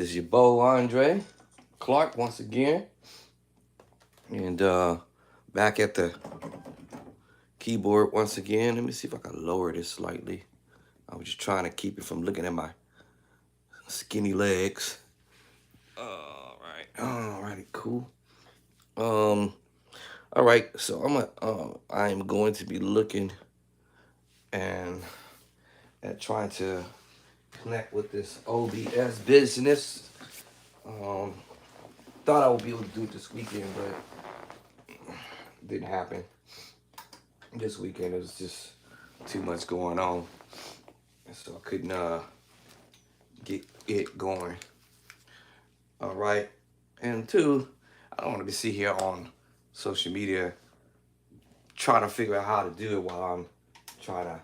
This is your Bo Andre Clark once again, and back at the keyboard once again. Let me see if I can lower this slightly. I was just trying to keep it from looking at my skinny legs. All right, cool. Um, all right. So I'm going to be looking and at trying to connect with this OBS business. Um, thought I would be able to do it this weekend, but didn't happen. This weekend it was just too much going on, and so I couldn't get it going. All right, and two, I don't want to be sit here on social media trying to figure out how to do it while I'm trying to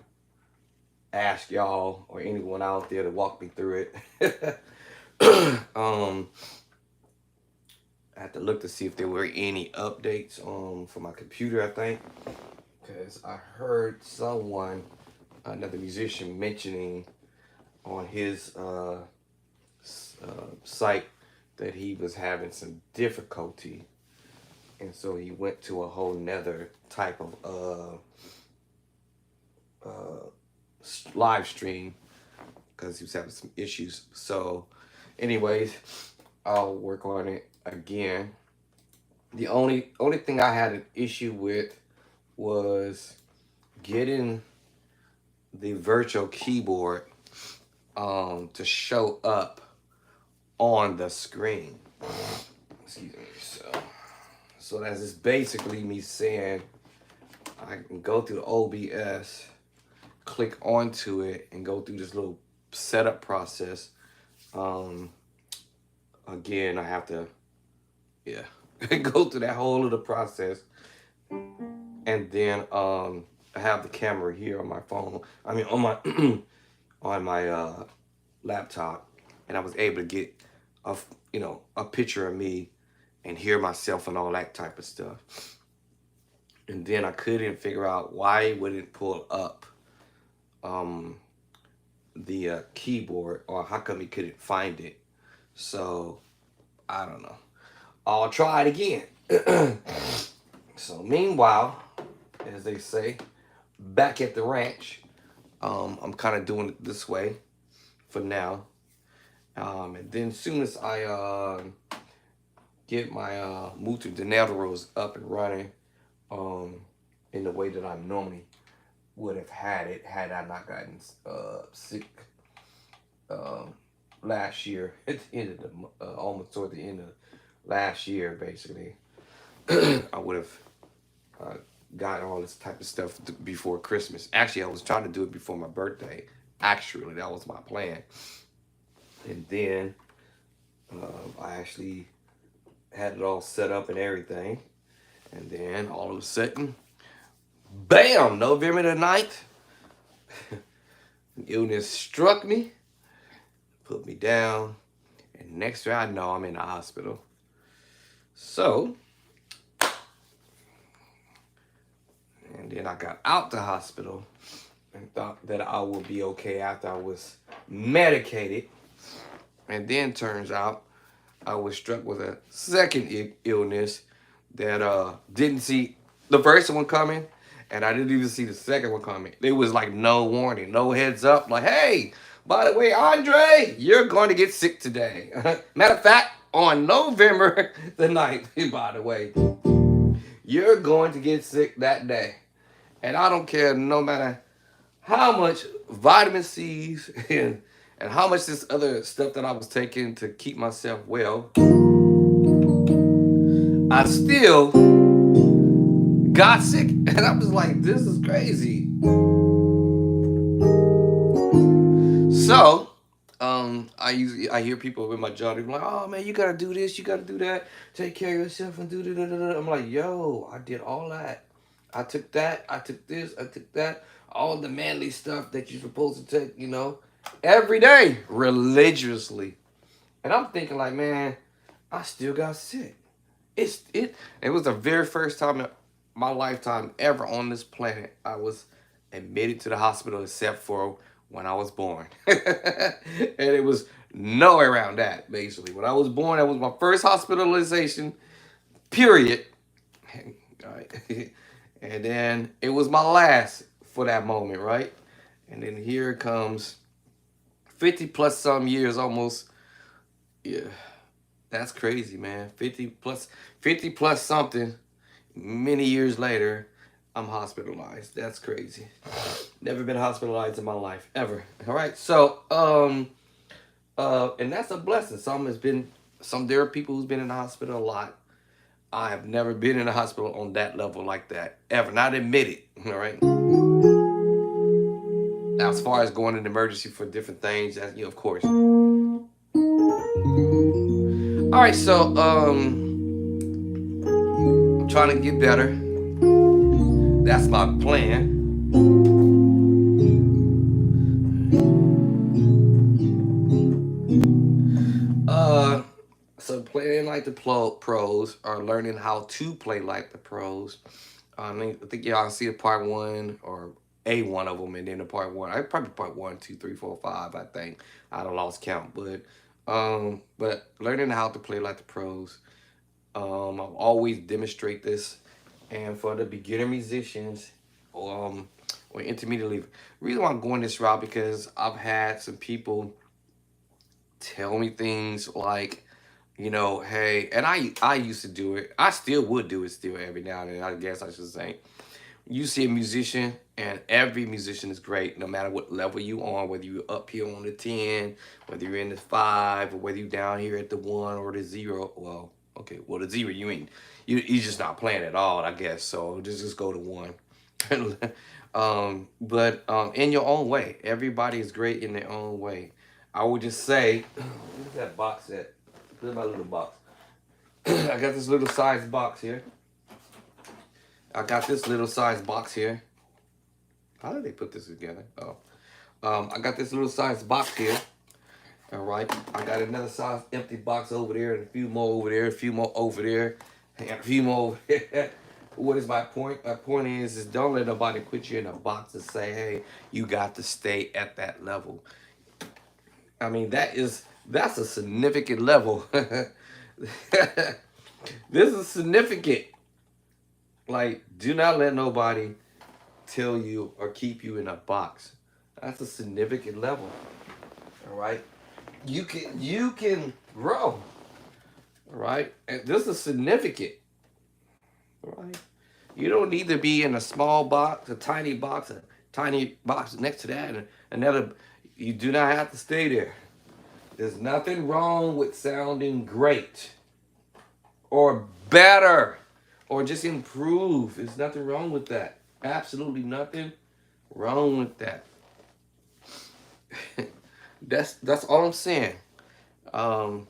ask y'all or anyone out there to walk me through it. I had to look to see if there were any updates for my computer. I think because I heard someone, another musician, mentioning on his site that he was having some difficulty, and so he went to a whole nother type of live stream because he was having some issues. So, anyways, I'll work on it again. The only thing I had an issue with was getting the virtual keyboard to show up on the screen. Excuse me. So that's just basically me saying I can go through the OBS, click onto it, and go through this little setup process. Again, I have to, go through that whole little process, and then I have the camera here on my phone. I mean, on my on my laptop, and I was able to get a picture of me and hear myself and all that type of stuff. And then I couldn't figure out why it wouldn't pull up the keyboard, or how come he couldn't find it. So I don't know. I'll try it again. So meanwhile, as they say, back at the ranch, I'm kind of doing it this way for now. And then as soon as I get my Mutu Denaderos up and running in the way that I normally would have had it had I not gotten sick last year at the end of the almost toward the end of last year, basically. I would have got all this type of stuff before Christmas. Actually, I was trying to do it before my birthday. Actually, that was my plan. And then I actually had it all set up and everything. And then all of a sudden, bam, November the 9th, illness struck me, put me down, and next thing I know, I'm in the hospital. So, and then I got out the hospital and thought that I would be okay after I was medicated. And then turns out I was struck with a second illness that didn't see the first one coming, and I didn't even see the second one coming. There was like no warning, no heads up. Like, hey, by the way, Andre, you're going to get sick today. Matter of fact, on November the 9th, by the way, you're going to get sick that day. And I don't care no matter how much vitamin C's and how much this other stuff that I was taking to keep myself well, I still got sick. And I was like, this is crazy. So, I hear people in my job, they're like, oh man, you gotta do this, you gotta do that, take care of yourself and do da. I'm like, yo, I did all that. I took that, I took this, I took that, all the manly stuff that you're supposed to take, every day, religiously. And I'm thinking like, man, I still got sick. It was the very first time in my lifetime ever on this planet I was admitted to the hospital except for when I was born. And it was No way around that, basically. When I was born, that was my first hospitalization, period. All right. And then it was my last for that moment, right? And then here comes 50 plus some years almost. Yeah, that's crazy, man. 50 plus something, many years later, I'm hospitalized. That's crazy. Never been hospitalized in my life, ever. All right. So, and that's a blessing. There are people who's been in the hospital a lot. I have never been in a hospital on that level like that, ever. Not admitted, all right? As far as going in emergency for different things, as of course. All right, so I'm trying to get better. That's my plan. Uh, so playing like the pros or learning how to play like the pros. I think y'all see the part one or a one of them, and then the part one. I probably part one, two, three, four, five. I think I don't lost count, but learning how to play like the pros. I've always demonstrate this, and for the beginner musicians, or intermediate level, reason why I'm going this route because I've had some people tell me things like, hey, and I used to do it. I still would do it still every now and then. I guess I should say. You see a musician, and every musician is great, no matter what level you on, whether you're up here on the 10, whether you're in the 5, or whether you're down here at the 1 or the 0. Well, okay, well the 0 you just not playing at all, I guess. So just go to 1. But in your own way, everybody is great in their own way. I would just say, where's that box at? Where's my little box? I got this little size box here. How did they put this together? Oh, I got this little size box here. All right. I got another size empty box over there, and a few more over there, a few more over there, and a few more over there. What is my point? My point is don't let nobody put you in a box and say, hey, you got to stay at that level. I mean, that's a significant level. This is significant. Like, do not let nobody tell you or keep you in a box. That's a significant level. All right. You can grow. All right. And this is significant. All right. You don't need to be in a small box, a tiny box next to that, and another. You do not have to stay there. There's nothing wrong with sounding great or better or just improve. There's nothing wrong with that. Absolutely nothing wrong with that. That's all I'm saying. Um,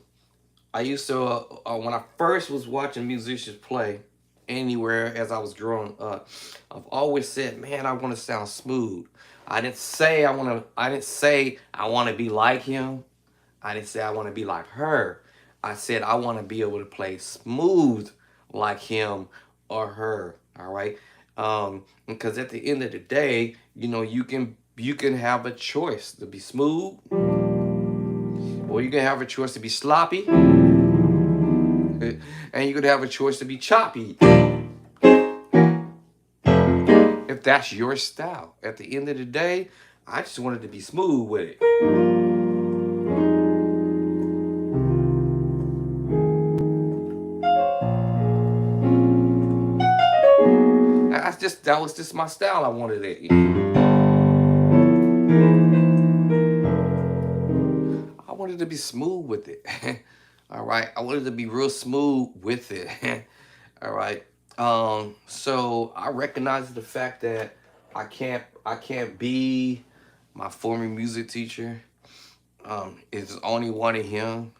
I used to when I first was watching musicians play anywhere as I was growing up, I've always said, "Man, I want to sound smooth." I didn't say I want to. I didn't say I want to be like him. I didn't say I want to be like her. I said I want to be able to play smooth like him or her. All right. Because at the end of the day, you can have a choice to be smooth, or you can have a choice to be sloppy, and you could have a choice to be choppy. If that's your style. At the end of the day, I just wanted to be smooth with it. That was just my style. I wanted it. I wanted to be smooth with it. All right. I wanted to be real smooth with it. All right. So I recognize the fact that I can't be my former music teacher. It's only one of him.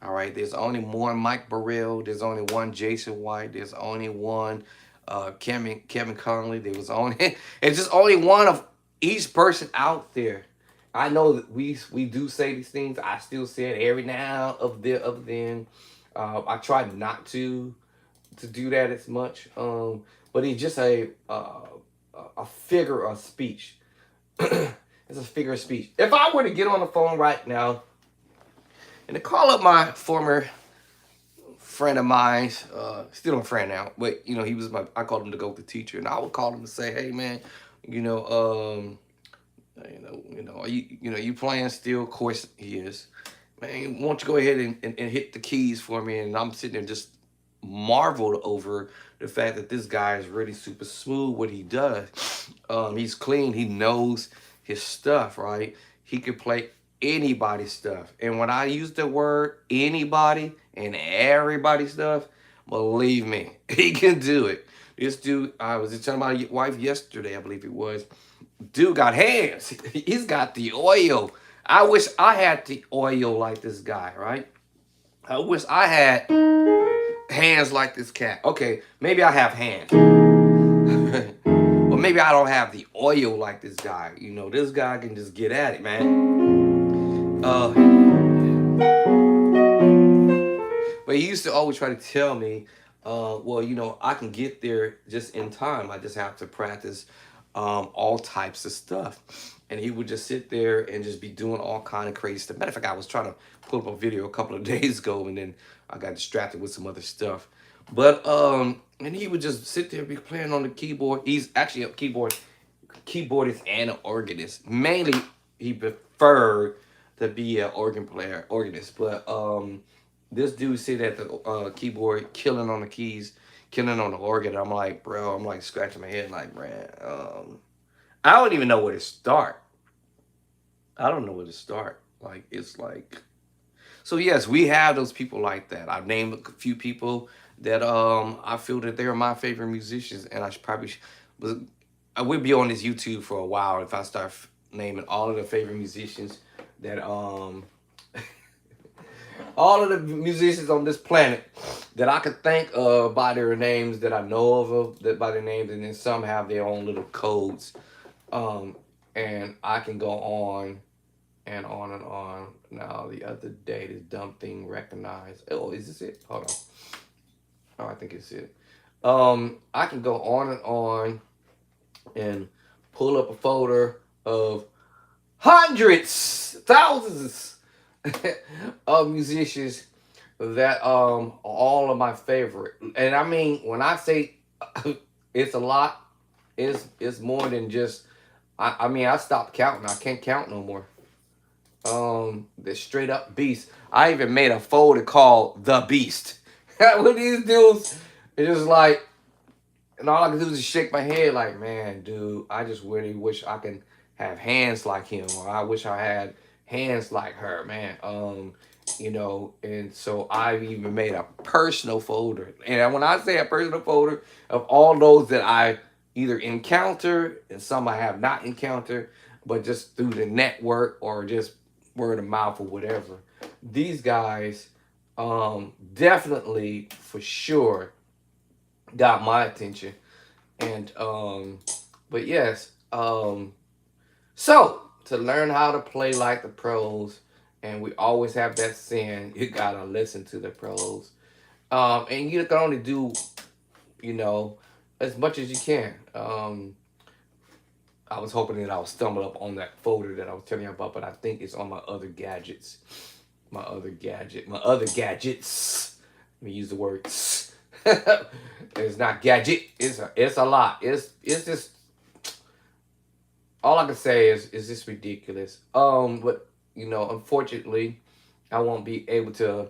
All right. There's only one Mike Burrell. There's only one Jason White. There's only one Kevin Conley. There was only it's just only one of each person out there. I know that we do say these things. I still say it every now of then. I try not to do that as much. But it's just a figure of speech. It's a figure of speech. If I were to get on the phone right now and to call up my former friend of mine, still a friend now, but you know, he was my, I called him to go to teacher, and I would call him to say, hey man, you know, are you playing still? Of course he is. Man, why don't you go ahead and hit the keys for me? And I'm sitting there just marveled over the fact that this guy is really super smooth what he does. He's clean. He knows his stuff, right? He can play anybody's stuff. And when I use the word anybody and everybody stuff, believe me, he can do it. This dude, I was just telling my wife yesterday, I believe it was. Dude got hands. He's got the oil. I wish I had the oil like this guy, right? I wish I had hands like this cat. Okay, maybe I have hands. But maybe I don't have the oil like this guy. You know, this guy can just get at it, man. But he used to always try to tell me, well, you know, I can get there just in time. I just have to practice all types of stuff. And he would just sit there and just be doing all kind of crazy stuff. Matter of fact, I was trying to pull up a video a couple of days ago, and then I got distracted with some other stuff. But and he would just sit there, be playing on the keyboard. He's actually a keyboardist and an organist. Mainly, he preferred to be an organ player, organist. But this dude sit at the keyboard, killing on the keys, killing on the organ. I'm like, bro, I'm like scratching my head, like, man, I don't even know where to start. I don't know where to start. Like, it's like, so yes, we have those people like that. I've named a few people that I feel that they're my favorite musicians, and I should probably, but I would be on this YouTube for a while if I start naming all of the favorite musicians that all of the musicians on this planet that I could think of by their names, that I know of that by their names, and then some have their own little codes. Um, and I can go on and on and on. Now the other day, this dumb thing recognized. Oh, is this it? Hold on. Oh, I think it's it. I can go on and pull up a folder of hundreds, thousands of musicians that are all of my favorite. And I mean, when I say it's a lot, it's more than just. I mean, I stopped counting. I can't count no more. The straight up beast. I even made a folder called The Beast. With these dudes, it's just like, and all I can do is just shake my head like, man, dude, I just really wish I can have hands like him, or I wish I had hands like her, man. You know, and so I've even made a personal folder. And when I say a personal folder of all those that I either encounter and some I have not encountered, but just through the network or just word of mouth or whatever. These guys definitely for sure got my attention. And but yes, so to learn how to play like the pros, and we always have that saying, you gotta listen to the pros. And you can only do, you know, as much as you can. I was hoping that I would stumble up on that folder that I was telling you about, but I think it's on my other gadgets. My other gadgets. Let me use the word. It's not gadget. It's a lot. It's just, all I can say is just ridiculous. But you know, unfortunately, I won't be able to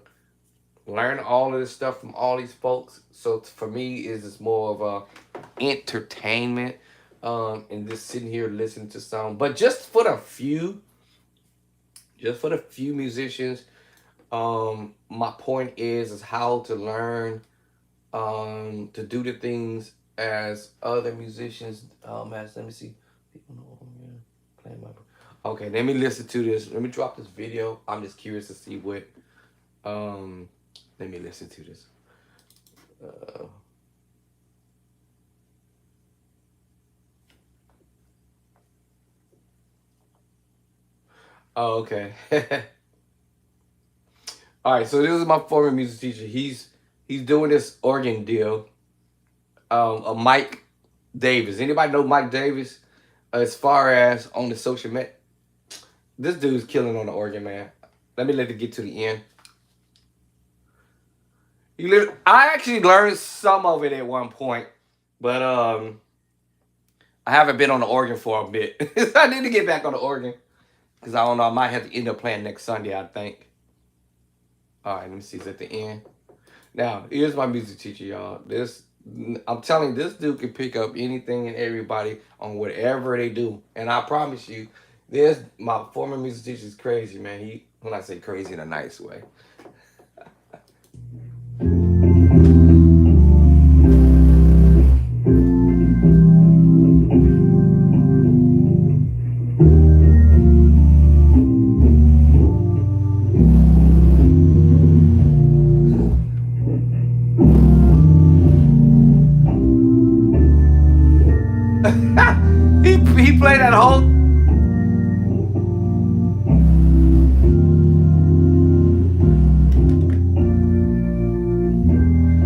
learn all of this stuff from all these folks. So for me, it's just more of a entertainment. And just sitting here listening to some. But just for the few musicians, my point is how to learn to do the things as other musicians as, let me see. Okay, let me listen to this. Let me drop this video. I'm just curious to see what let me listen to this. Oh, okay. All right, so this is my former music teacher. He's doing this organ deal. Mike Davis. Anybody know Mike Davis? As far as on the social media, this dude's killing on the organ, man. Let me let it get to the end. I actually learned some of it at one point, but I haven't been on the organ for a bit. I need to get back on the organ because I don't know. I might have to end up playing next Sunday, I think. All right, let me see. It's at the end. Now, here's my music teacher, y'all. I'm telling you, this dude can pick up anything and everybody on whatever they do. And I promise you, my former music teacher is crazy, man. When I say crazy in a nice way. he played that whole.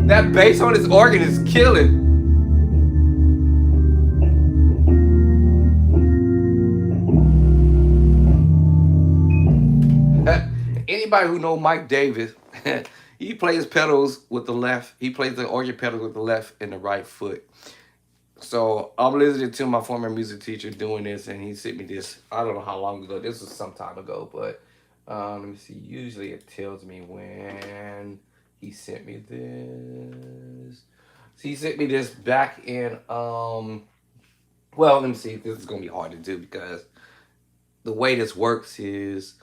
That bass on his organ is killing. Anybody who know Mike Davis, he plays pedals with the left. He plays the organ pedal with the left and the right foot. So I'm listening to my former music teacher doing this, and he sent me this. I don't know how long ago. This was some time ago, but let me see. Usually it tells me when he sent me this. So he sent me this back in. Well, let me see. This is gonna be hard to do because the way this works is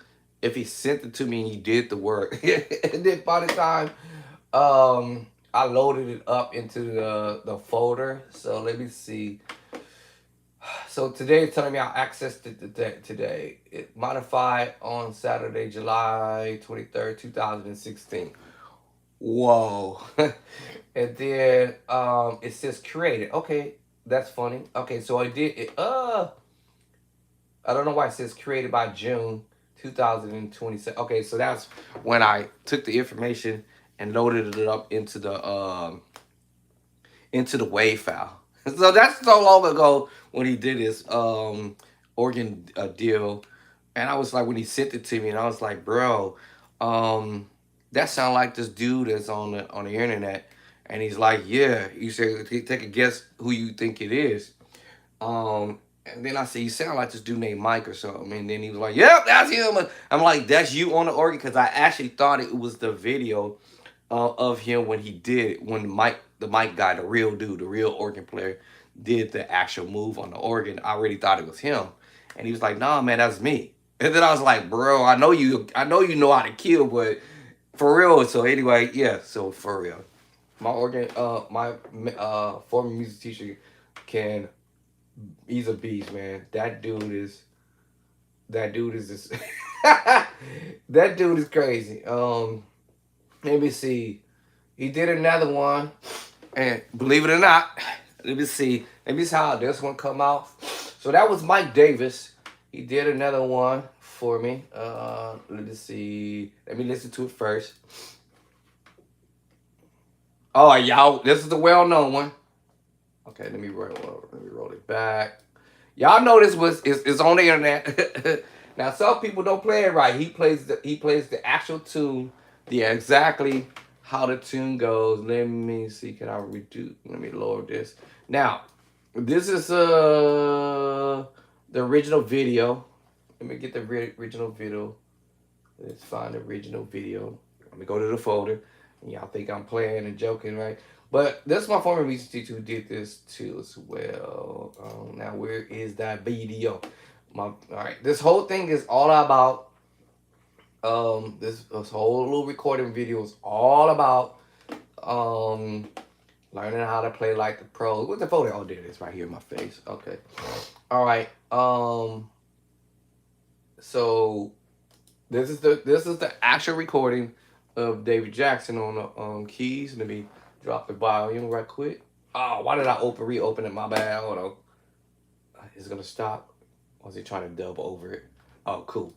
if he sent it to me and he did the work, and then by the time I loaded it up into the folder. So let me see. So today it's telling me I accessed it today. It modified on Saturday, July 23rd, 2016. Whoa. And then it says created. Okay, that's funny. Okay, so I did it. I don't know why it says created by June 2027. Okay, so that's when I took the information and loaded it up into the WAV file. So that's so long ago when he did his organ deal, and I was like, when he sent it to me, and I was like, bro, that sound like this dude that's on the internet, and he's like, yeah. He said, take a guess who you think it is. And then I said, you sound like this dude named Mike or something. And then he was like, yep, that's him. I'm like, that's you on the organ? Because I actually thought it was the video of him when he did it, when the Mike guy, the real dude, the real organ player, did the actual move on the organ. I already thought it was him. And he was like, nah, man, that's me. And then I was like, bro, I know you know how to kill, but for real. So anyway, yeah, so for real. My former music teacher he's a beast, man. That dude is just that dude is crazy. Let me see. He did another one, and believe it or not, let me see how this one come out. So that was Mike Davis. He did another one for me. Let me see. Let me listen to it first. Oh, y'all, this is the well-known one. Okay, let me roll it back. Y'all know this is on the internet. Now some people don't play it right. He plays the actual tune, exactly how the tune goes. Let me see. Can I redo? Let me lower this. Now, this is the original video. Let me get the original video. Let's find the original video. Let me go to the folder. Y'all think I'm playing and joking, right? But this is my former music teacher who did this too as well. Now where is that video? All right, this whole thing is all about this whole little recording video is all about learning how to play like the pros. What's the folder? Oh, there it is, right here in my face. Okay, all right. So this is the actual recording of David Jackson on the keys. Let me drop the volume right quick. Oh, why did I reopen it? My bad. Hold on. Is it gonna stop? Or is he trying to dub over it? Oh, cool.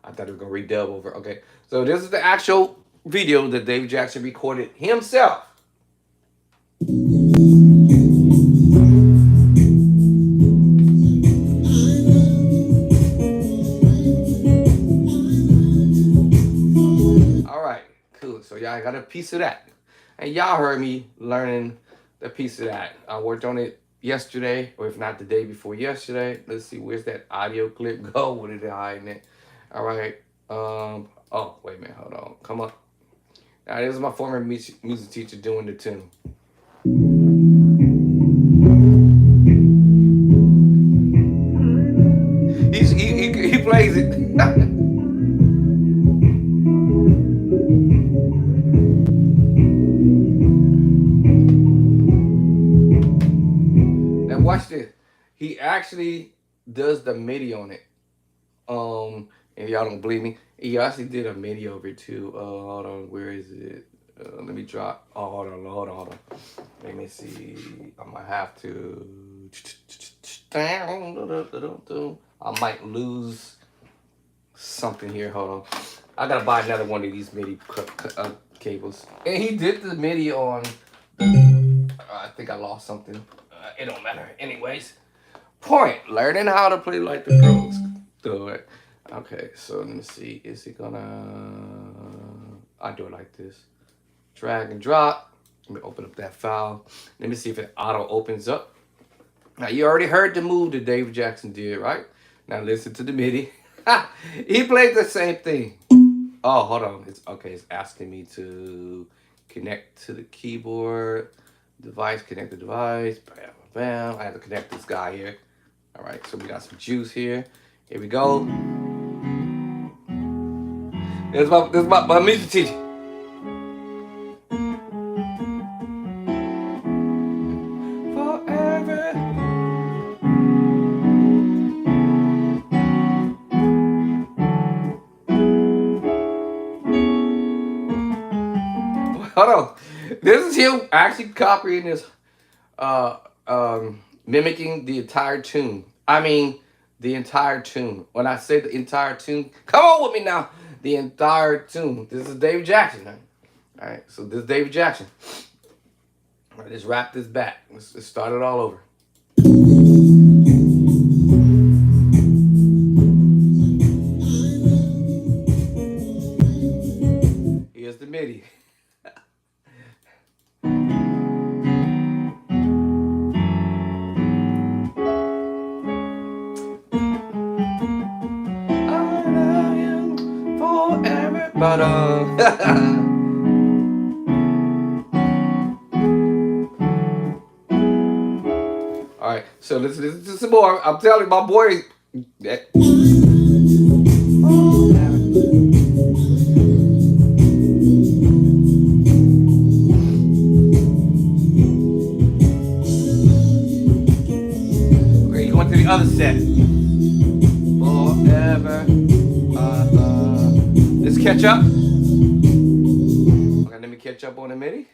I thought it was gonna redub over it. Okay. So this is the actual video that David Jackson recorded himself. Cool. So y'all got a piece of that. And y'all heard me learning the piece of that. I worked on it yesterday, or if not the day before yesterday. Let's see, where's that audio clip go? What did it hide in it? All right. Oh, wait a minute. Hold on. Come on. Now, this is my former music teacher doing the tune. He plays it. Now watch this. He actually does the MIDI on it. And y'all don't believe me. He actually did a MIDI over it too. Hold on, where is it? Let me drop. Oh, hold on. Let me see. I might have to. I might lose something here. Hold on. I gotta buy another one of these MIDI cables. And he did the MIDI on. I think I lost something. It don't matter. Anyways, point learning how to play like the pros do it. Okay, so let me see. Is it gonna? I do it like this. Drag and drop. Let me open up that file. Let me see if it auto opens up. Now you already heard the move that David Jackson did, right? Now listen to the MIDI. He played the same thing. Oh, hold on. It's okay. It's asking me to connect to the keyboard device. Connect the device. Bam, bam. I have to connect this guy here. All right. So we got some juice here. Here we go. This is my music teacher. Forever. Hold on. This is him actually copying this, mimicking the entire tune. I mean, the entire tune. When I say the entire tune, come on with me now. The entire tune. This is David Jackson. All right, so this is David Jackson. All right, let's wrap this back. Let's start it all over. Here's the MIDI. But all right, so listen to some more. I'm telling you, my boy. Okay, going to the other set. Forever. Let's catch up. Okay, let me catch up on the MIDI.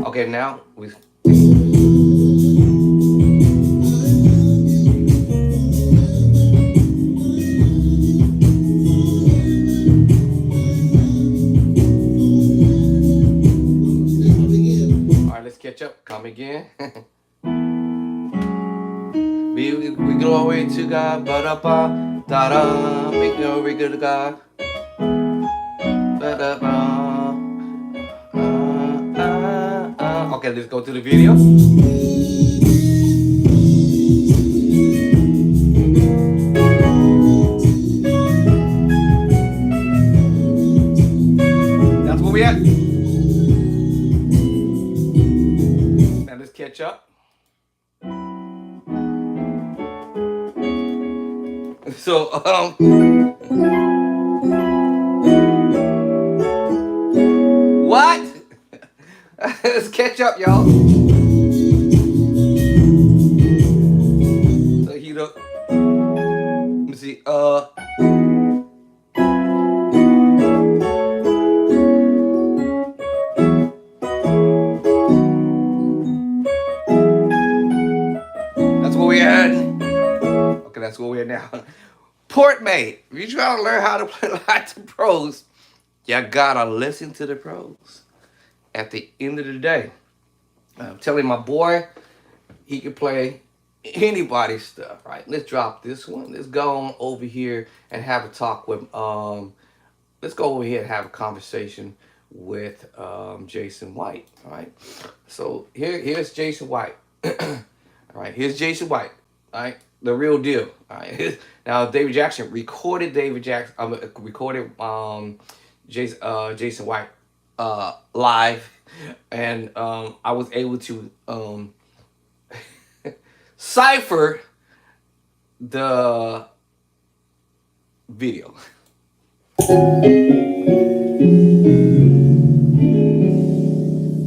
Okay, now we. Catch up, come again. we glory to God, ba-da-ba, da-da. We glory to God, ba-da-ba. Okay, let's go to the video. That's where we at. Catch up. So what? Let's catch up, y'all. So he look. Let me see. we at? Okay, that's where we at now. Portmate, if you try to learn how to play like the pros, you gotta listen to the pros. At the end of the day, I'm telling my boy, he can play anybody's stuff, right? Let's drop this one. Let's go on over here and have a talk with let's go over here and have a conversation with Jason White. All right. So here's Jason White. All right, here's Jason White. All right, the real deal. All right. Now David Jackson recorded Jason White live, and I was able to cipher the video. All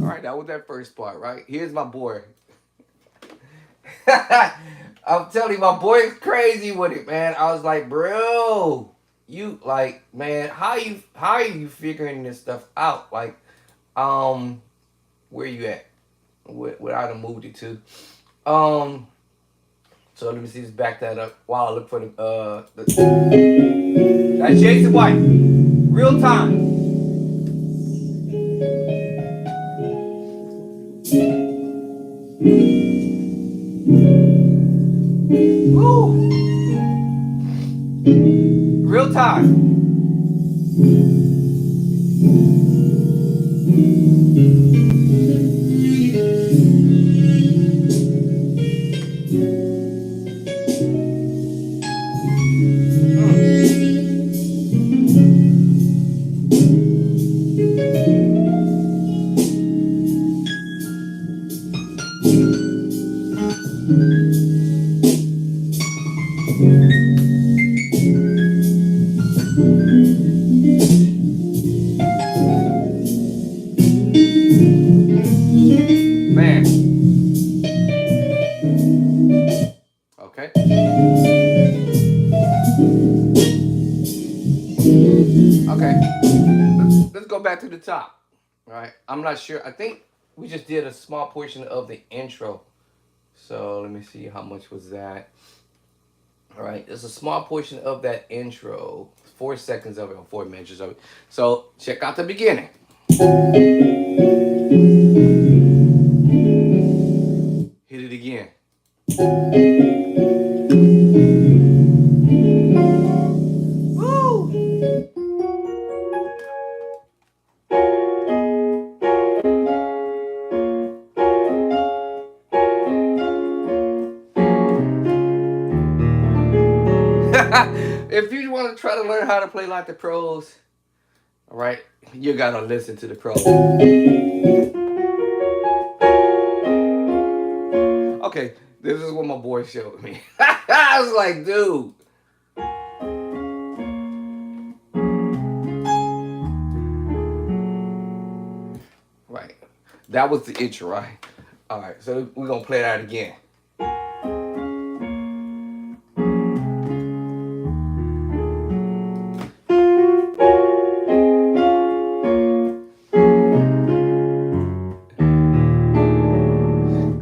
right, that was that first part, right? Here's my boy. I'm telling you, my boy is crazy with it, man. I was like, bro, you like, man, how are you figuring this stuff out? Like, where you at? Where I done moved it to? So let me see, just back that up while I look for the that's Jason White, real time. Woo. Real time. Man. Okay. Okay. Let's go back to the top. All right. I'm not sure. I think we just did a small portion of the intro. So let me see, how much was that? All right. It's a small portion of that intro. 4 seconds of it, or 4 measures of it. So check out the beginning. Hit it again. Woo! If you want to try to learn how to play like the pros, all right, you gotta listen to the pros. Okay, this is what my boy showed me. I was like, dude. Right. That was the intro, right? All right, so we're gonna play that again.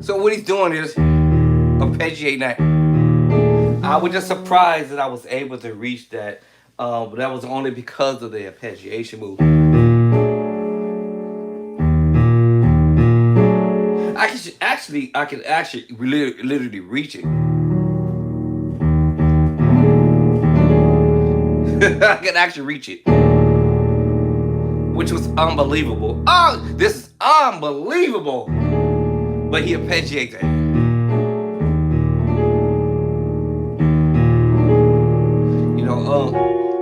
So what he's doing is arpeggiating that. I was just surprised that I was able to reach that, but that was only because of the arpeggiation move. I can actually literally reach it. I can actually reach it, which was unbelievable. Oh, this is unbelievable. But he arpeggiates it. You know,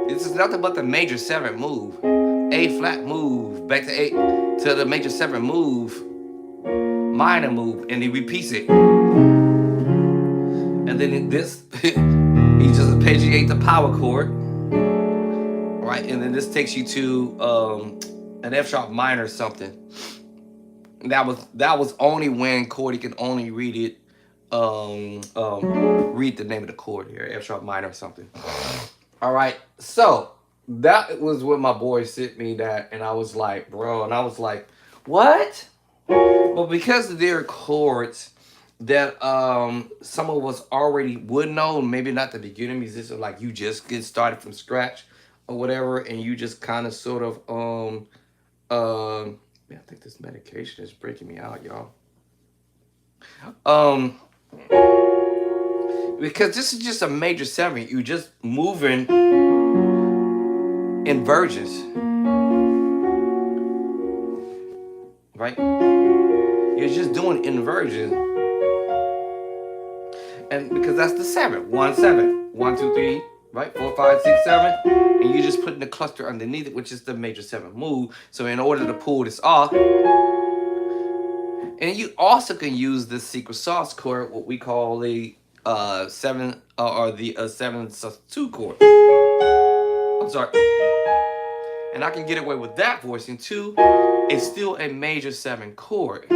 this is nothing but the major 7 move. A flat move, back to A, to the major 7 move, minor move, and he repeats it. And then this, he just arpeggiates the power chord, right? And then this takes you to an F sharp minor or something. That was only when Cordy can only read it, read the name of the chord here, F sharp minor or something. All right, so that was when my boy sent me that, and I was like, bro, and I was like, what? But because of their chords, that some of us already would know, maybe not the beginning musician, like you just get started from scratch or whatever, and you just kind of sort of man, I think this medication is breaking me out, y'all. Um, because this is just a major seven. You just moving inversions, right? You're just doing inversions, and because that's the seven, 1 7, 1 2 3, right? 4 5 6 7, and you're just putting the cluster underneath it, which is the major seven move. So in order to pull this off, and you also can use this secret sauce chord, what we call the seven or the 7 2 chord. I'm sorry, and I can get away with that voicing too. It's still a major seven chord.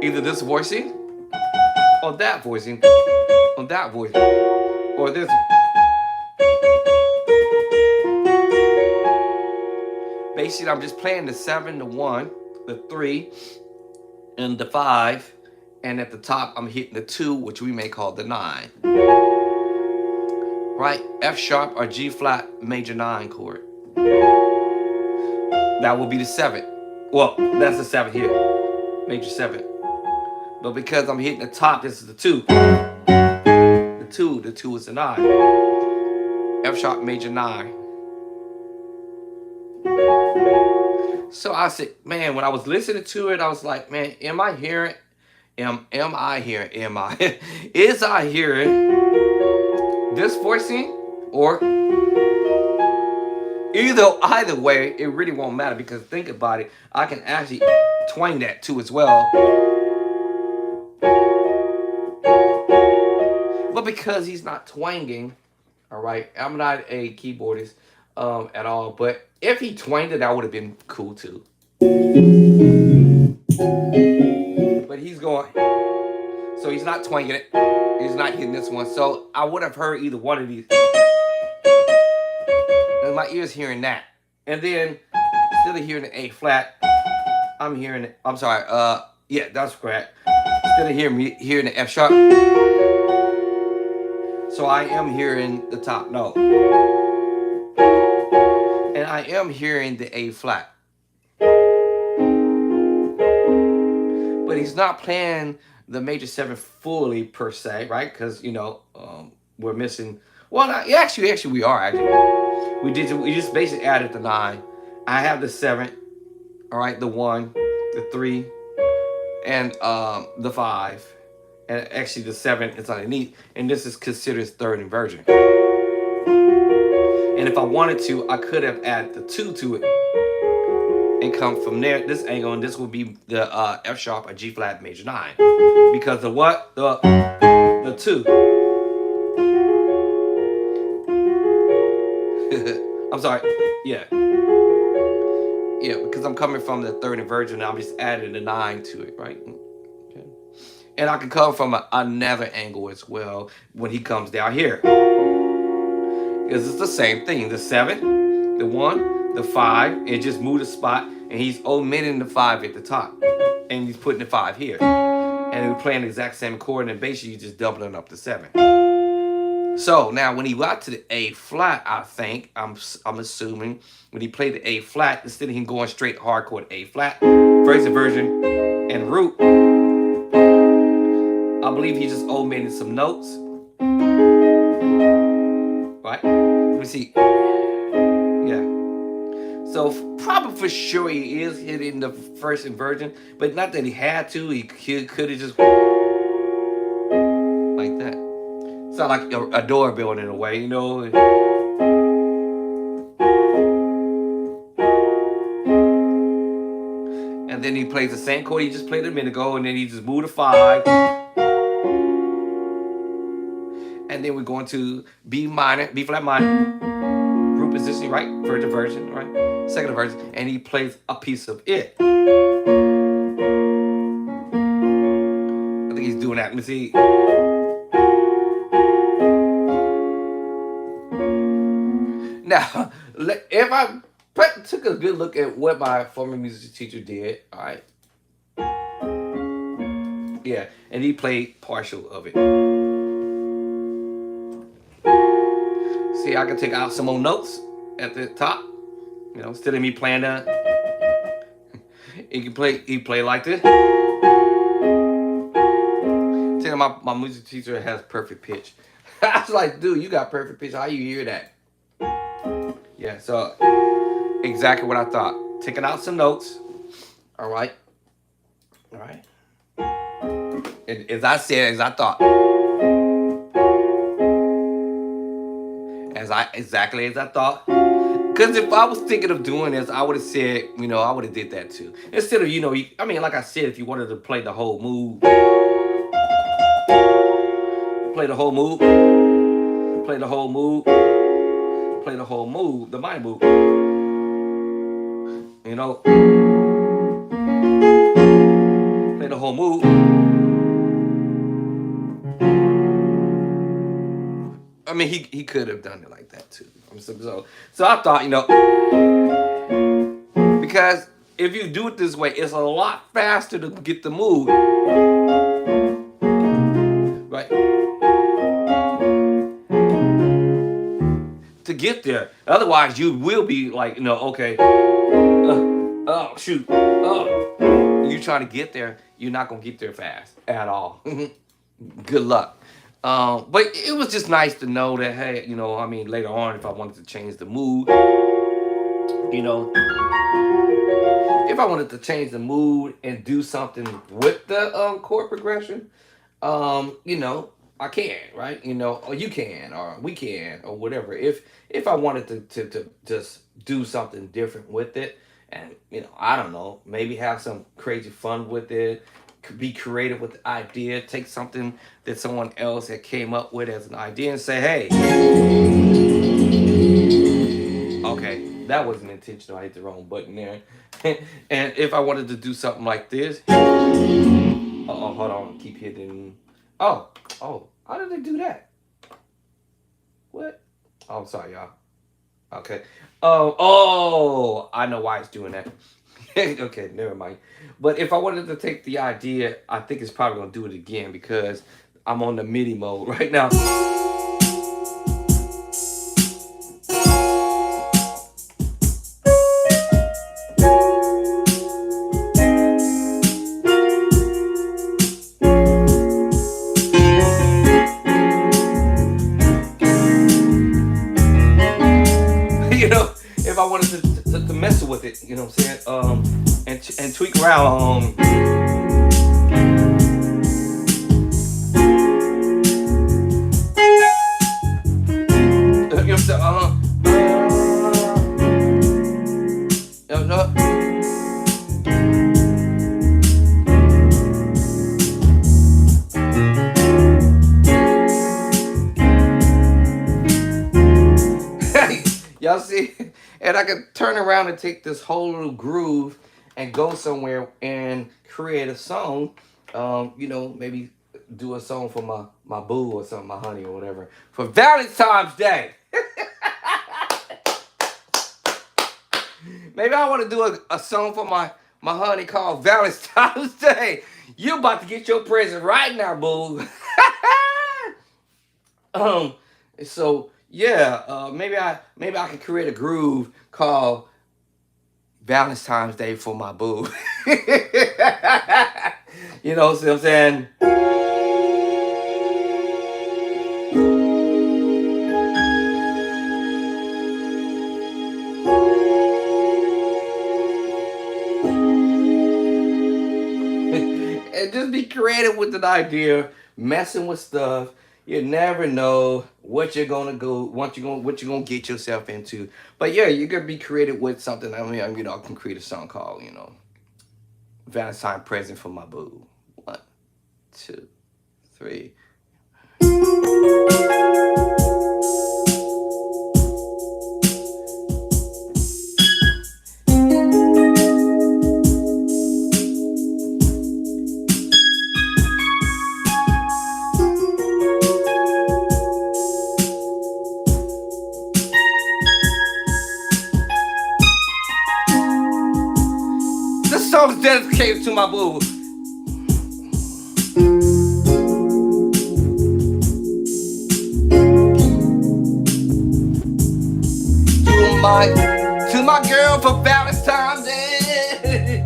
Either this voicing or that voicing or that voicing or this. Basically, I'm just playing the 7, the 1, the 3, and the 5. And at the top, I'm hitting the 2, which we may call the 9. Right? F sharp or G flat major 9 chord. That will be the 7. Well, that's the 7 here. Major 7. But because I'm hitting the top, this is the 2. The 2 is the 9. F sharp major 9. So I said, man, when I was listening to it, I was like, man, am I hearing? Am I hearing? Am I? Is I hearing this voicing? Or either way, it really won't matter, because think about it, I can actually twang that too as well. But because he's not twanging, all right, I'm not a keyboardist at all. But if he twanged it, that would have been cool too. But he's going, so he's not twanging it. He's not hitting this one. So I would have heard either one of these. And my ear's hearing that. And then instead of hearing the A flat, I'm hearing it. I'm sorry. Yeah, that's correct. Instead of hearing the F sharp, so I am hearing the top note, and I am hearing the A flat. But he's not playing the major 7 fully per se, right? Because we're missing. Well, not, actually, we are actually. We just basically added the 9. I have the 7. All right, the 1, the 3, and the 5, and actually the 7 is underneath, and this is considered third inversion. And if I wanted to, I could have added the 2 to it and come from there, this angle, and this would be the F sharp or G flat major 9, because the what, the 2. I'm sorry, yeah, because I'm coming from the third inversion, I'm just adding the 9 to it, right? Okay. And I can come from another angle as well when he comes down here, because it's the same thing. The 7, the 1, the 5, and just move the spot, and he's omitting the 5 at the top, and he's putting the 5 here, and we're playing the exact same chord, and basically you're just doubling up the 7. So now when he got to the A flat, I think I'm assuming when he played the A flat, instead of him going straight hard chord A flat, first inversion and root, I believe he just omitted some notes. Right? Let me see. Yeah. So probably for sure he is hitting the first inversion, but not that he had to. He could have just like that. Sound like a doorbell in a way, you know. And then he plays the same chord he just played a minute ago, and then he just moved to 5. And then we're going to B minor, B flat minor, root position, right? First inversion, right? Second inversion, and he plays a piece of it. I think he's doing that. Let me see. Now, if I took a good look at what my former music teacher did, all right, Yeah, and he played partial of it. See, I can take out some more notes at the top. Instead of me playing that, he play like this. Tell you, my music teacher has perfect pitch. I was like, dude, you got perfect pitch. How you hear that? Yeah, so exactly what I thought. Taking out some notes. All right. All right. And as I said, as I thought. Exactly as I thought. Because if I was thinking of doing this, I would have said, I would have did that too. Instead of, like I said, if you wanted to play the whole move, play the whole move, play the whole move, play the whole move, the mind move, play the whole move. I mean, he could have done it like that too. So I thought, because if you do it this way, it's a lot faster to get the move, right? To get there. Otherwise, you will be like, okay, oh shoot, oh, you trying to get there, you're not gonna get there fast at all. Good luck. But it was just nice to know that, hey, later on, if I wanted to change the mood, if I wanted to change the mood and do something with the chord progression, I can, right? Or you can, or we can, or whatever. If I wanted to just do something different with it, and I don't know, maybe have some crazy fun with it, be creative with the idea, take something that someone else had came up with as an idea and say, hey, okay, that wasn't intentional. I hit the wrong button there. And if I wanted to do something like this, hold on, keep hitting. Oh, how did they do that? What? Oh, I'm sorry, y'all. Okay. Oh, I know why it's doing that. Okay, never mind. But if I wanted to take the idea, I think it's probably gonna do it again because I'm on the MIDI mode right now. If I wanted to mess with it, you know what I'm saying? And tweak around. You know what I'm saying? Y'all see? And I could turn around and take this whole little groove and go somewhere and create a song. Maybe do a song for my boo or something, my honey or whatever, for Valentine's Day. Maybe I want to do a song for my honey called Valentine's Day. You about to get your present right now, boo. So yeah, maybe I can create a groove called Valentine's Day for my boo. You know what I'm saying? And just be creative with an idea, messing with stuff. You never know what you're gonna what you're gonna get yourself into. But yeah, you gotta be creative with something. I mean, I can create a song called, Valentine Present for My Boo. 1, 2, 3. This song's dedicated to my boo. card to my girl for Valentine's Day.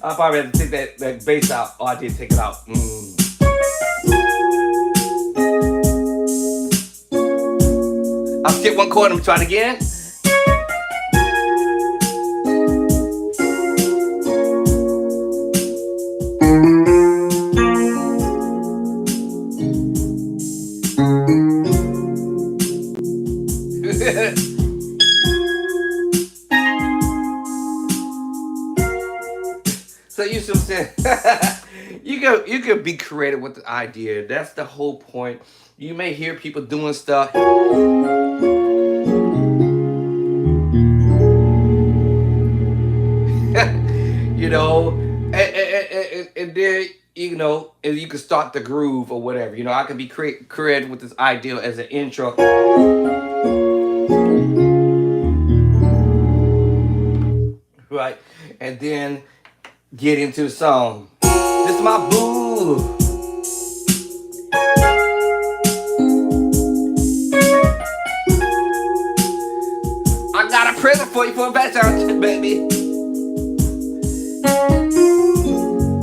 I probably had to take that bass out. Oh, I did take it out. I'll skip one chord and try it again. So you see what I'm saying? You can be creative with the idea. That's the whole point. You may hear people doing stuff. You know, and then and you can start the groove or whatever. I can be creative with this idea as an intro, right? And then get into the song. This is my boo. I got a present for you for a Valentine's, baby.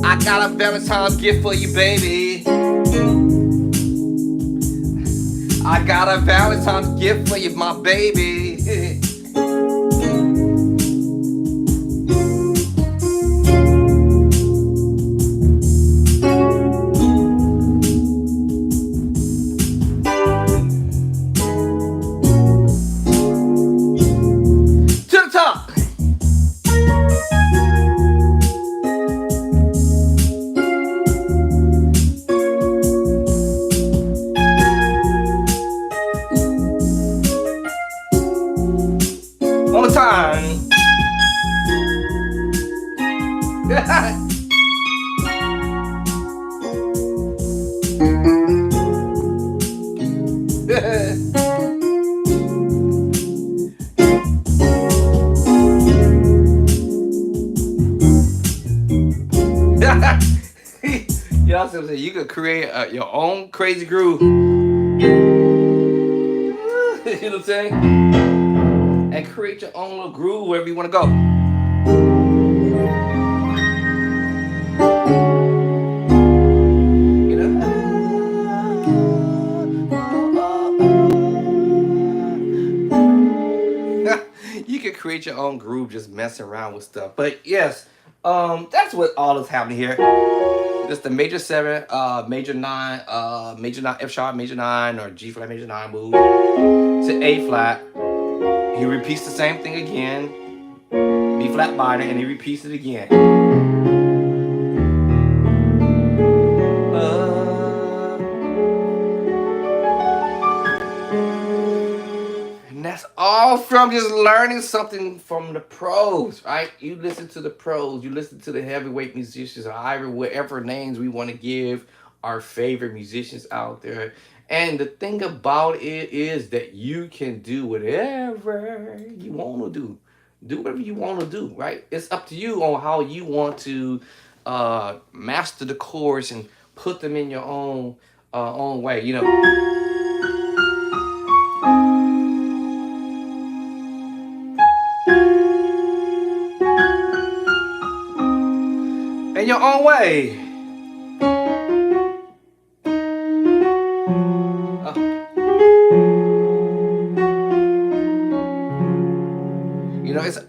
I got a Valentine's gift for you, baby. I got a Valentine's gift for you, my baby. To the top. One more time. You know what I'm saying? You could create your own crazy groove. You know what I'm saying? And create your own little groove wherever you want to go. You know? You can create your own groove just messing around with stuff. But yes, that's what all is happening here. Just the major seven, major nine, F sharp, major nine, or G flat major nine move to A flat. He repeats the same thing again, B flat minor, and he repeats it again. And that's all from just learning something from the pros, right? You listen to the pros, you listen to the heavyweight musicians, or whatever names we want to give our favorite musicians out there. And the thing about it is that you can do whatever you want to do. Do whatever you want to do, right? It's up to you on how you want to master the chords and put them in your own way. In your own way.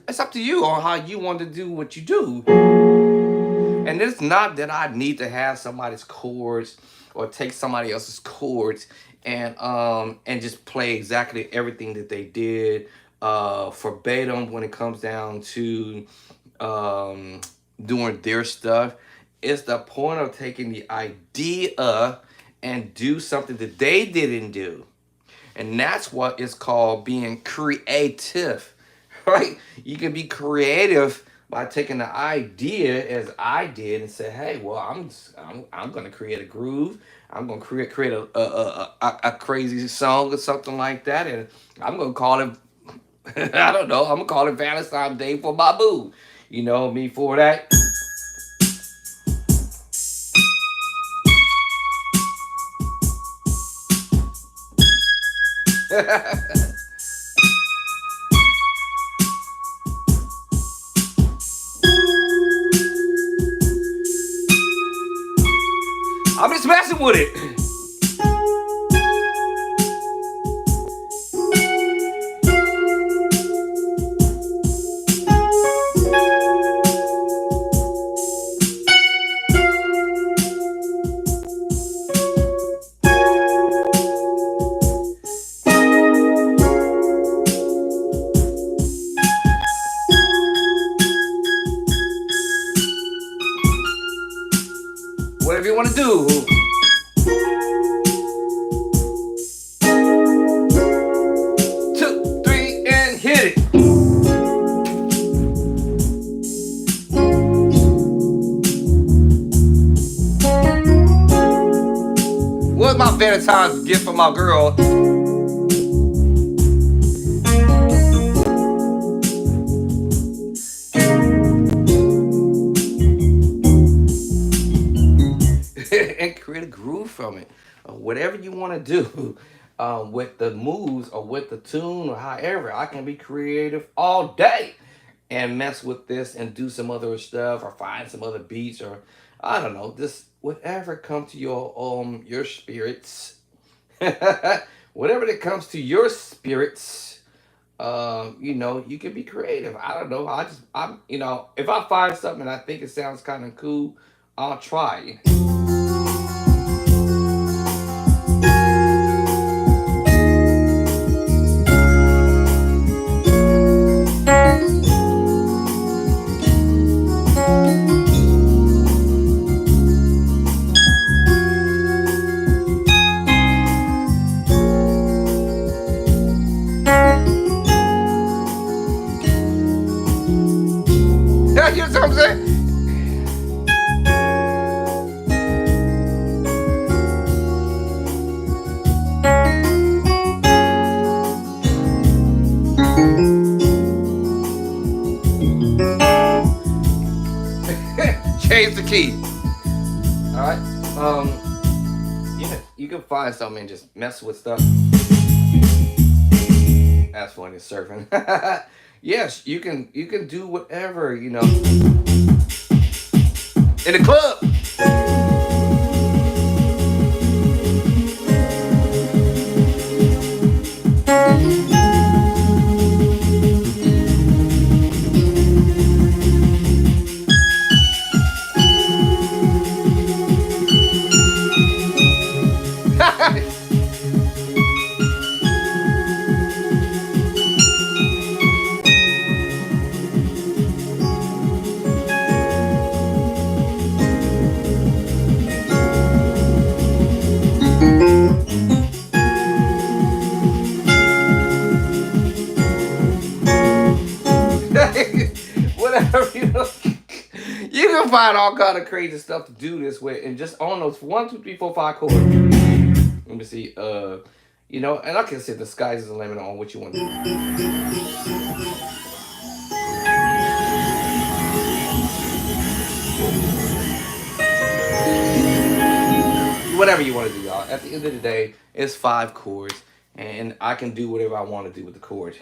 It's up to you on how you want to do what you do. And it's not that I need to have somebody's chords or take somebody else's chords and just play exactly everything that they did verbatim when it comes down to um, doing their stuff. It's the point of taking the idea and do something that they didn't do. And that's what is called being creative, right? You can be creative by taking the idea as I did and say, hey, well, I'm going to create a groove. I'm going to create a crazy song or something like that, and I'm going to call it I don't know. I'm gonna call it Valentine's Day for my boo. You know me for that. I'm just messing with it. Whatever you want to do. 2, 3, and hit it. What's my Valentine's gift for my girl? And create a groove from it. Whatever you want to do with the moves or with the tune or however, I can be creative all day and mess with this and do some other stuff or find some other beats or I don't know, just whatever comes to your spirits. Whatever that comes to your spirits, you can be creative. I don't know. If I find something and I think it sounds kind of cool, I'll try. Yeah, you know what I'm saying? Change the key. All right. You can find something and just mess with stuff. That's funny, surfing. Yes, you can do whatever in the club. Whatever you can find all kind of crazy stuff to do this with, and just on those 1, 2, 3, 4, 5 chords. Let me see. And like I said, the sky's is the limit on what you want to do. Whatever you want to do, y'all. At the end of the day, it's 5 chords, and I can do whatever I want to do with the chords.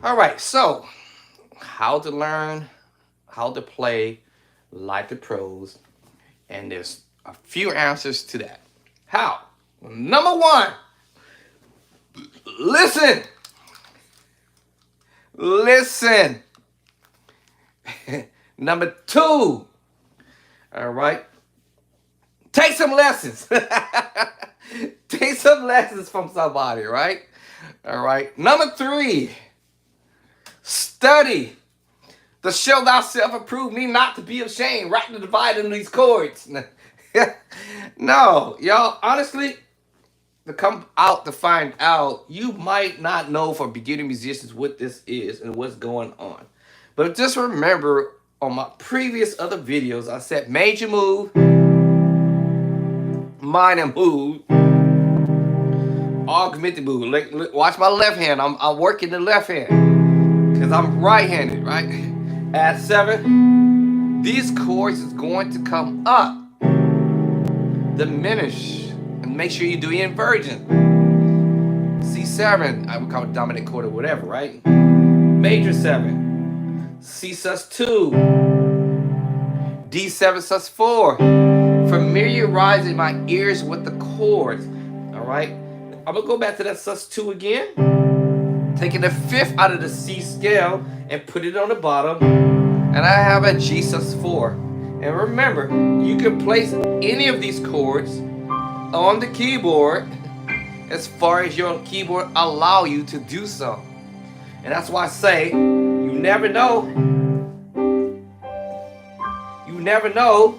All right, so how to learn, how to play like the pros, and there's a few answers to that. How? Number 1, listen. Listen. Number 2, all right, take some lessons. Take some lessons from somebody, right? All right. Number 3, study. To show thyself approved, me not to be ashamed, right to divide in these chords. No, y'all, honestly, to come out to find out, you might not know for beginning musicians what this is and what's going on. But just remember, on my previous other videos, I said major move, minor move, augmented move. Look, watch my left hand. I'm working the left hand because I'm right-handed, right? At 7, these chords is going to come up, diminish, and make sure you do your inversion. C7, I would call it dominant chord or whatever, right? Major 7, C sus2, D7 sus4. Familiarizing my ears with the chords. All right, I'm gonna go back to that sus2 again, taking the 5th out of the C scale and put it on the bottom, and I have a G sus4. And remember, you can place any of these chords on the keyboard as far as your keyboard allow you to do so. And that's why I say you never know. You never know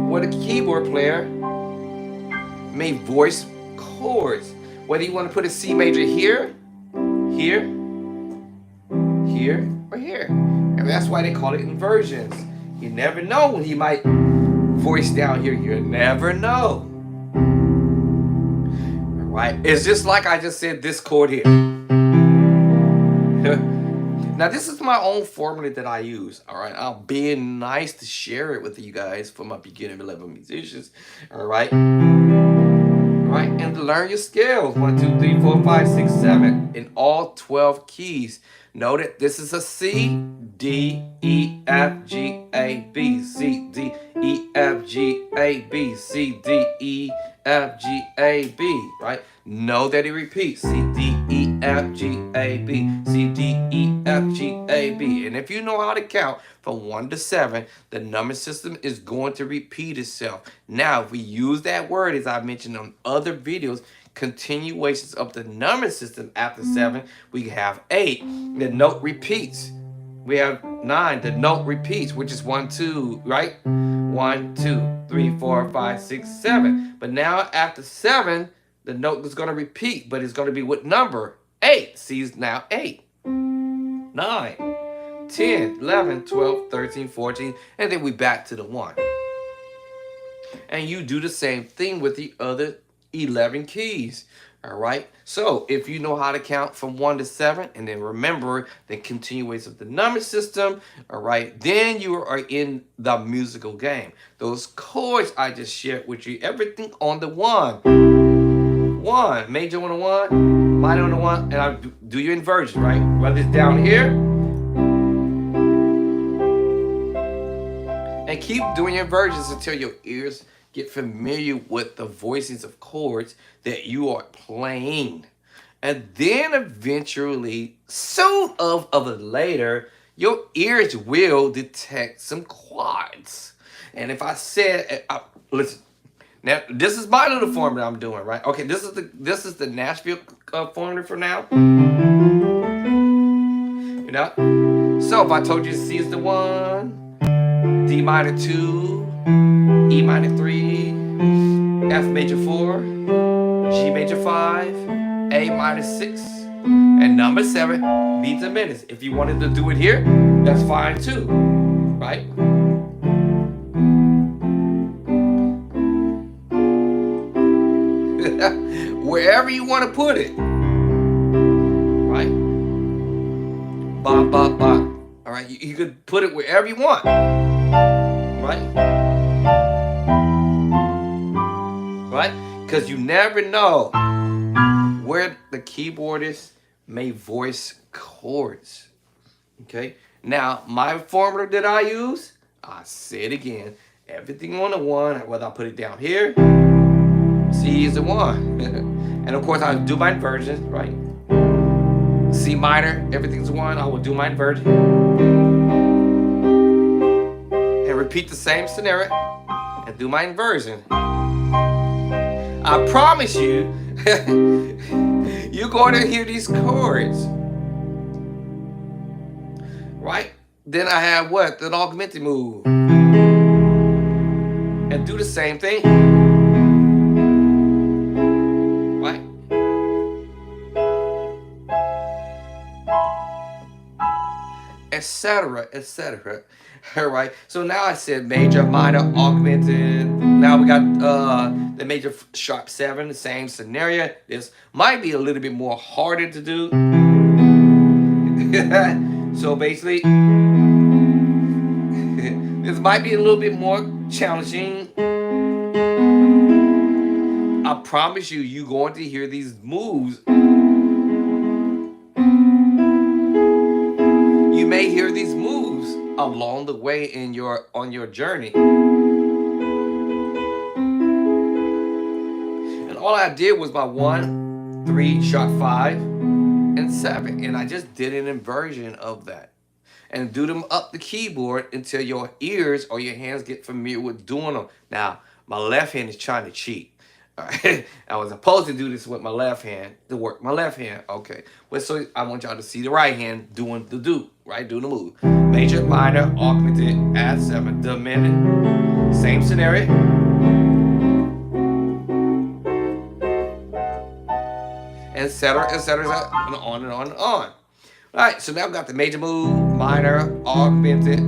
what a keyboard player may voice chords. Whether you want to put a C major here, here, here, or here. And that's why they call it inversions. You never know when he might voice down here. You never know. Right? It's just like I just said this chord here. Now this is my own formula that I use. All right, I'm being nice to share it with you guys for my beginner level musicians. All right, and to learn your scales 1, 2, 3, 4, 5, 6, 7 in all 12 keys. Know that this is a C, D, E, F, G, A, B, C, D, E, F, G, A, B, C, D, E, F, G, A, B, right? Know that it repeats. C, D, E, F, G, A, B, C, D, E, F, G, A, B. And if you know how to count from 1 to 7, the number system is going to repeat itself. Now, if we use that word, as I mentioned on other videos, continuations of the number system after 7, we have 8. The note repeats. We have 9. The note repeats, which is 1, 2, right? 1, 2, 3, 4, 5, 6, 7. But now after 7, the note is going to repeat, but it's going to be what number? 8. C is now 8. 9, 10, 11, 12, 13, 14, and then we back to the 1. And you do the same thing with the other 11 keys. All right, so if you know how to count from 1 to 7, and then remember the continuation of the number system, all right, then you are in the musical game. Those chords I just shared with you, everything on the 1, major on the 1, minor on the 1, and I do your inversion, right? Whether it's down here, and keep doing your inversions until your ears get familiar with the voicings of chords that you are playing. And then eventually, soon of later, your ears will detect some chords. And if I said, listen, now this is my little formula I'm doing, right? Okay, this is the Nashville formula for now. You know? So if I told you C is the 1, D minor 2, E minor 3, F major 4, G major 5, A minor 6, and number 7, B diminished. If you wanted to do it here, that's fine too, right? Wherever you want to put it, right? Ba, ba, ba. All right, you could put it wherever you want, right? Right? Because you never know where the keyboardist may voice chords. Okay? Now, my formula that I use, I say it again, everything on the 1, whether I put it down here, C is the 1. And of course, I'll do my inversion, right? C minor, everything's 1, I will do my inversion. And repeat the same scenario and do my inversion. I promise you, you're going to hear these chords. Right? Then I have what? An augmented move. And do the same thing. Right? Etc., etc. All right. So now I said major, minor, augmented. Now we got the major sharp 7, the same scenario. This might be a little bit more harder to do. So basically, this might be a little bit more challenging. I promise you, you're going to hear these moves. You may hear these moves along the way in on your journey. And all I did was my 1, 3, sharp 5, and 7, and I just did an inversion of that, and do them up the keyboard until your ears or your hands get familiar with doing them. Now, my left hand is trying to cheat. All right. I was supposed to do this with my left hand to work my left hand. Okay. Well, so I want y'all to see the right hand doing the right? Doing the move. Major, minor, augmented, add 7, diminished. Same scenario. Etc., etc., and on and on and on. All right, so now I've got the major move, minor, augmented,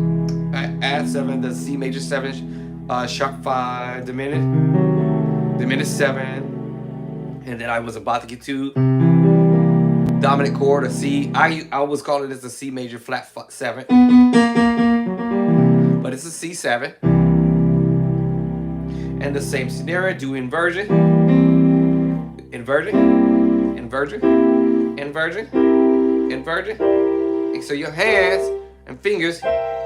add 7, the C major 7, sharp 5, diminished 7, and then I was about to get to dominant chord, a C. I always call it as a C major flat 7, but it's a C7. And the same scenario, do inversion, inversion, inversion, inversion, inversion. And so your hands and fingers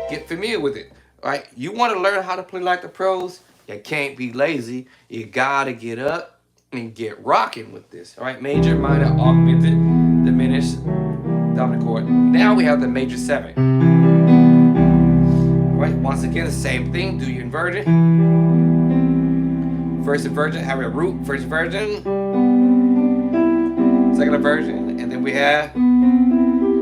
get familiar with it. All right, you want to learn how to play like the pros? You can't be lazy. You gotta get up and get rocking with this. All right, major, minor, augmented, diminished, dominant chord. Now we have the major 7. All right, once again, the same thing. Do your inversion. First inversion, have a root. First inversion, second inversion, and then we have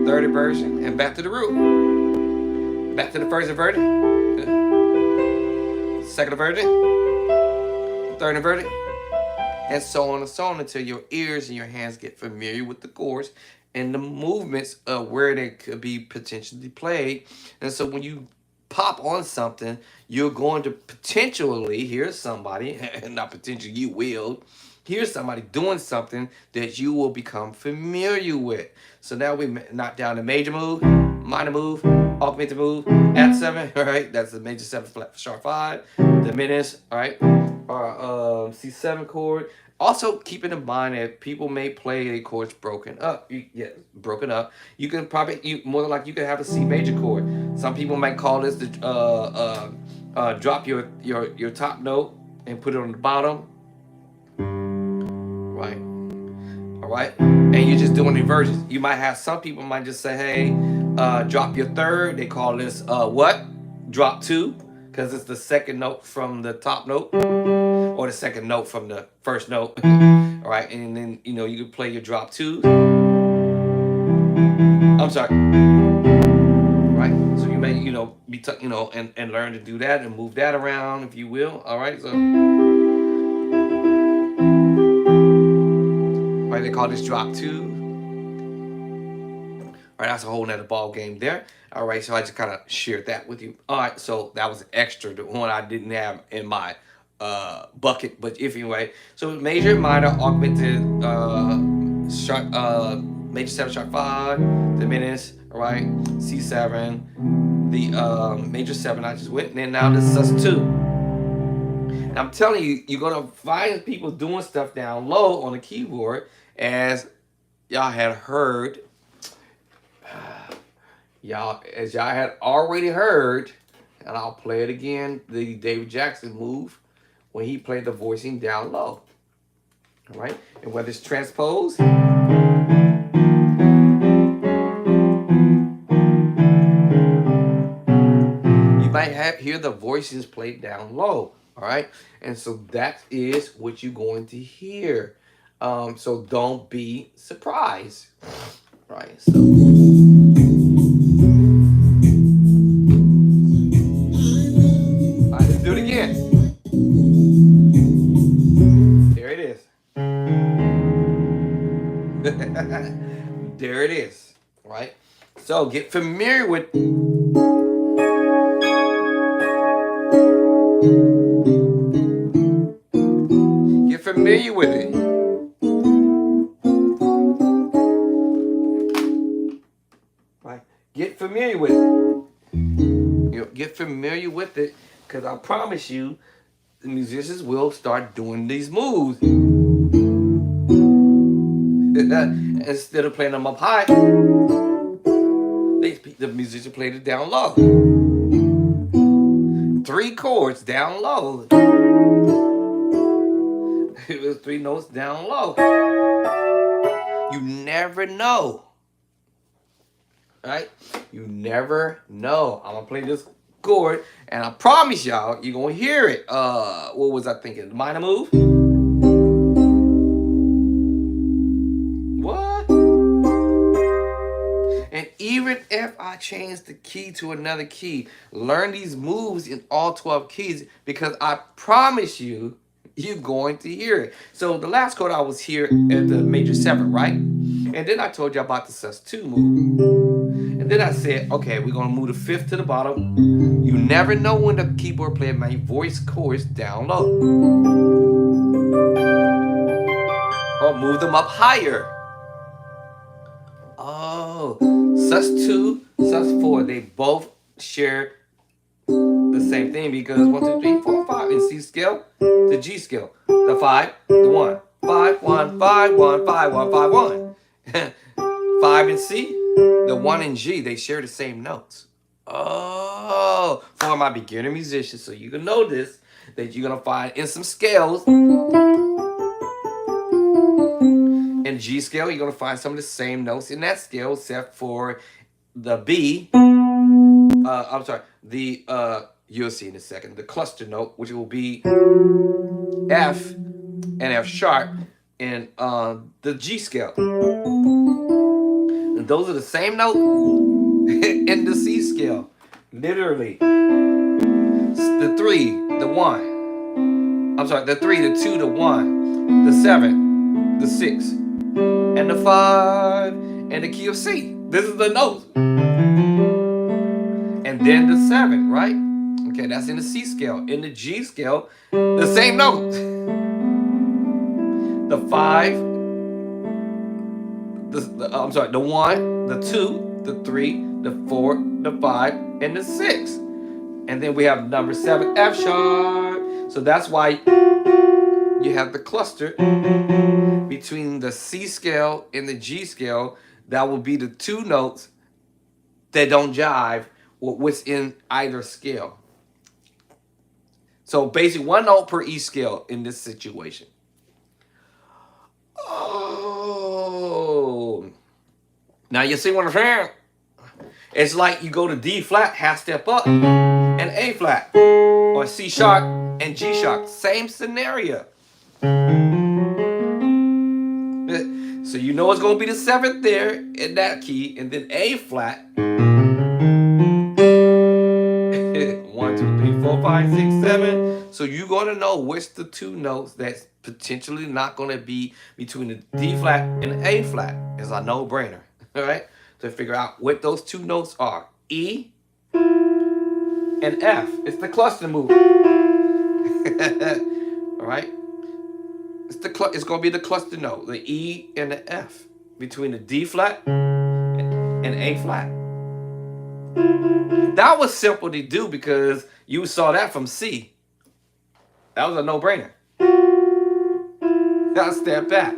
third inversion, and back to the root. Back to the first inversion. Second inversion, third inversion, and so on until your ears and your hands get familiar with the chords and the movements of where they could be potentially played. And so when you pop on something, you're going to potentially hear somebody, and not potentially, you will hear somebody doing something that you will become familiar with. So now we knocked down the major move, minor move, augmented move, add 7, all right? That's the major 7 flat sharp 5, diminished, all right? Our C7 chord. Also, keeping in mind that people may play the chords broken up. Broken up. You can probably, more than likely, you can have a C major chord. Some people might call this the drop your top note and put it on the bottom. Right. All right. And you're just doing inversions. You might have some people might just say, hey, drop your third. They call this what? Drop 2, because it's the second note from the top note, or the second note from the first note. All right. And then, you can play your drop 2s. I'm sorry. Right. So you may, be, and learn to do that and move that around, if you will. All right. So, right, they call this drop 2. All right, that's a whole nother ball game there. All right, so I just kind of shared that with you. All right, so that was extra, the one I didn't have in my bucket, but anyway. So major, minor, augmented, sharp, major 7 sharp 5, diminished, all right, C7, the major 7 I just went, and then now this is sus2. And I'm telling you, you're gonna find people doing stuff down low on the keyboard, as y'all had heard. As y'all had already heard, and I'll play it again, the David Jackson move when he played the voicing down low. All right, and whether it's transposed, you might hear the voices played down low. All right, and so that is what you're going to hear. So don't be surprised. All right, so. Do it again. There it is. There it is. Right? So get familiar with. familiar with it. Right? Get familiar with it. Get familiar with it, because I promise you, the musicians will start doing these moves. Instead of playing them up high, the musician played it down low. 3 chords down low. It was 3 notes down low. You never know. Right? You never know. I'm gonna play this chord, and I promise y'all, you're gonna hear it. What was I thinking? Minor move? What? And even if I change the key to another key, learn these moves in all 12 keys, because I promise you, you're going to hear it. So the last chord I was here at the major 7, right? And then I told you about the sus2 move. And then I said, okay, we're going to move the 5th to the bottom. You never know when the keyboard player may voice chords down low. Or move them up higher. Oh, sus2, sus4, they both share the same thing, because 1, 2, 3, 4, 5 in C scale to G scale. The 5, the 1. 5, 1, 5, 1, 5, 1, 5, 1. 5 in C, the 1 in G, they share the same notes. Oh, for my beginner musicians, so you can know this, that you're going to find in some scales. In G scale, you're going to find some of the same notes in that scale, except for the B. I'm sorry, you'll see in a second, the cluster note, which will be F and F sharp in the G scale. And those are the same notes in the C scale. Literally. The 3, the 1. I'm sorry, the 3, the 2, the 1, the 7, the 6, and the 5, and the key of C. This is the notes. And then the 7, right? Okay, that's in the C scale. In the G scale, the same note. The 5, I'm sorry, the 1, the 2, the 3, the 4, the 5, and the 6. And then we have number 7, F sharp. So that's why you have the cluster between the C scale and the G scale. That will be the 2 notes that don't jive with what's in either scale. So basically 1 note per each scale in this situation. Oh. Now you see what I'm saying? It's like you go to D flat, half step up, and A flat, or C sharp and G sharp. Same scenario. So you know it's going to be the 7th there in that key, and then A flat. 1, 2, 3, 4, 5, 6, 7. So you're going to know which the 2 notes that's potentially not going to be between the D flat and the A flat. It's a no-brainer. All right? To figure out what those 2 notes are. E and F. It's the cluster move. All right? It's going to be the cluster note, the E and the F, between the D flat and A flat. That was simple to do because you saw that from C. That was a no-brainer. Now step back.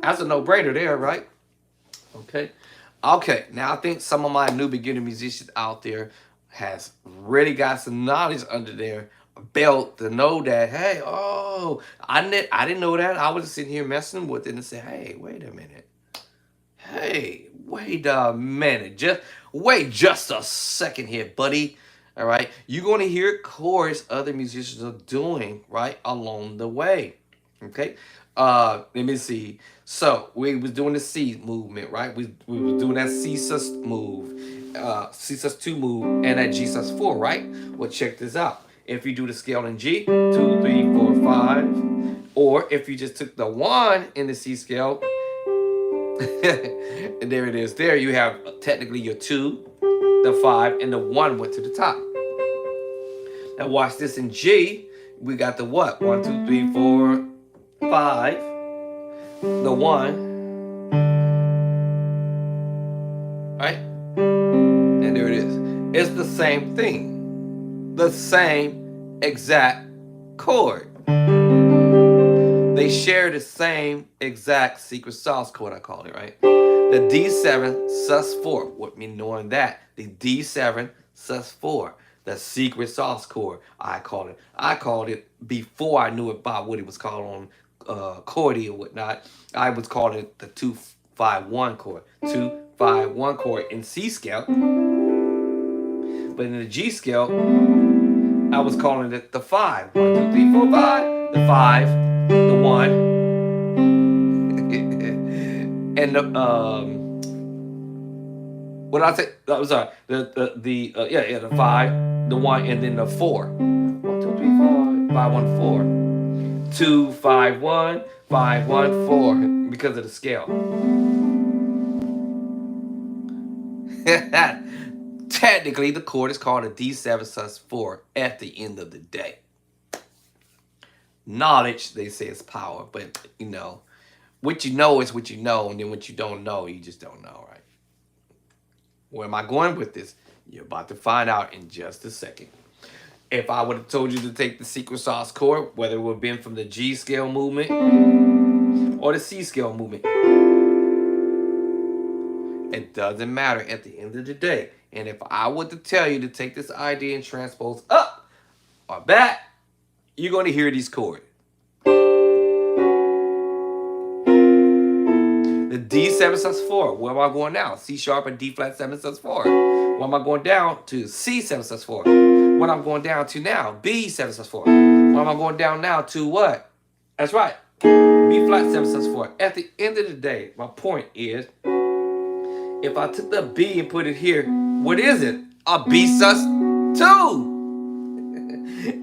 That's a no-brainer there, right? Okay. Okay, now I think some of my new beginner musicians out there has really got some knowledge under their belt to know that, hey, oh, I didn't know that. I was sitting here messing with it and say, hey, wait a minute. Hey, wait a minute. Just a second here, buddy. All right. You're going to hear chords other musicians are doing, right, along the way. Okay. Let me see. So we was doing the C movement, right? We was doing that C sus move, C sus2 move, and that G sus4, right? Well, check this out. If you do the scale in G, 2, 3, 4, 5, or if you just took the 1 in the C scale, and there it is. There you have technically your 2, the 5, and the 1 went to the top. Now watch this in G. We got the what? 1, 2, 3, 4, 5, the 1, right? And there it is. It's the same thing. The same exact chord. They share the same exact secret sauce chord, I call it, right? The D7 sus4, with me knowing that. The D7 sus4, the secret sauce chord, I call it. I called it before I knew about what it was called on chordy or whatnot. I was calling it the 2-5-1 chord. 2-5-1 chord in C scale. But in the G scale, I was calling it the 5. 1, 2, 3, 4, 5. The 5, the 1, and the what did I say? I'm sorry. The 5, the 1, and then the 4. 1, 2, 3, 4, 5, 1, 4. 2, 5, 1, 5, 1, 4. Because of the scale. Technically, the chord is called a D7 sus4 at the end of the day. Knowledge, they say, is power, but you know, what you know is what you know, and then what you don't know, you just don't know, right? Where am I going with this? You're about to find out in just a second. If I would have told you to take the secret sauce chord, whether it would have been from the G scale movement or the C scale movement, it doesn't matter at the end of the day. And if I were to tell you to take this idea and transpose up or back, you're going to hear these chords. The D7 sus4. Where am I going now? C sharp and D flat 7 sus4. Where am I going down to? C7 sus4. What I'm going down to now? B7 sus4. Where am I going down now to what? That's right. B flat 7 sus4. At the end of the day, my point is, if I took the B and put it here, what is it? A B sus 2.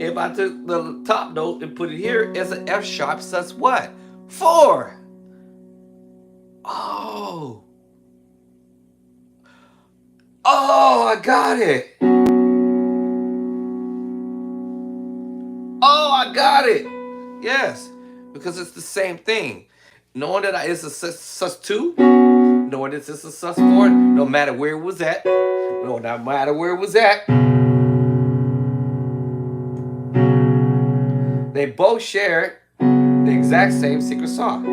If I took the top note and put it here, it's an F sharp sus what? 4. Oh, I got it. Oh, I got it. Yes, because it's the same thing. Knowing that it's a sus 2, knowing this is a sus 4, no matter where it was at, they both share the exact same secret sauce.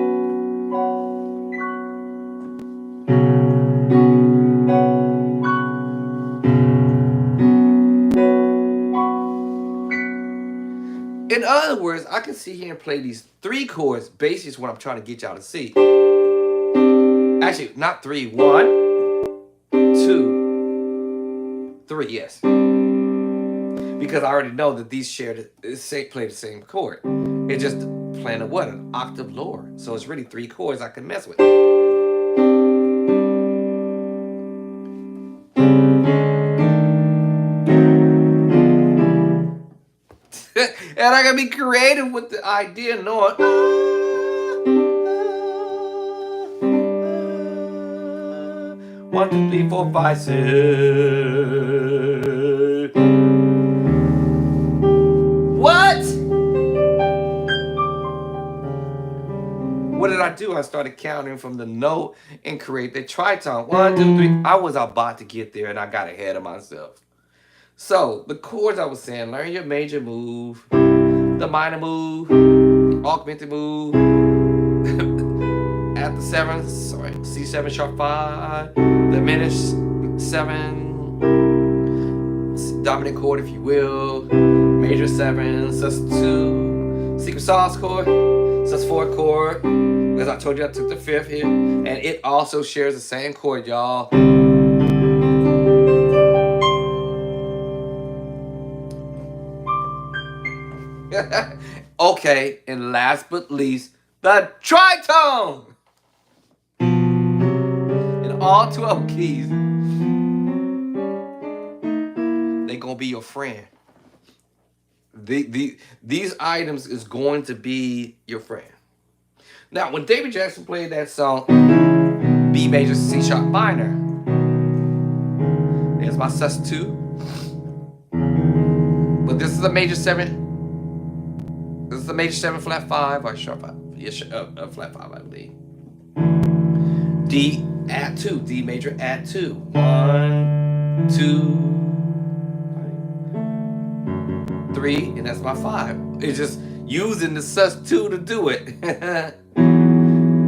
In other words, I can sit here and play these 3 chords. Basically, is what I'm trying to get y'all to see. Actually, not 3. 1, 2, 3. Yes, because I already know that these play the same chord. It's just playing a what? An octave lower. So it's really 3 chords I can mess with. And I gotta be creative with the idea, knowing 1, 2, 3, 4, 5, 6. What? What did I do? I started counting from the note and create the tritone. 1, 2, 3. I was about to get there and I got ahead of myself. So the chords I was saying, learn your major move, the minor move, the augmented move, at the 7, C7 sharp 5, the diminished 7, dominant chord if you will, major 7, sus 2, secret sauce chord, sus 4 chord. As I told you, I took the 5th here, and it also shares the same chord, y'all. Okay, and last but least, the tritone in all 12 keys. They gonna be your friend. These items is going to be your friend. Now, when David Jackson played that song, B major C sharp minor, there's my sus 2. But this is a major 7. This is a major 7 flat 5 or sharp 5. Yes, flat 5, I believe. D, add 2. D major, add 2. 1, 2, 3, and that's my 5. It's just using the sus2 to do it.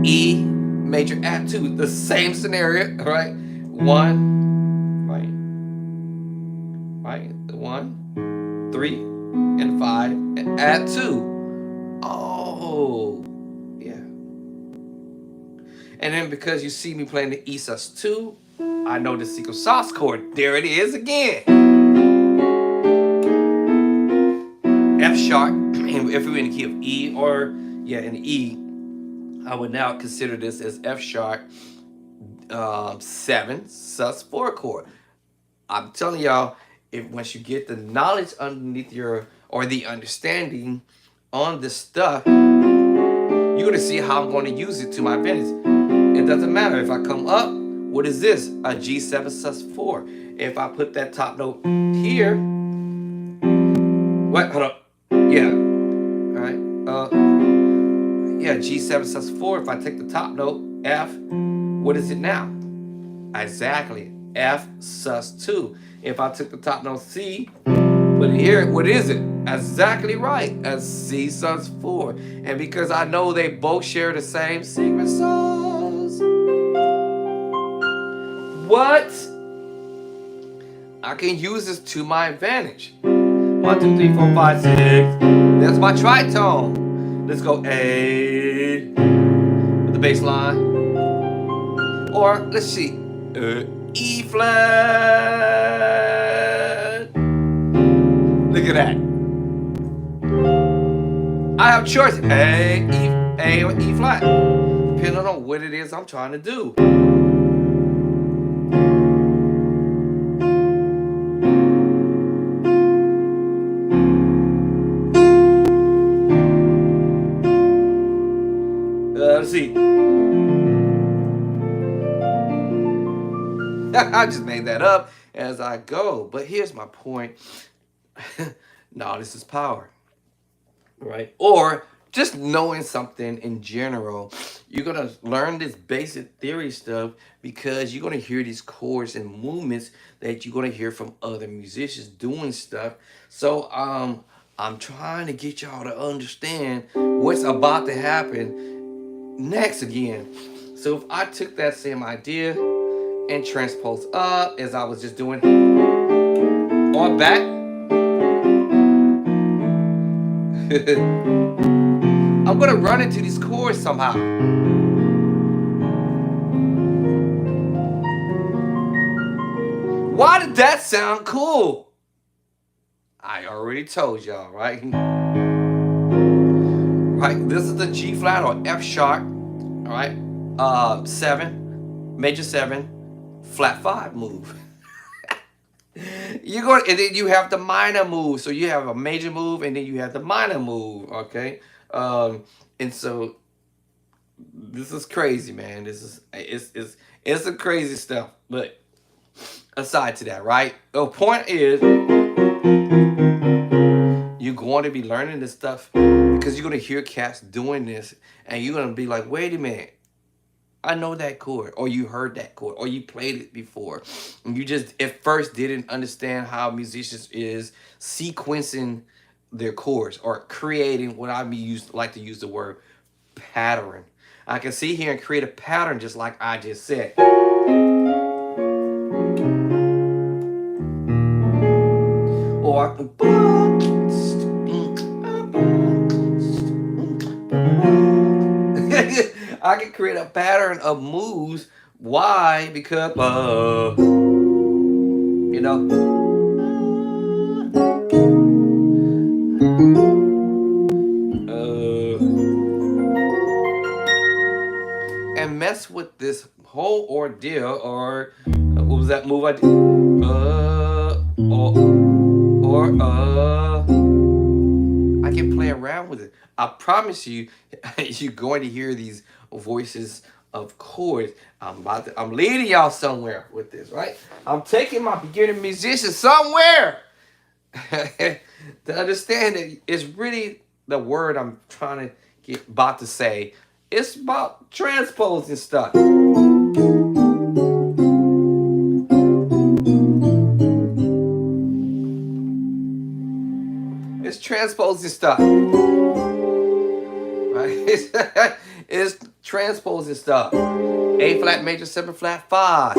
E major, add 2. The same scenario, right? 1, right? 1, 3, and 5, and add 2. Oh, yeah. And then because you see me playing the E sus2, I know the secret sauce chord. There it is again. F sharp, and if we're in the key of E, or yeah, in E, I would now consider this as F sharp 7 sus4 chord. I'm telling y'all, if once you get the knowledge underneath your, or the understanding on this stuff, you're gonna see how I'm gonna use it to my advantage. It doesn't matter if I come up. What is this? A G7 sus4. If I put that top note here, what? Hold up. Yeah. All right. Yeah, G7 sus4. If I take the top note F, what is it now? Exactly. F sus2. If I took the top note C, put it here, what is it? Exactly right. As C sus4. And because I know they both share the same secret sauce, what? I can use this to my advantage. 1, 2, 3, 4, 5, 6. That's my tritone. Let's go A with the bass line. Or let's see, E flat. Look at that. I have choice A or E flat, depending on what it is I'm trying to do. Let's see. I just made that up as I go. But here's my point. No, this is power. Right? Or just knowing something in general. You're going to learn this basic theory stuff because you're going to hear these chords and movements that you're going to hear from other musicians doing stuff. So I'm trying to get y'all to understand what's about to happen next again. So if I took that same idea and transpose up as I was just doing, or back, I'm gonna run into these chords somehow. Why did that sound cool? I already told y'all, right? Right, this is the G flat or F sharp, all right? 7, major 7, flat 5 move. You're going, and then you have the minor move. So you have a major move, and then you have the minor move. Okay, and so this is crazy, man. This is it's some crazy stuff. But aside to that, right? The point is, you're going to be learning this stuff because you're going to hear cats doing this, and you're going to be like, wait a minute. I know that chord, or you heard that chord, or you played it before. And you just at first didn't understand how musicians is sequencing their chords or creating what I like to use the word pattern. I can see here and create a pattern just like I just said. Or I can I can create a pattern of moves. Why? Because you know, and mess with this whole ordeal. Or what was that move I did? I can play around with it. I promise you, you're going to hear these voices of chords. I'm leading y'all somewhere with this, right? I'm taking my beginner musician somewhere to understand that it's really the word I'm trying to about to say. It's about transposing stuff. It's transposing stuff. Right? It's transposing stuff. A flat major 7 flat 5.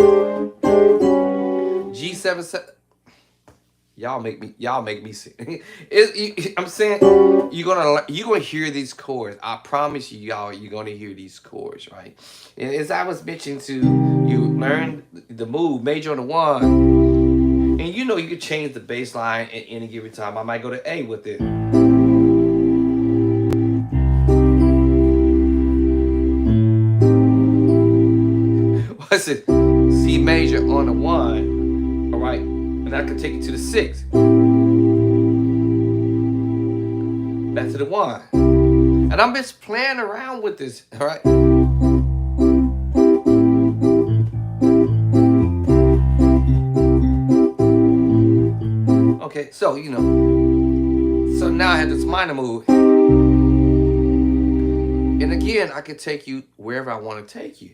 G7 7. Y'all make me sick. I'm saying you're gonna hear these chords. I promise you, y'all, you're gonna hear these chords, right? And as I was mentioning to you, learn the move major on the 1, and you know you can change the bass line at any given time. I might go to A with it. What's it? C major on the 1. All right, and I can take it to the 6. Back to the 1. And I'm just playing around with this, all right? Okay, so, so now I have this minor move. And again, I can take you wherever I want to take you.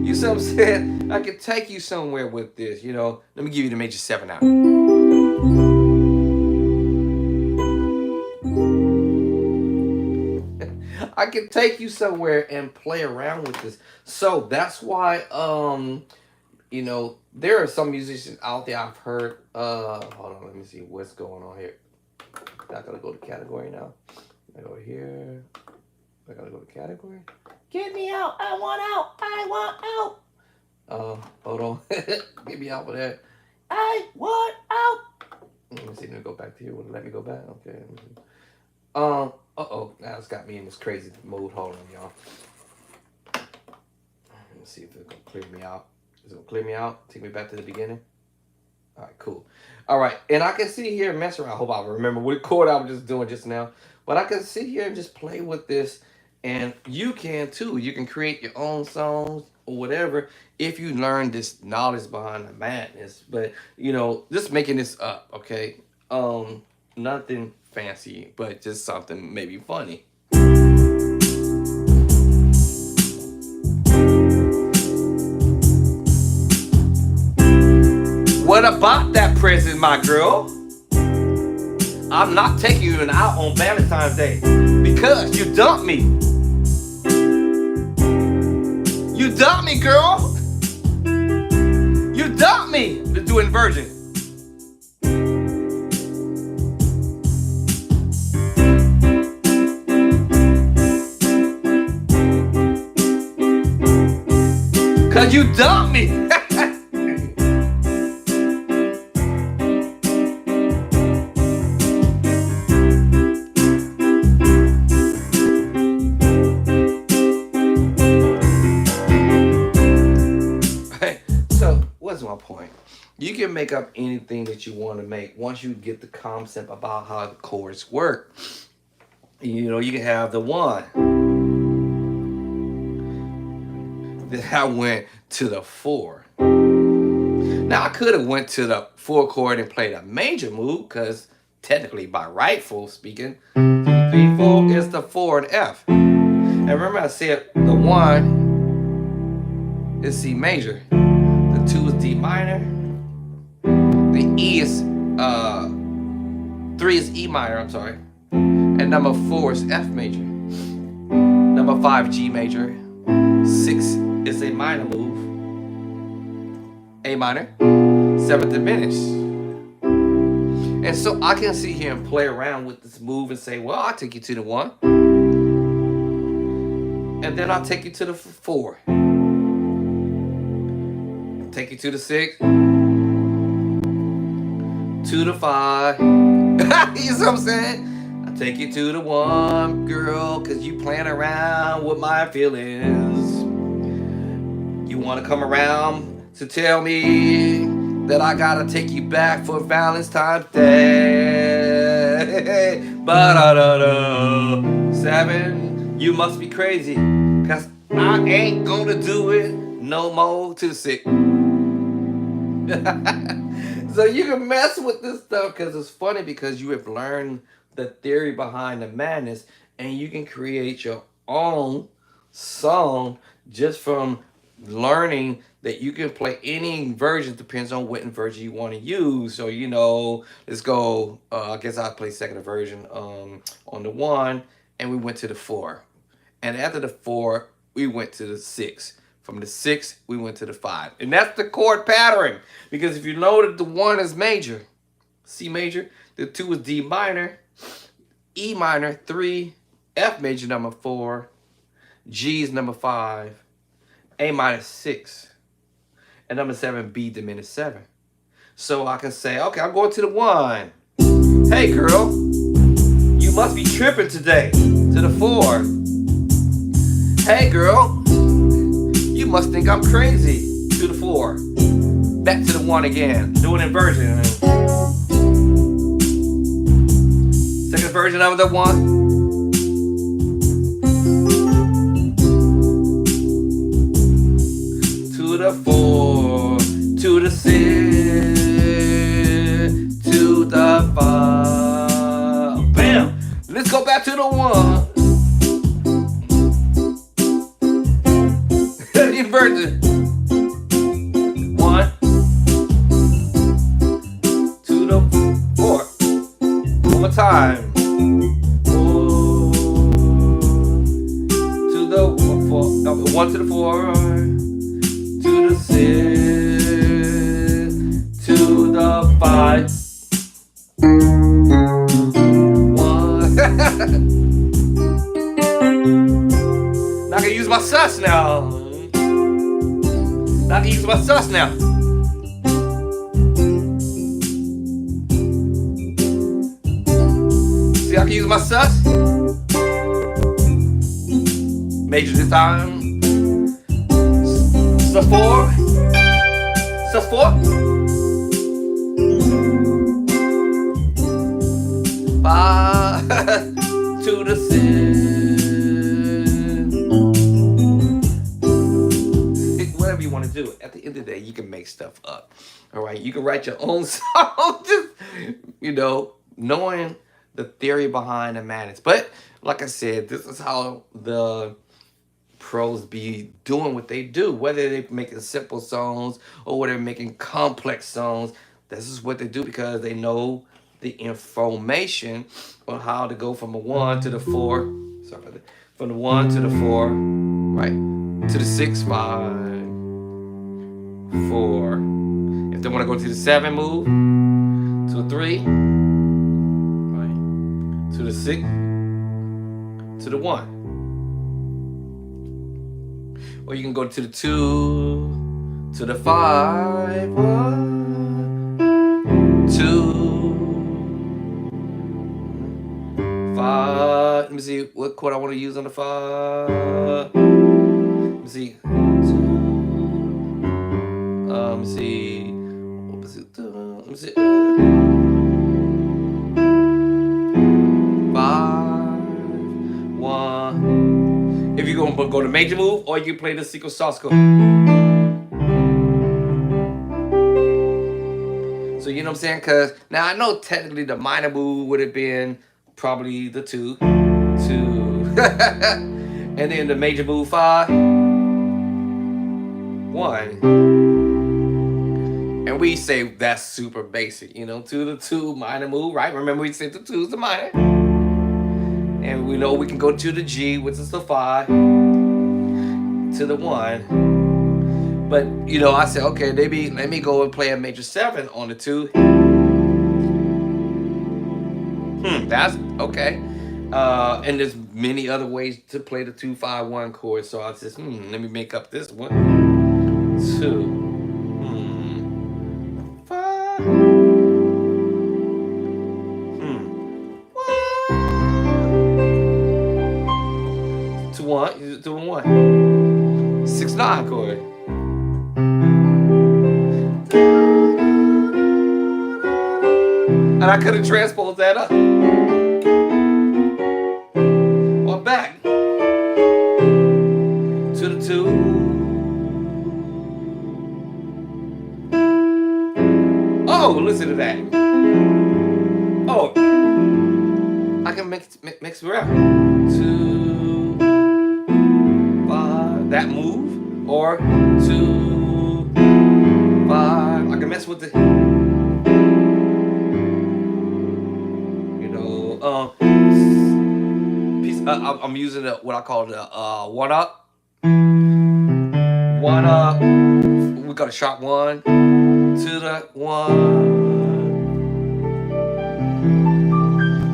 You see what I'm saying? I can take you somewhere with this, Let me give you the major 7 now. I can take you somewhere and play around with this. So that's why, there are some musicians out there I've heard. Hold on, let me see what's going on here. I gotta go to category now. I go here. I gotta go to category. Get me out! I want out! I want out! Hold on. Get me out of that. I want out! Let me see. Let me go back to here. Will it let me go back? Okay. Uh-oh. Now it's got me in this crazy mode. Hold on, y'all. Let me see if it's gonna clear me out. Is it gonna clear me out? Take me back to the beginning? All right, cool. All right, and I can sit here and mess around. I hope I remember what chord I was just doing just now. But I can sit here and just play with this, and you can too. You can create your own songs or whatever if you learn this knowledge behind the madness. But just making this up, okay? Nothing fancy, but just something maybe funny. What about that present, my girl? I'm not taking you out on Valentine's Day because you dumped me. You dumped me, girl. You dumped me to do inversion. Cause you dumped me. What's my point? You can make up anything that you want to make once you get the concept about how the chords work. You can have the 1. Then I went to the 4. Now I could have went to the 4 chord and played a major move because technically by rightful speaking, 2, 3, 4 is the 4 and F. And remember I said the 1 is C major. 2 is D minor. The E is 3 is E minor, I'm sorry. And number 4 is F major. Number 5 G major. 6 is a minor move. A minor. 7th diminished. And so I can sit here and play around with this move and say, well, I'll take you to the 1. And then I'll take you to the 4. Take you to the 6, to the 5. You know what I'm saying? I take you to the 1, girl, cause you playing around with my feelings. You wanna come around to tell me that I gotta take you back for Valentine's Day. Ba-da-da-da. 7, you must be crazy, cause I ain't gonna do it no more to the 6. So you can mess with this stuff because it's funny because you have learned the theory behind the madness and you can create your own song just from learning that you can play any version, depends on what version you want to use. So let's go. I guess I play second version on the one, and we went to the four, and after the four we went to the six. From the six we went to the five, and that's the chord pattern. Because if you know that the one is major, C major, the two is D minor, E minor, three, F major number four, G is number five, A minor six, and number seven, B diminished seven. So I can say, okay, I'm going to the one. Hey girl, you must be tripping today. To the four. Hey girl, you must think I'm crazy. To the four. Back to the one again. Do an inversion. Second version of the one. To the four. To the six. To the five. Bam! Let's go back to the one. Inversion. One. To the four. One more time. Four. To the four. One to the four. To the six. To the five. One. Now I can use my sus now. Now I can use my sus now. See, I can use my sus. Major this time. Sus four. Sus four. Five. To the six. Whatever you want to do. At the end of the day, you can make stuff up. All right, you can write your own song. Just knowing the theory behind the madness. But like I said, this is how the pros be doing what they do. Whether they're making simple songs or whether they're making complex songs, this is what they do because they know the information on how to go from a one to the four. Sorry about that. From the one to the four, right? To the six, five, four. If they want to go to the seven, move to the three, right? To the six, to the one. Or you can go to the two, to the five, one, two, five. Let me see what chord I want to use on the five. Let me see. Let me see. Let me see. Five, one. If you're going to go to major move, or you can play the secret sauce chord. So you know what I'm saying? Because now I know technically the minor move would have been probably the two. And then the major move, five, one. And we say that's super basic, to the two minor move, right? Remember we said the two is the minor. And we know we can go to the G, which is the five, to the one. But I said, okay, maybe let me go and play a major seven on the two. That's okay. And there's many other ways to play the 2-5-1 chord. So I said, let me make up this one. Two. Five. One. 2-1. 6-9 chord. And I could have transposed that up. Or back. To the two. Oh, listen to that. Oh, I can mix it around. 2, 5. That move, or 2, 5. I can mess with the, piece. I'm using what I call the 1-up. 1-up. We got a sharp 1 to the 1.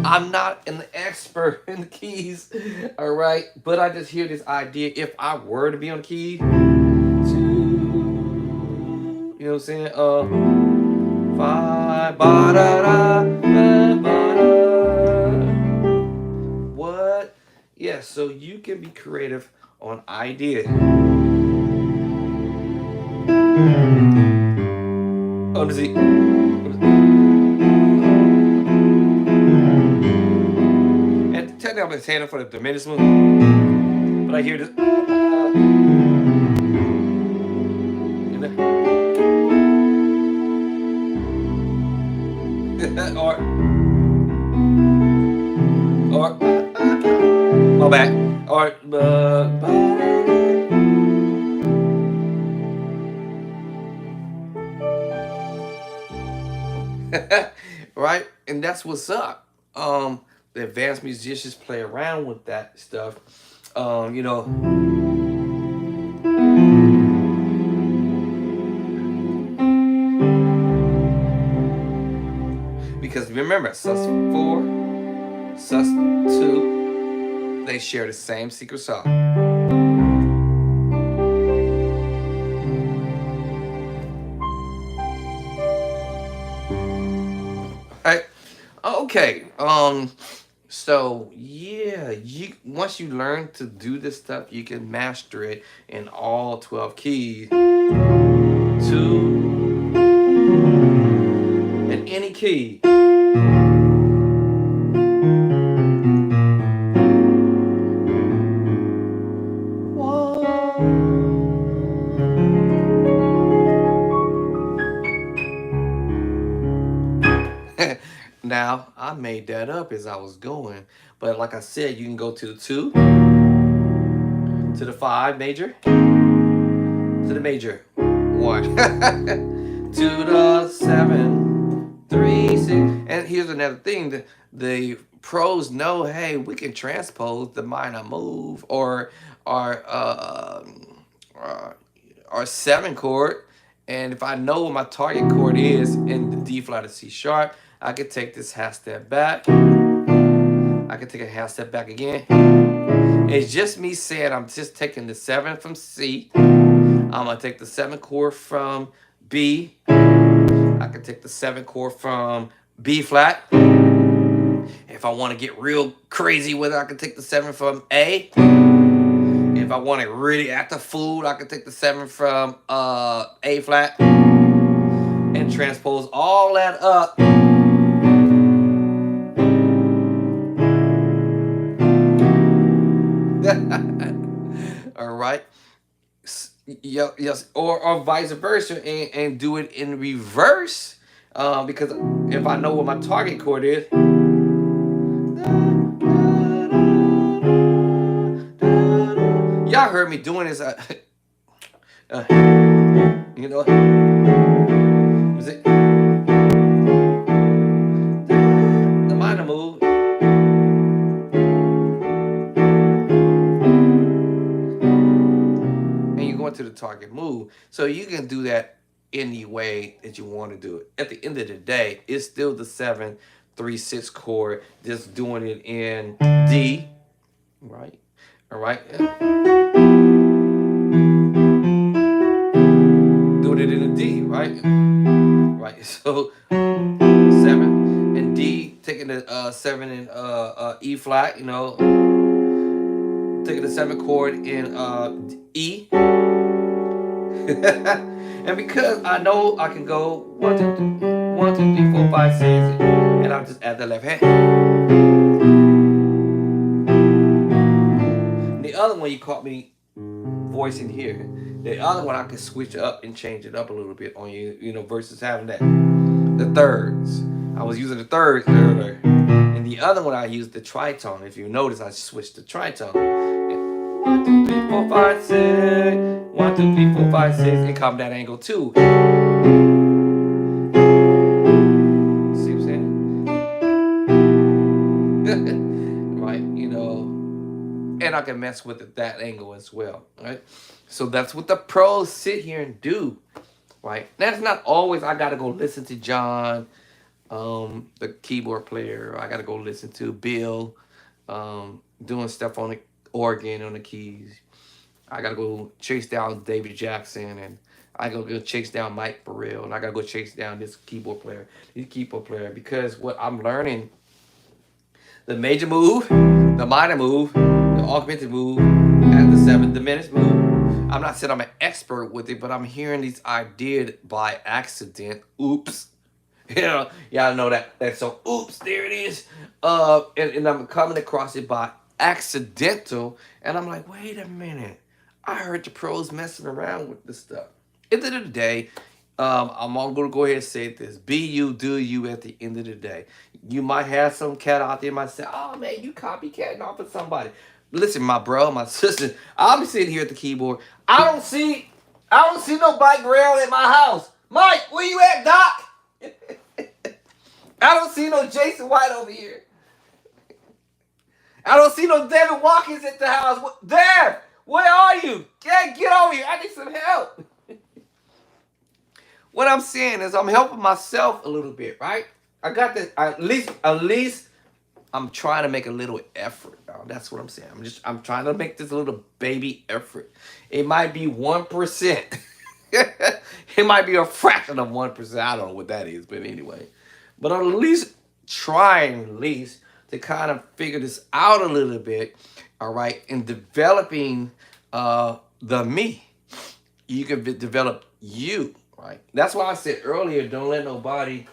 I'm not an expert in the keys, all right, but I just hear this idea. If I were to be on the key, you know what I'm saying? 5, ba da da, ba da. What? Yeah. So you can be creative on idea. Oh, does he? And technically, I've been saying it for the diminished one, but I hear this. Or my back, or right, and that's what's up. The advanced musicians play around with that stuff. You know, because remember, sus4, sus2, they share the same secret sauce. Right? Okay. So yeah, you once you learn to do this stuff, you can master it in all 12 keys. 2 in any key. Now, I made that up as I was going, but like I said, you can go to the 2, to the 5 major, to the major 1, to the 7, 3, 6. And here's another thing: the pros know, hey, we can transpose the minor move or our uh, our 7 chord, and if I know what my target chord is in the D flat or C sharp, I could take this half step back. I could take a half step back again. It's just me saying I'm just taking the 7 from C. I'm gonna take the 7 chord from B. I can take the 7 chord from B flat. If I want to get real crazy with it, I can take the 7 from A. If I want to really act a fool, I can take the 7 from A flat and transpose all that up. All right. Yes, or vice versa, and do it in reverse. Because if I know what my target chord is, y'all heard me doing this. You know, was it the minor move? And you're going to the target move, so you can do that any way that you want to do it. At the end of the day, it's still the 7, 3, 6 chord, just doing it in D, right? All right. Doing it in a D, right? Right. So 7 and D, taking the 7 in E flat, you know, taking the 7 chord in E. And because I know I can go 1, 2, 3, 1, 2, 3, 4, 5, 6, and I'll just add the left hand. And the other one you caught me voicing here. The other one I can switch up and change it up a little bit on you, versus having the thirds. I was using the thirds earlier, and the other one I used the tritone. If you notice, I switched to tritone. 1, 2, 3, 4, 5, 6. 1, 2, 3, 4, 5, 6, and come that angle too. See what I'm saying? Right, and I can mess with it that angle as well, right? So that's what the pros sit here and do, right? That's not always I gotta go listen to John, the keyboard player. I gotta go listen to Bill, doing stuff on the organ, on the keys. I gotta go chase down David Jackson, and I gotta go chase down Mike Burrell, and I gotta go chase down this keyboard player, because what I'm learning, the major move, the minor move, the augmented move, and the seventh diminished move. I'm not saying I'm an expert with it, but I'm hearing these ideas by accident. Oops. Y'all know that so oops, there it is. And I'm coming across it by accidental, and I'm like, wait a minute. I heard the pros messing around with this stuff. At the end of the day, I'm all going to go ahead and say this. Be you, do you at the end of the day. You might have some cat out there might say, oh man, you copycatting off of somebody. Listen, my bro, my sister, I'll be sitting here at the keyboard. I don't see no bike rail at my house. Mike, where you at, Doc? I don't see no Jason White over here. I don't see no David Watkins at the house. Dev, where are you? Get over here. I need some help. What I'm saying is I'm helping myself a little bit, right? I got this. At least I'm trying to make a little effort. That's what I'm saying. I'm trying to make this little baby effort. It might be 1%. It might be a fraction of 1%. I don't know what that is, but anyway. But I'm at least trying to kind of figure this out a little bit, all right, in developing the me. You can develop you, right? That's why I said earlier, don't let nobody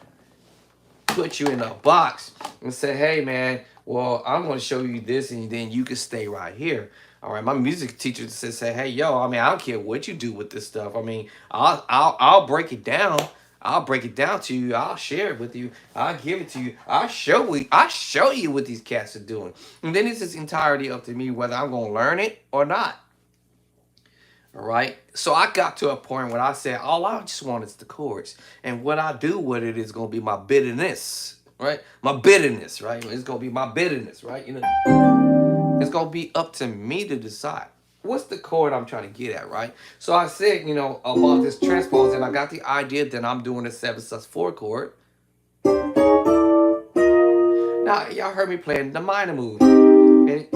put you in a box and say, hey, man, well, I'm going to show you this, and then you can stay right here. All right, my music teacher says, say, hey, yo, I mean, I don't care what you do with this stuff. I mean, I'll break it down. I'll break it down to you. I'll share it with you. I'll give it to you. I'll show you what these cats are doing. And then it's just entirely up to me whether I'm going to learn it or not. All right. So I got to a point where I said, all I just want is the chords. And what I do with it is going to be my bitterness, right? My bitterness, right? It's going to be my bitterness, right? It's going to be up to me to decide. What's the chord I'm trying to get at, right? So I said, about this transpose, and I got the idea that I'm doing a 7/4 chord. Now, y'all heard me playing the minor move. And,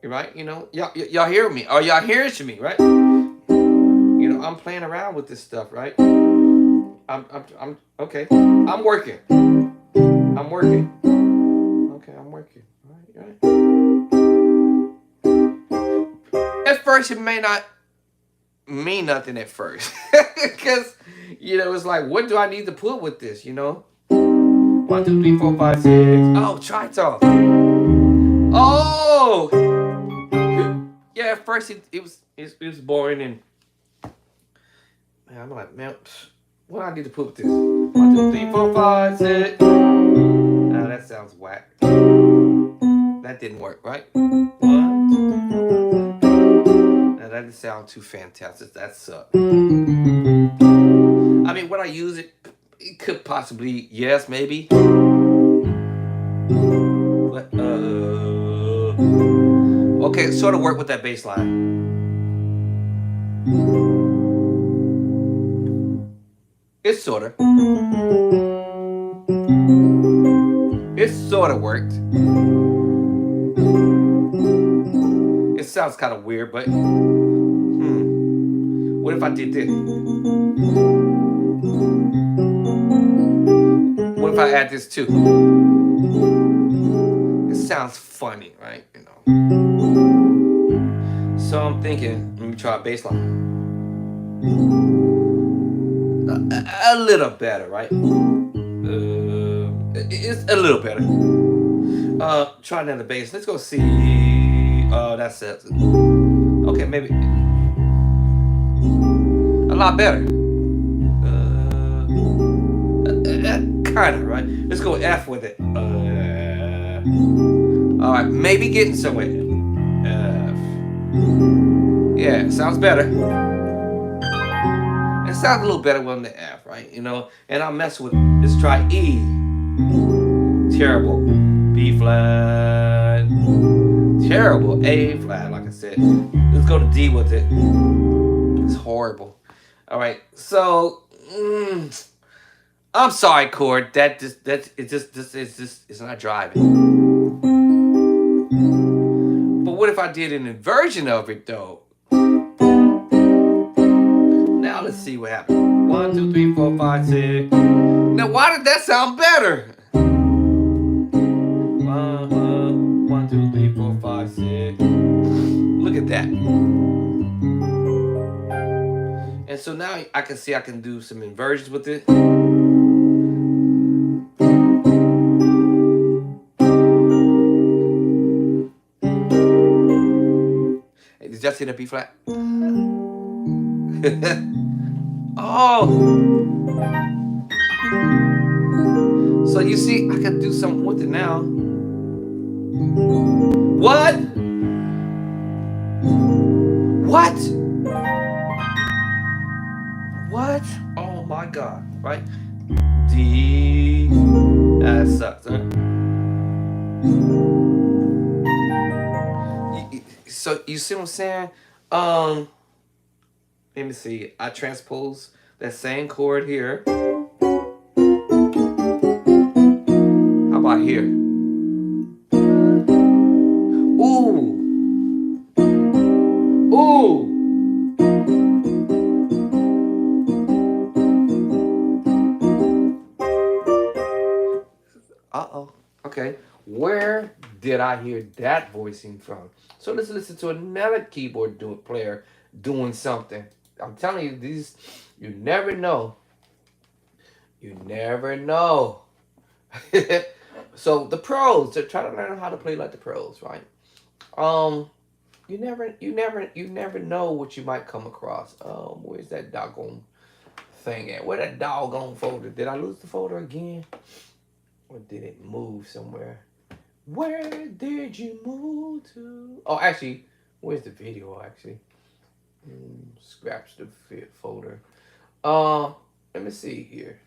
right? Y'all hear me. Or y'all hearing me, right? I'm playing around with this stuff, right? I'm okay. I'm working. Okay, I'm working. All right. At first, it may not mean nothing at first. Because, it's like, what do I need to put with this, 1, 2, 3, 4, 5, 6. Oh, tritone. Oh! Yeah, at first it was boring, and man, I'm like, man, what do I need to put with this? 1, 2, 3, 4, 5, 6. Now that sounds whack. That didn't work, right? 1, 2, 3, 4, 5, 6. Now that didn't sound too fantastic. That sucked. I mean, would I use it? It could possibly, yes, maybe. But okay, sort of work with that bass line. It sort of worked. It sounds kind of weird, but what if I did this? What if I add this too? It sounds funny, right? So I'm thinking, let me try a bass line. A little better, right? It's a little better. Try another bass. Let's go see. Oh, that's it. Okay, maybe. lot better. Kind of, right? Let's go F with it. All right, maybe getting somewhere. F. Yeah, sounds better. It sounds a little better on the F, right? You know, and I'll mess with. Let's try E. Terrible. B flat. Terrible. A flat, like I said. Let's go to D with it. It's horrible. All right, so. I'm sorry, chord. It's not driving. But what if I did an inversion of it though? Now let's see what happens. 1, 2, 3, 4, 5, 6. Now why did that sound better? 1, 2, 3, 4, 5, 6. Look at that. And so now I can see I can do some inversions with it. Did y'all see that B flat? Oh! So you see, I can do something with it now. What? What? What? Oh my God, right? D. That sucks, huh? So you see what I'm saying? Let me see. I transpose that same chord here. How about here? Ooh. Ooh. Uh-oh. Okay. Where did I hear that voicing from? So let's listen to another keyboard player doing something. I'm telling you, these, you never know. You never know. So the pros, they're trying to learn how to play like the pros, right? You never know what you might come across. Where's that doggone thing at? Where that doggone folder? Did I lose the folder again? Or did it move somewhere? Where did you move to? Oh, actually, where's the video actually? Scratch the folder. Let me see here.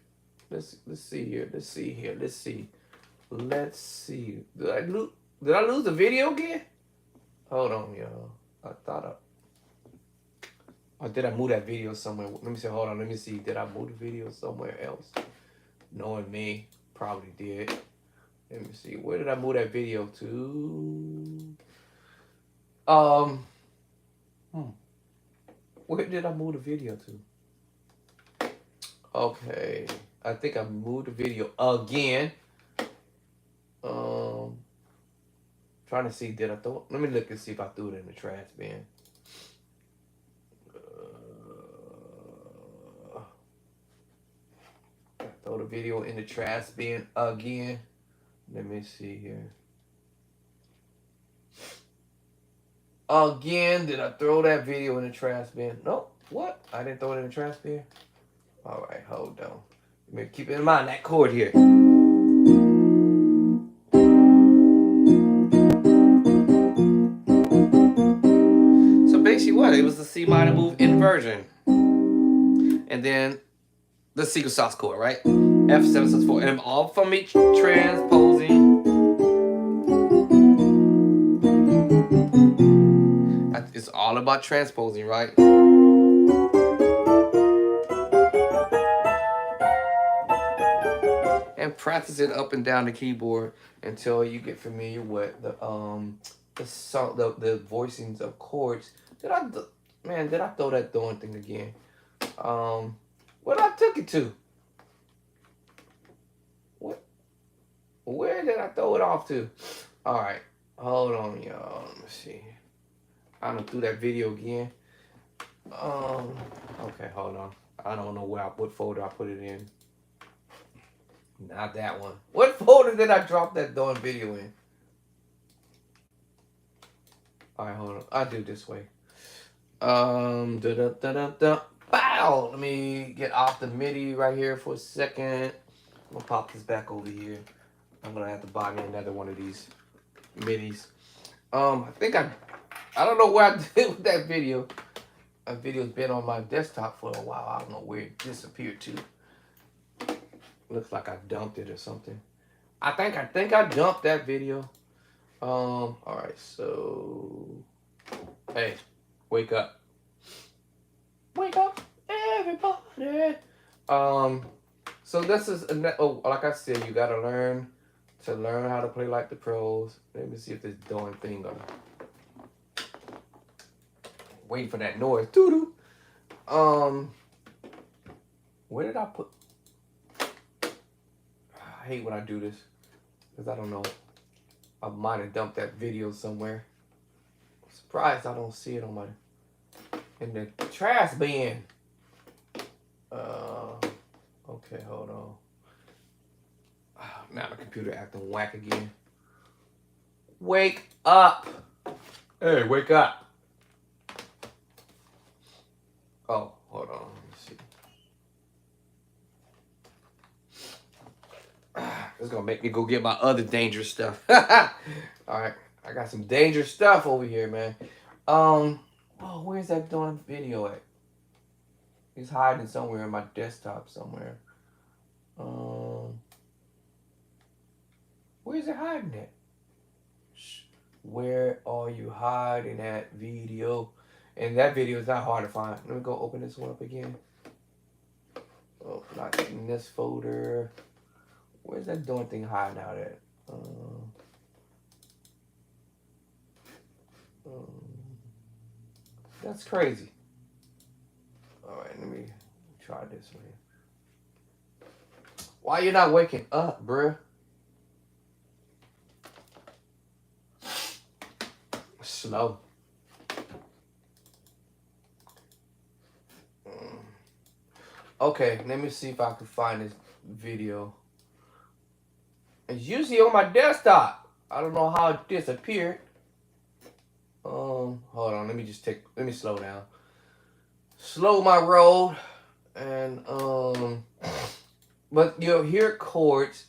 Let's see here. Let's see here. Let's see. Let's see. Did I lose the video again? Hold on, y'all. I thought or did I move that video somewhere? Let me see. Hold on. Let me see. Did I move the video somewhere else? Knowing me, probably did. Let me see. Where did I move that video to? Where did I move the video to? Okay. I think I moved the video again. Trying to see, did I throw it? Let me look and see if I threw it in the trash bin. I throw the video in the trash bin again. Let me see here. Again, did I throw that video in the trash bin? Nope. What? I didn't throw it in the trash bin? All right, hold on. Let me keep in mind that chord here. So basically what? It was the C minor move inversion. And then the secret sauce chord, right? F7, 6, 4. And I'm all from each transposing. It's all about transposing, right? And practice it up and down the keyboard until you get familiar with the voicings of chords. Did I throw that throwing thing again? What I took it to? What? Where did I throw it off to? All right, hold on, y'all. Let me see. I done threw that video again. Okay, hold on. I don't know what folder I put it in. Not that one. What folder did I drop that darn video in? All right, hold on. I'll do it this way. Bow. now let me get off the MIDI right here for a second. I'm gonna pop this back over here. I'm gonna have to buy me another one of these MIDIs. I think I don't know what I did with that video. That video's been on my desktop for a while. I don't know where it disappeared to. Looks like I dumped it or something. I think I dumped that video. All right, so hey, wake up. Wake up, everybody. So this is like I said, you gotta learn how to play like the pros. Let me see if this darn thing gonna wait for that noise. Doo doo. Where did I put? I hate when I do this because I don't know. I might have dumped that video somewhere. I'm surprised I don't see it on my in the trash bin. Okay, hold on. Now the computer acting whack again. Wake up! Hey, wake up! Oh, hold on. Let me see. It's gonna make me go get my other dangerous stuff. Alright, I got some dangerous stuff over here, man. Oh, where's that darn video at? It's hiding somewhere in my desktop somewhere. Where's it hiding at? Where are you hiding that video? And that video is not hard to find. Let me go open this one up again. Oh, not in this folder. Where's that darn thing hiding out at? That's crazy. All right, let me try this one. Why you not waking up, bruh? Slow. Okay, let me see if I can find this video. It's usually on my desktop. I don't know how it disappeared. Hold on, let me slow down. Slow my roll. And but you'll hear chords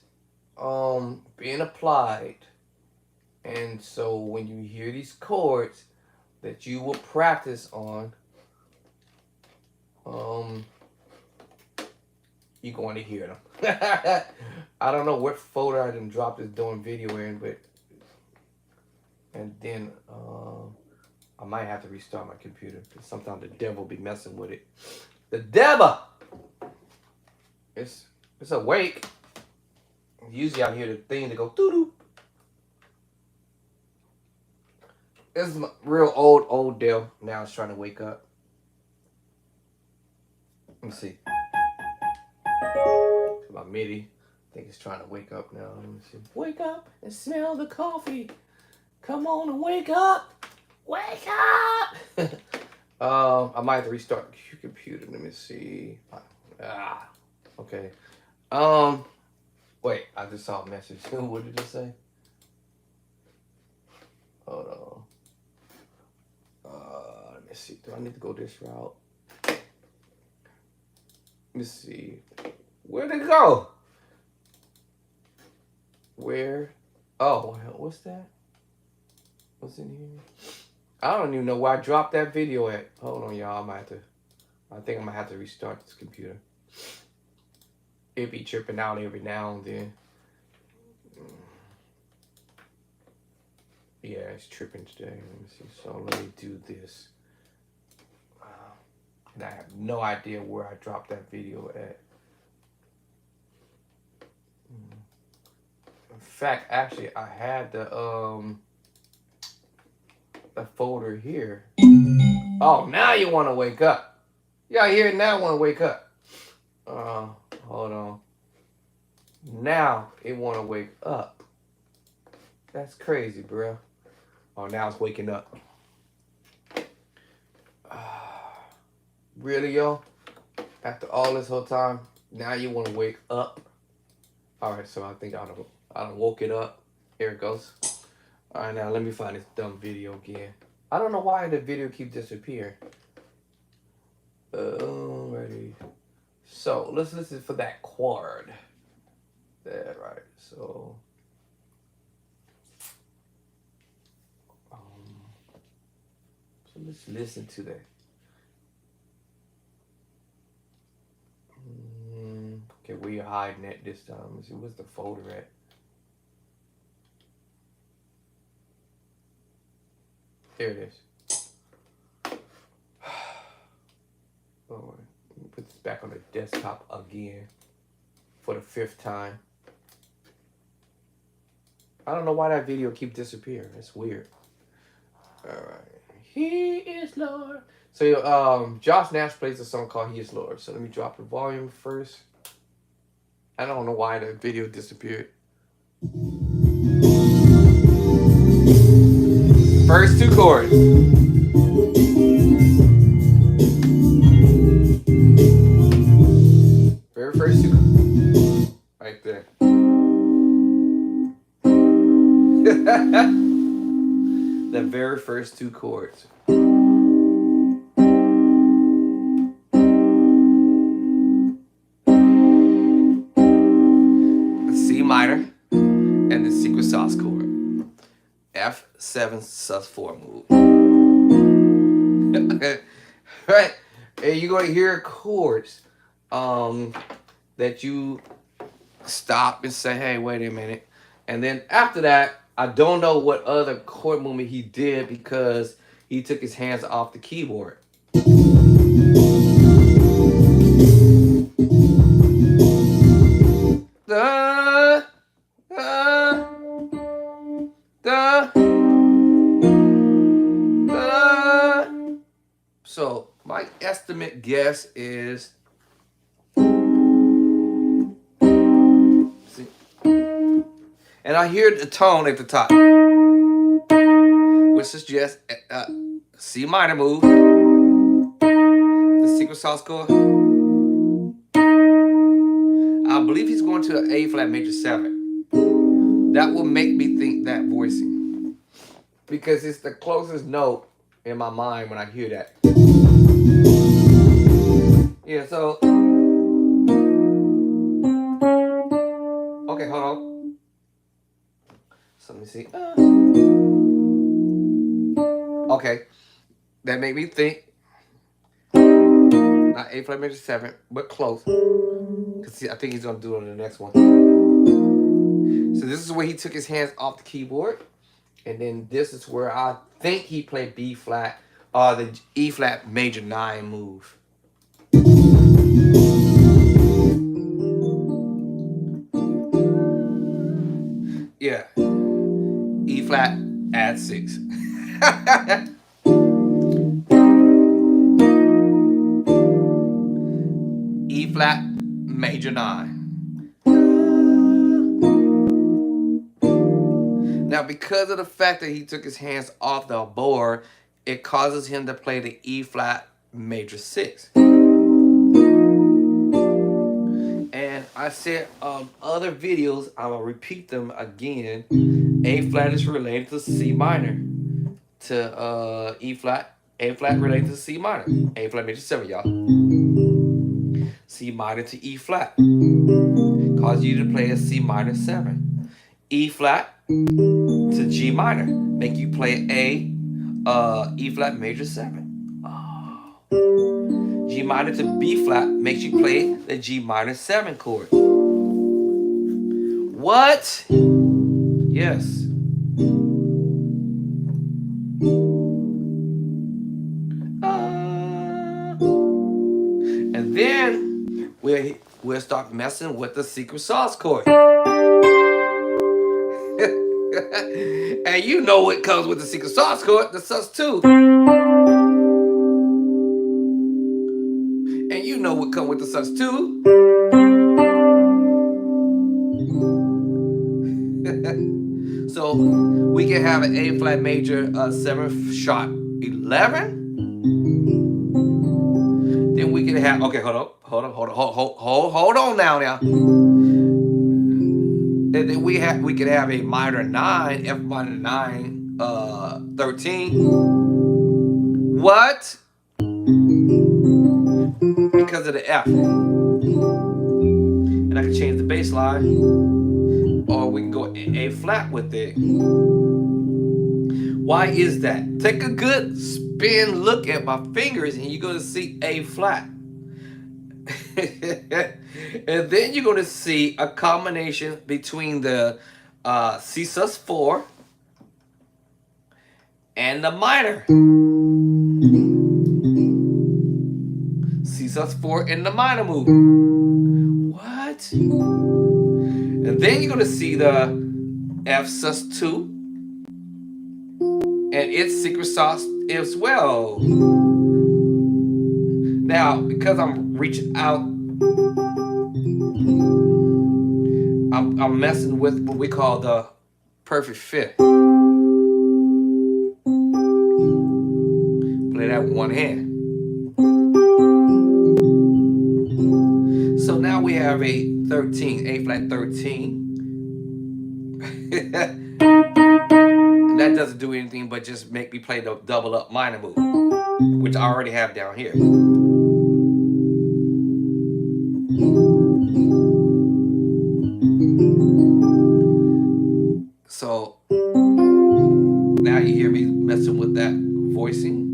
being applied. And so when you hear these chords that you will practice on, you're going to hear them. I don't know what folder I didn't drop this darn video in, but and then I might have to restart my computer because sometimes the devil be messing with it. The devil. It's awake. Usually I hear the thing that go doo doo. This is my real old Dell. Now it's trying to wake up. Let me see. My MIDI. I think it's trying to wake up now. Let me see. Wake up and smell the coffee. Come on and wake up. Wake up. I might have to restart the computer. Let me see. Okay. Wait, I just saw a message. What did it say? Hold on. Let me see. Do I need to go this route? Let me see. Where'd it go? Where? Oh, what's that? What's in here? I don't even know where I dropped that video at. Hold on, y'all. I think I'm gonna have to restart this computer. It be tripping out every now and then. Yeah, it's tripping today. Let me see. So let me do this. And I have no idea where I dropped that video at. In fact, actually, I had the folder here. Oh, now you want to wake up. Y'all hear it now? Want to wake up? Hold on. Now it want to wake up. That's crazy, bro. Oh, now it's waking up. Really, yo? After all this whole time, now you want to wake up? All right, so I think I done woke it up. Here it goes. All right, now let me find this dumb video again. I don't know why the video keeps disappearing. Right Alrighty. So let's listen for that chord. There, right. So let's listen to that. Okay, where you hiding at this time? Let's see, where's the folder at? There it is. Oh, let me put this back on the desktop again for the 5th time. I don't know why that video keeps disappearing. It's weird. All right. He is Lord. So Josh Nash plays a song called He is Lord. So let me drop the volume first. I don't know why the video disappeared. First 2 chords. Very first 2 chords. Right there. The very first 2 chords. The C minor and the secret sauce chord. F7 sus4 move. Right? And you're going to hear chords that you stop and say, hey, wait a minute. And then after that, I don't know what other chord movement he did because he took his hands off the keyboard. Da, da, da, da. So my estimate guess is, and I hear the tone at the top, which suggests C minor move, the secret sauce chord. I believe he's going to an A flat major 7. That will make me think that voicing, because it's the closest note in my mind when I hear that. Yeah, so okay, hold on. So let me see. Okay, that made me think. Not A flat major 7, but close. Cause I think he's gonna do it on the next one. So this is where he took his hands off the keyboard, and then this is where I think he played B flat, the E flat major 9 move. Yeah, E flat add 6. E flat major 9. Now, because of the fact that he took his hands off the board, it causes him to play the E flat major 6. And I said other videos, I'm gonna repeat them again. A flat is related to C minor, to E flat. A flat related to C minor. A flat major 7, y'all. C minor to E flat. Cause you to play a C minor 7. E flat to G minor. Make you play a E flat major 7. Oh. G minor to B flat makes you play the G minor 7 chord. What? Yes. And then we'll start messing with the secret sauce chord. And you know what comes with the secret sauce chord, the sus2. And you know what comes with the sus2. So we can have an A flat major 7 sharp 11. Then we can have, okay, hold on now. And then we could have a minor 9, F minor 9, 13. What? Because because of the F. And I can change the bass line, or we can go A flat with it. Why is that? Take a good spin look at my fingers and you're going to see A flat. And then you're going to see a combination between the C sus4 and the minor. C sus4 in the minor move. What? And then you're going to see the F sus2 and its secret sauce as well. Now, because I'm reaching out, I'm messing with what we call the perfect fifth. Play that with one hand. So now we have a 13, A flat 13. That doesn't do anything but just make me play the double up minor move, which I already have down here. So now you hear me messing with that voicing.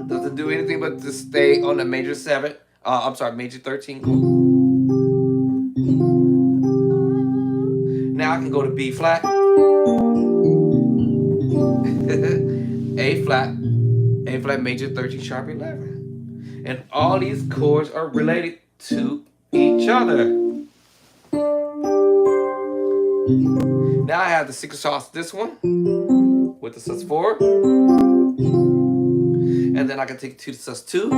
Doesn't do anything but to stay on the major 7. I'm sorry, major 13 chord. Now I can go to B flat, A flat major 13 sharp 11. And all these chords are related to each other. Now I have the secret sauce, this one, with the sus4. And then I can take it to the sus2.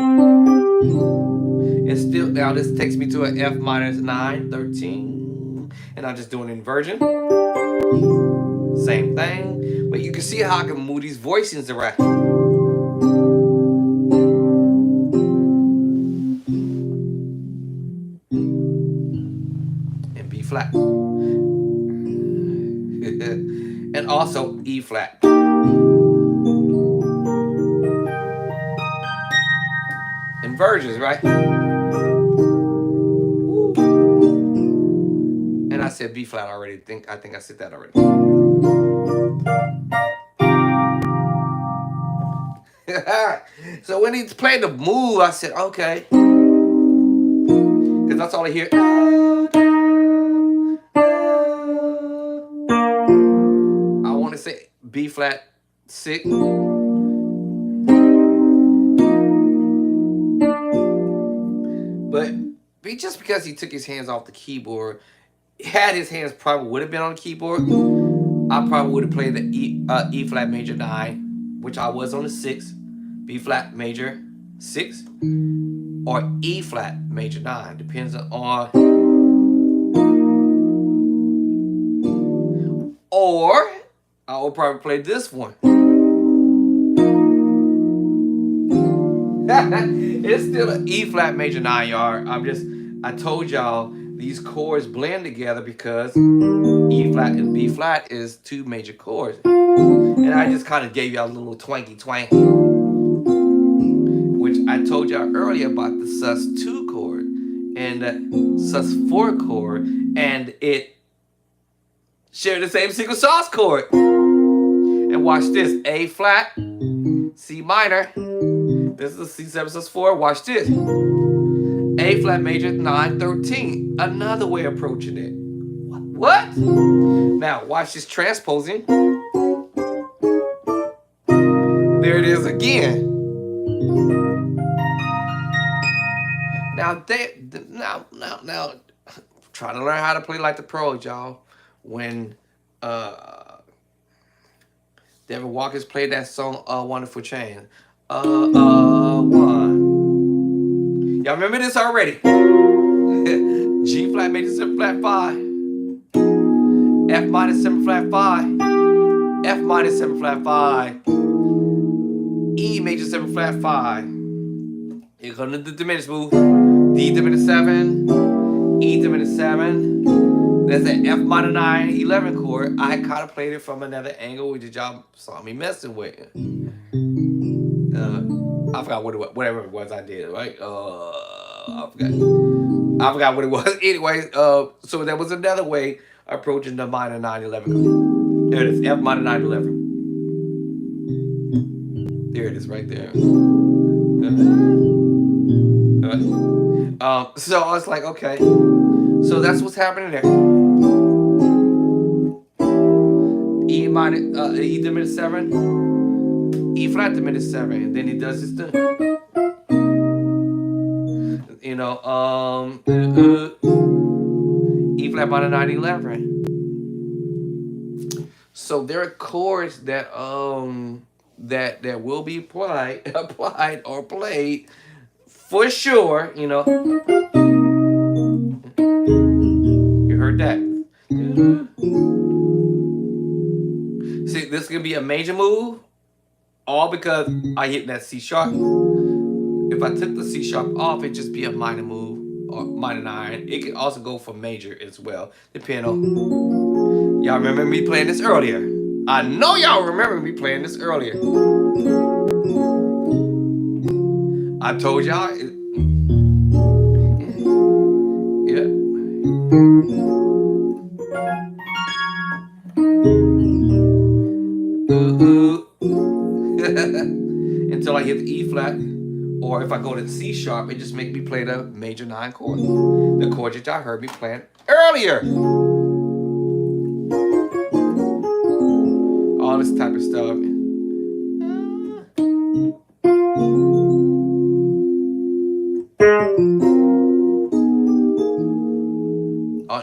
And still, now this takes me to an F minus 9, 13. And I'm just doing inversion. Same thing. But you can see how I can move these voicings around. And B flat. And also E flat. Inversions, right? And I said B flat already. I think I said that already. So when he played the move, I said, okay. Because that's all I hear. I want to say B flat 6. But just because he took his hands off the keyboard, had his hands probably would have been on the keyboard, I probably would have played the E flat major 9, which I was on the 6, B flat major 6, or E flat major 9, depends on. Or I will probably play this one. It's still an E flat major 9 yard. I told y'all these chords blend together because E flat and B flat is 2 major chords. And I just kind of gave y'all a little twanky twang, which I told y'all earlier about the sus2 chord and the sus4 chord, and it share the same secret sauce chord. And watch this, A flat, C minor. This is a C7 sus4. Watch this. A flat major 9, 13. Another way of approaching it. What? Now watch this transposing. There it is again. Now try to learn how to play like the pros, y'all. When Devin Walker's played that song Wonderful Chain. One. Y'all remember this already? G flat major 7 flat 5. F minor 7 flat 5. F minor 7 flat 5. E major 7 flat 5. Here comes the diminished move. D diminished 7. E diminished 7. There's an F minor 9, 11 chord. I kind of played it from another angle, which y'all saw me messing with. I forgot what it was, whatever it was I did, right? I forgot what it was. Anyway, so there was another way approaching the minor 9/11. There it is, F minor 9/11. There it is, right there. So I was like, okay, so that's what's happening there. E minor, E diminished 7, E flat diminished 7, and then he does this thing. You know, E flat minor 9/11. So there are chords that will be applied or played for sure. You know, you heard that. See, this is gonna be a major move, all because I hit that C sharp. If I took the C sharp off, it'd just be a minor move or minor 9. It can also go for major as well, depending on. Y'all remember me playing this earlier? I know y'all remember me playing this earlier. I told y'all. Yeah. Until I hit the E flat, or if I go to the C sharp, it just make me play the major 9 chord, the chord that y'all heard me playing earlier. All this type of stuff.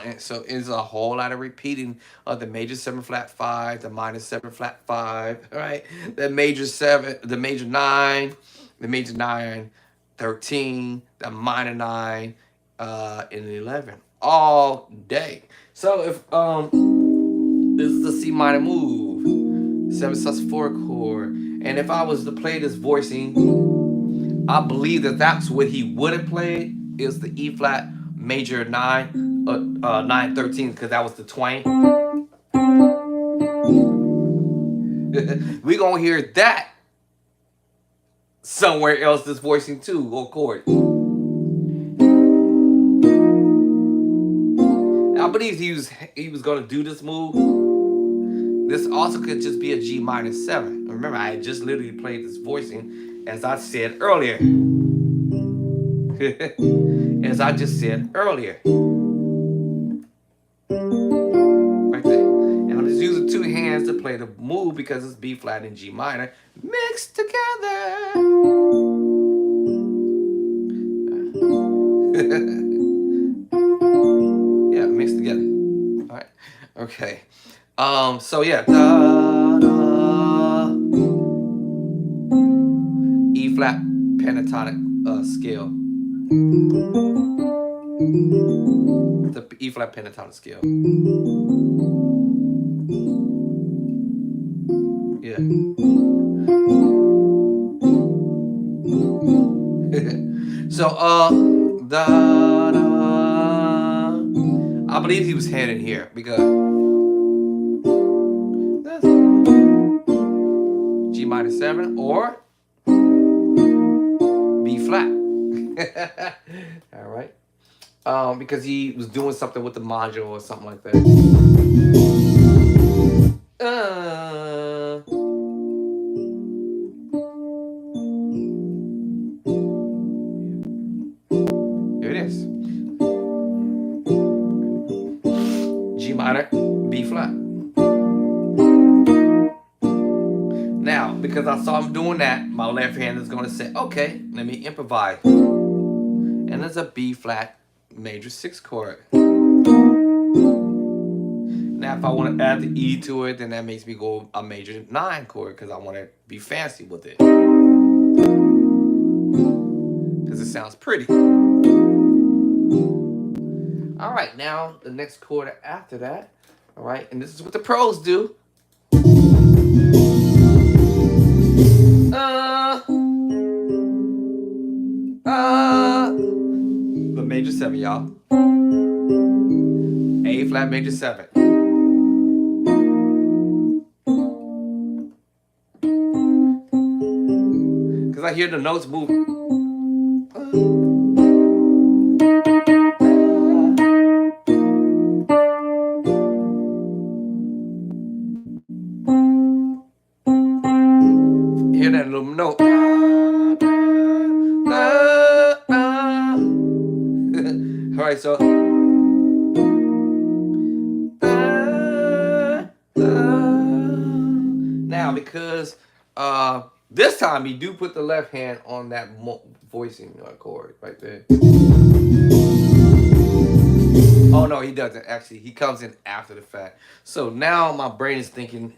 And so it's a whole lot of repeating of the major 7 flat 5, the minor 7 flat 5, right? The major 7, the major 9, the major 9, 13, the minor 9, and 11, all day. So if this is a C minor move, 7 sus4 chord, and if I was to play this voicing, I believe that that's what he would have played, is the E flat major 9, 9 13, because that was the twang. We gonna hear that somewhere else, this voicing too, or chord. I believe he was gonna do this move. This also could just be a G minor 7. Remember, I had just literally played this voicing, as I said earlier. As I just said earlier. Right there. And I'm just using 2 hands to play the move because it's B flat and G minor mixed together. Yeah, mixed together. All right. Okay. So yeah. Da, da. E flat pentatonic scale. The E flat pentatonic scale. Yeah. So da, da. I believe he was heading here because G minor 7 or B flat. All right. Because he was doing something with the module or something like that. Here it is. G minor, B flat. Now, because I saw him doing that, my left hand is going to say, okay, let me improvise. And there's a B flat major 6 chord. Now, if I want to add the E to it, then that makes me go a major 9 chord because I want to be fancy with it. Because it sounds pretty. All right, now the next chord after that. All right, and this is what the pros do. The major 7, y'all. A flat major 7. Because because I hear the notes move. Hear that little note. All right, so now because this time you do put the left hand on that voicing chord right there. Oh no, he doesn't actually. He comes in after the fact. So now my brain is thinking.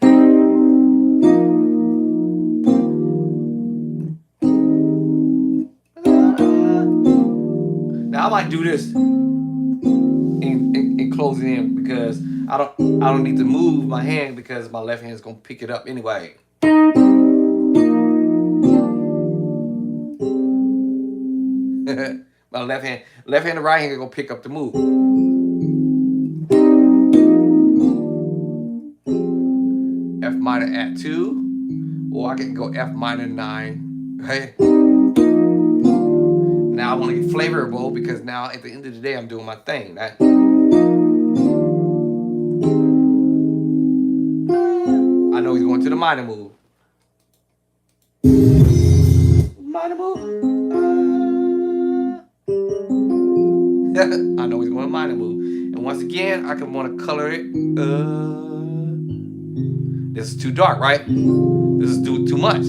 Now I might do this and close it in because I don't need to move my hand because my left hand is gonna pick it up anyway. My left hand and right hand are gonna pick up the move. F minor at 2, or I can go F minor 9. Right? Now I want to get flavorable because now at the end of the day I'm doing my thing. Right? I know he's going to the minor move. Minor move. I know he's going to minor move. And once again, I can want to color it. This is too dark, right? This is doing too much.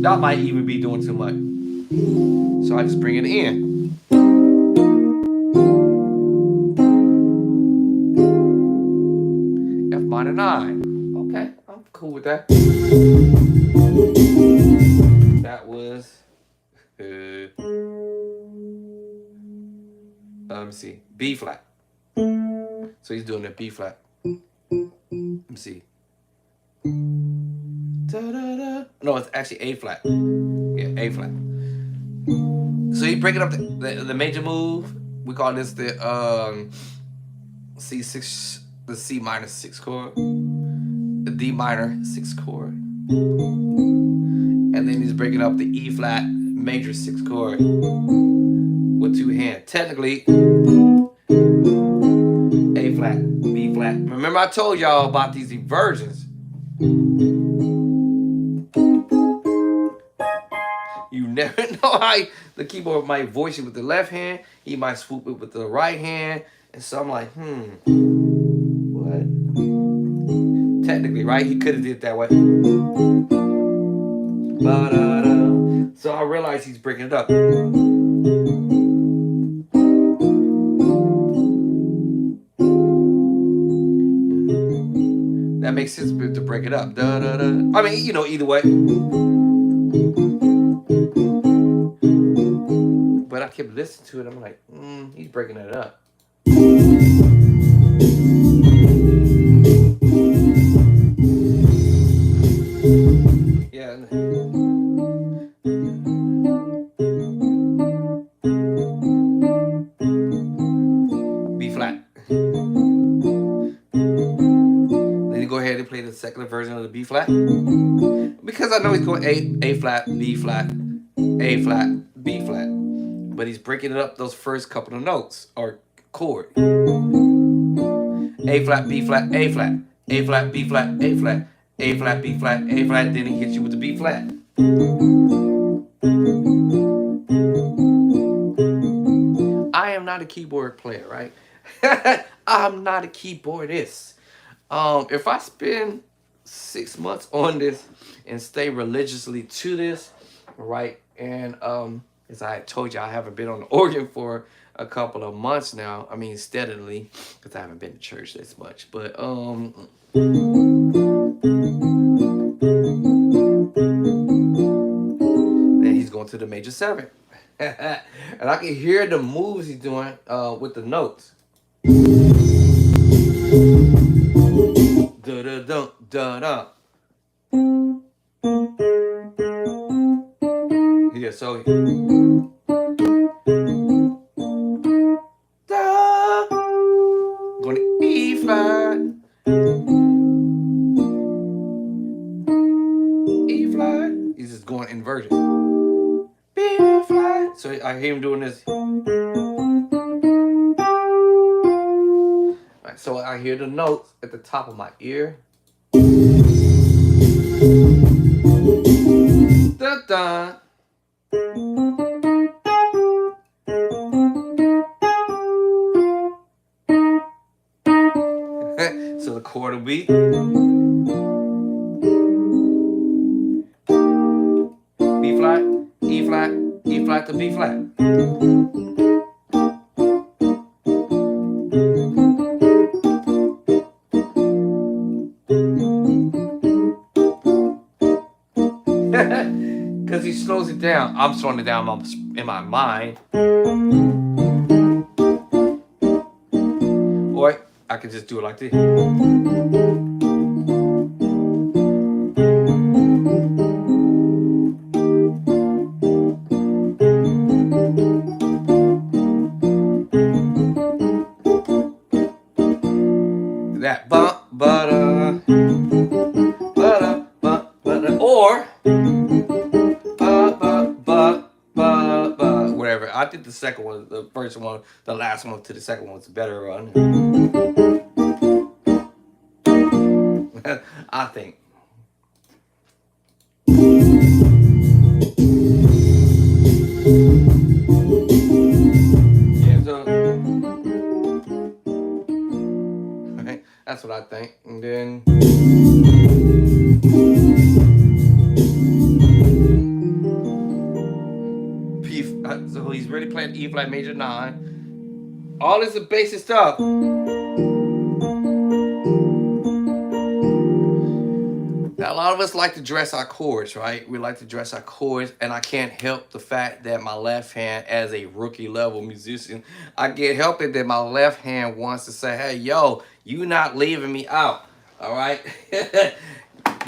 That might even be doing too much. So I just bring it in. F minor 9. Okay, I'm cool with that. That was let me see, B flat. So he's doing the B flat. Let me see. Da-da-da. No, it's actually A flat. Yeah, A flat. So he's breaking up the major move. We call this the C6, the C minor 6 chord, the D minor 6 chord, and then he's breaking up the E flat major 6 chord with 2 hands. Technically, A flat, B flat. Remember I told y'all about these inversions. You never know how the keyboard might voice it with the left hand. He might swoop it with the right hand. And so I'm like, what? Technically, right? He could have did it that way. Ba-da-da. So I realized he's breaking it up. That makes sense to break it up. Da-da-da. I mean, you know, either way. But I kept listening to it. I'm like, he's breaking it up. Yeah. B flat. Then you go ahead and play the secular version of the B flat. Because I know he's going A flat, B flat, A flat, B flat. But he's breaking it up those first couple of notes or chord. A flat, B flat, A flat, A flat, B flat, A flat, A flat, B flat, A flat. Then he hits you with the B flat. I am not a keyboard player, right? I'm not a keyboardist. If I spend 6 months on this and stay religiously to this, right? And as I told you, I haven't been on the organ for a couple of months now. I mean, steadily, because I haven't been to church this much. But then he's going to the major 7. And I can hear the moves he's doing with the notes. Da da da da da. Yeah, so da, going to E flat, E flat. He's this. Right, so I hear the notes at the top of my ear. Da da. So the chord will be B flat, E flat, E flat to B flat. Because he slows it down. I'm slowing it down in my mind. Or I can just do it like this. That bump, butter, butter, bump, butter, or whatever. I think the second one, the first one, the last one to the second one was a better run. I think. Yeah, so right, that's what I think. And then P. So he's really playing E flat major 9. All this is basic stuff. Now, a lot of us like to dress our chords, right? We like to dress our chords, and I can't help the fact that my left hand, as a rookie level musician, I can't help it that my left hand wants to say, hey, yo, you not leaving me out, all right?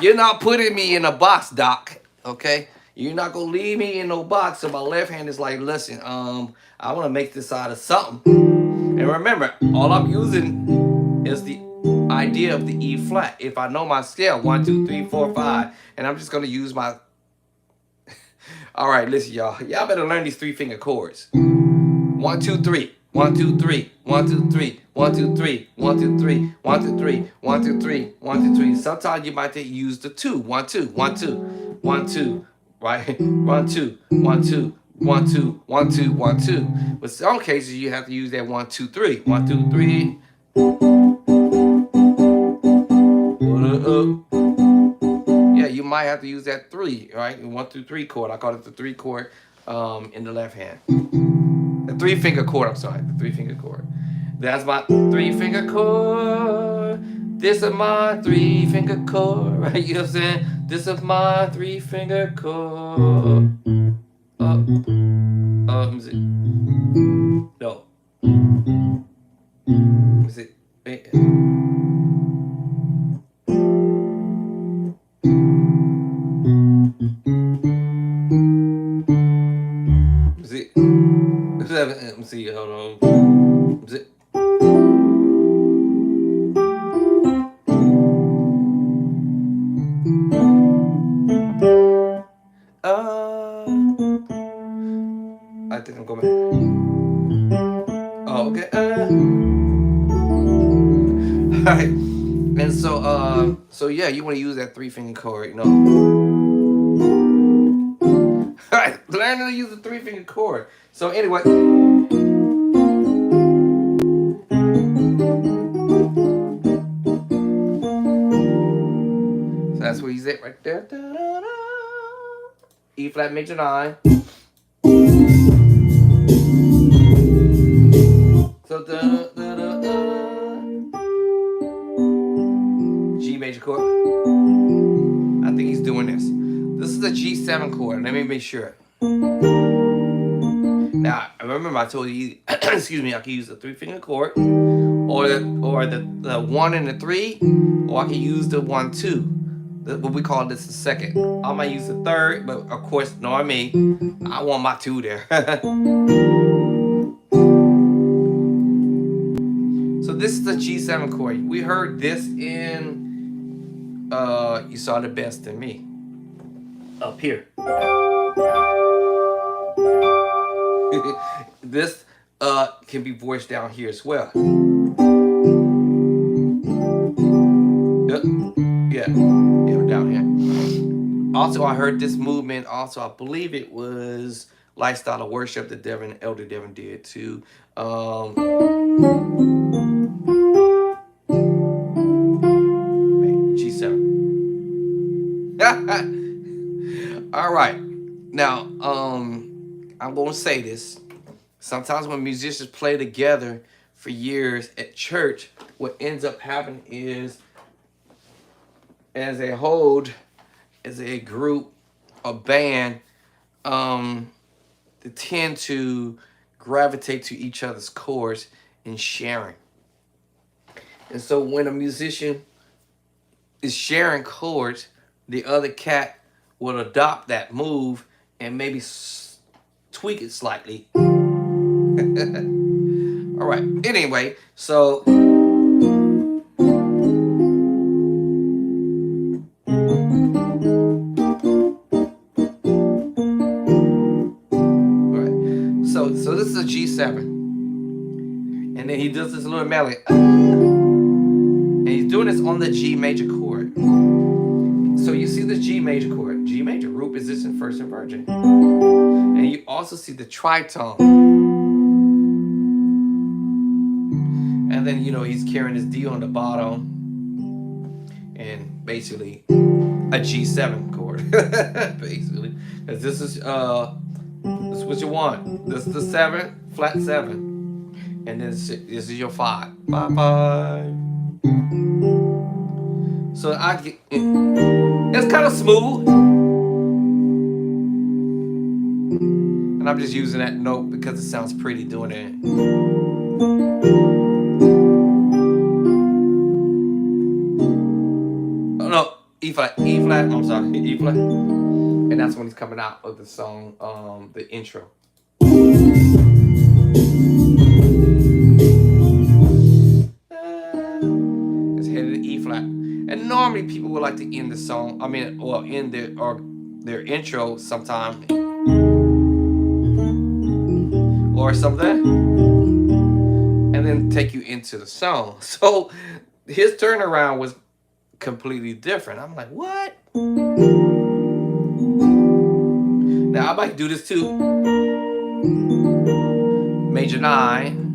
You're not putting me in a box, Doc, okay? You're not going to leave me in no box. So my left hand is like, listen, I want to make this out of something. And remember, all I'm using is the idea of the E flat. If I know my scale, 1, 2, 3, 4, 5, and I'm just gonna use my. All right, listen, y'all. Y'all better learn these 3-finger chords. 1, 2, 3. 1, 2, 3. 1, 2, 3. 1, 2, 3. 1, 2, 3. 1, 2, 3. 1, 2, 3. 1, 2, 3. Sometimes you might use the 2. 1, 2. 1, 2. 1, 2. Right? 1, 2. 1, 2. 1, 2. 1, 2. 1, 2. But some cases you have to use that 1, 2, 3. 1, 2, 3. Yeah, you might have to use that 3, right? 1 through 3 chord. I call it the 3 chord in the left hand. The 3-finger chord, I'm sorry. The 3-finger chord. That's my 3-finger chord. This is my 3-finger chord, right? You know what I'm saying? This is my 3-finger chord. Let me see. No. Let me see. Let me see, hold on. Is it? I think I'm going back. Oh, okay. Alright. And so yeah, you want to use that 3-finger chord, you know. Alright, learn to use the 3-finger chord. So anyway. So that's where he's at right there. E flat major 9. So G major chord. I think he's doing this. This is a G7 chord. Let me make sure. Now, remember I told you, excuse me, I can use the 3-finger chord, or the 1 and the 3, or I can use the 1, 2. What we call this the second. I might use the 3rd, but of course, knowing me, I want my 2 there. So this is the G7 chord. We heard this in You Saw the Best in Me. Up here. This can be voiced down here as well. Yeah, yeah, down here. Also, I heard this movement. Also, I believe it was Lifestyle of Worship that Elder Devin did too. G7. All right. Now, I'm gonna say this. Sometimes when musicians play together for years at church, what ends up happening is, as a whole, as a group, a band, they tend to gravitate to each other's chords and sharing. And so when a musician is sharing chords, the other cat will adopt that move and maybe tweak it slightly. All right. Anyway, so all right. So this is a G7, and then he does this little melody, and he's doing this on the G major chord. So you see this G major chord, G major, root position, first inversion, and you also see the tritone, and then he's carrying his D on the bottom, and basically a G7 chord, basically, because this is what you want. This is the 7, flat 7, and this is your 5. Bye bye. So it's kind of smooth, and I'm just using that note because it sounds pretty doing it. Oh no, E flat. I'm sorry, E flat. And that's when he's coming out of the song, the intro. It's headed to E flat. And normally people would like to end the song, end their intro sometime or something, and then take you into the song. So his turnaround was completely different. I'm like, what? Now I might do this too. Major 9.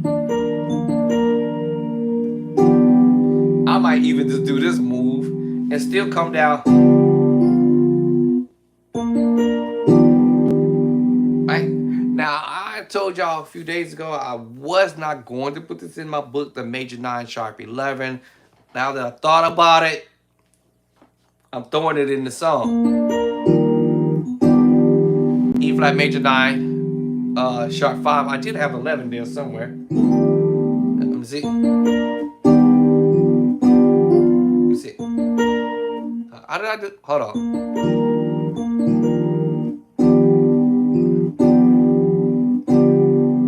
I might even just do this move and still come down. Right? Now, I told y'all a few days ago I was not going to put this in my book, the major 9 sharp 11. Now that I thought about it, I'm throwing it in the song. E flat major 9, sharp 5. I did have 11 there somewhere. Let me see. How did I do? Hold on.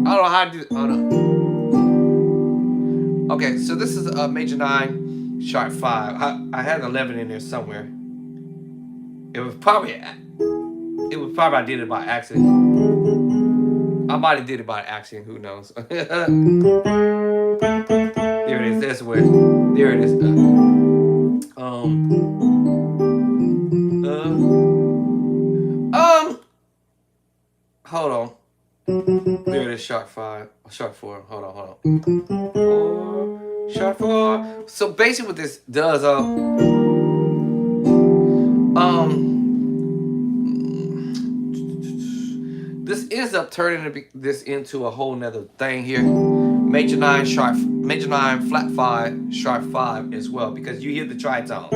I don't know how to do. Hold on. Okay, so this is a major 9, sharp 5. I had 11 in there somewhere. It was probably I did it by accident. I might have did it by accident. Who knows? There it is. That's where. There it is. Hold on. There it is. Sharp 5. Sharp 4. Hold on. 4. Sharp 4. So basically, what this does, this ends up turning this into a whole nother thing here. Major 9 sharp, major 9 flat 5, sharp 5 as well, because you hear the tritone.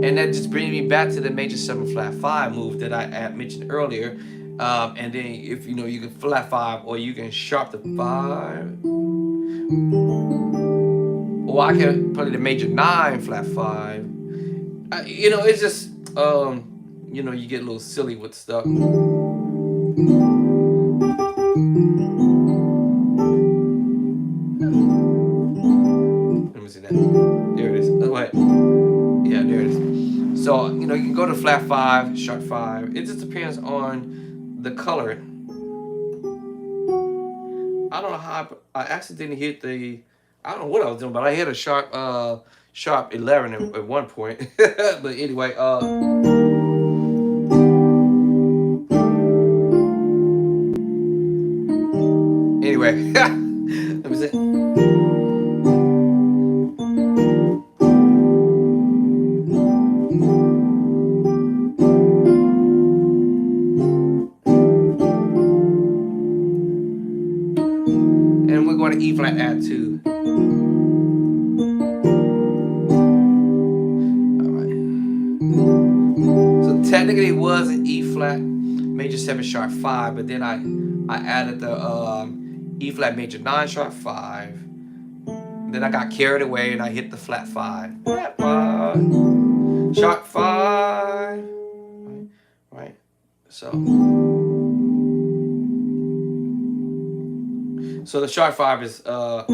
And that just brings me back to the major 7 flat 5 move that I mentioned earlier. And then if you can flat 5 or you can sharp the 5. Or I can play the major 9 flat 5. It's just you get a little silly with stuff. Let me see that. There it is. Oh, wait. Yeah, there it is. So, you can go to flat 5, sharp 5. It just depends on the color I don't know how I accidentally hit the. I don't know what I was doing, but I hit a sharp 11 at one point. But anyway, let me see. And we're going to E flat add 2. All right. So technically it was an E flat major 7 sharp 5, but then I added the E flat major 9 sharp 5. Then I got carried away and I hit the flat 5. Flat 5. Sharp 5. Right. So the sharp 5 is sharp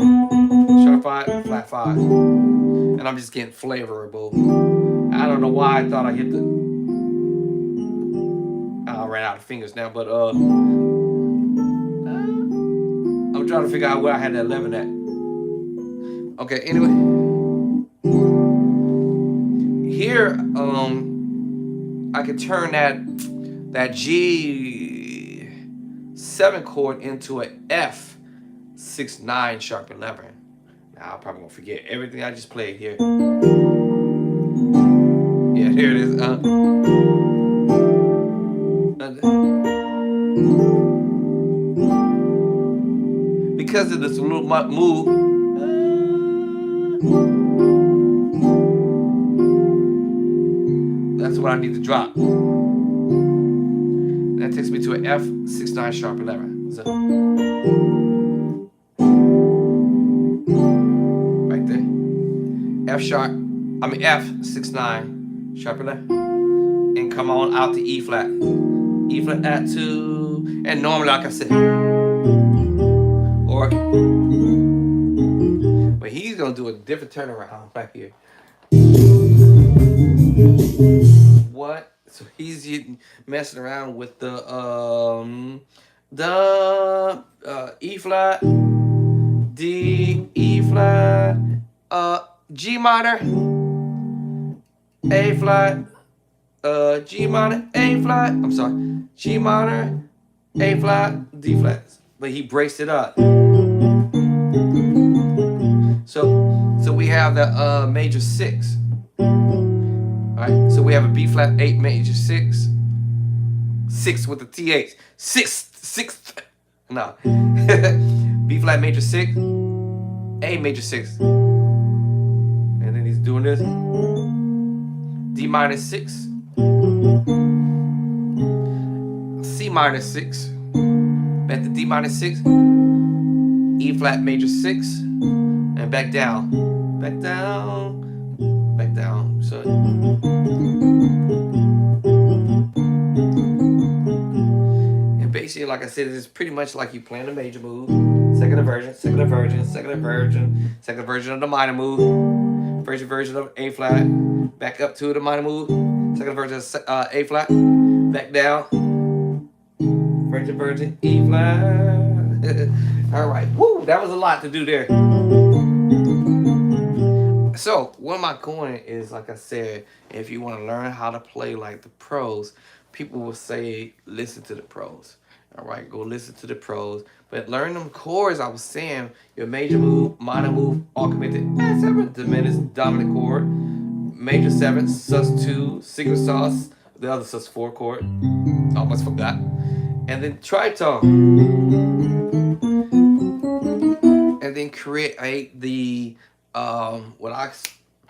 5, flat 5. And I'm just getting flavorable. I don't know why I thought I hit the. I ran out of fingers now, but I'm trying to figure out where I had that 11 at. Okay, anyway. Here, I can turn that G7 chord into an F6/9 sharp 11. Now I'm probably gonna forget everything I just played here. Yeah, here it is. Because of this little move. That's what I need to drop. That takes me to an F6/9 sharp 11. So, right there. F6/9 sharp 11. And come on out to E flat. E flat add 2. And normally, like I said, but he's gonna do a different turnaround right here. What? So he's messing around with the E flat, D, E flat, G minor, A flat, G minor, A flat. I'm sorry, G minor, A flat, D flat. But he breaks it up. So we have the major 6. Alright, so we have a B flat 8 major 6. 6 with the TH. Sixth. No. B flat major 6. A major 6. And then he's doing this. D minor 6. C minor 6. Back to D minor 6. E flat major 6. And back down. Back down. Back down. So and basically, like I said, it's pretty much like you playing a major move, second inversion, second inversion, second inversion, second version of the minor move, first version of A flat, back up to the minor move, second version of A flat, back down, first inversion, E flat. All right, woo, that was a lot to do there. So, what am I going is, like I said, if you want to learn how to play like the pros, people will say, listen to the pros. All right, go listen to the pros. But learn them chords, I was saying, your major move, minor move, augmented, seventh, diminished, dominant chord, major 7, sus2, secret sauce, the other sus4 chord, almost forgot. And then tritone. And then create the what I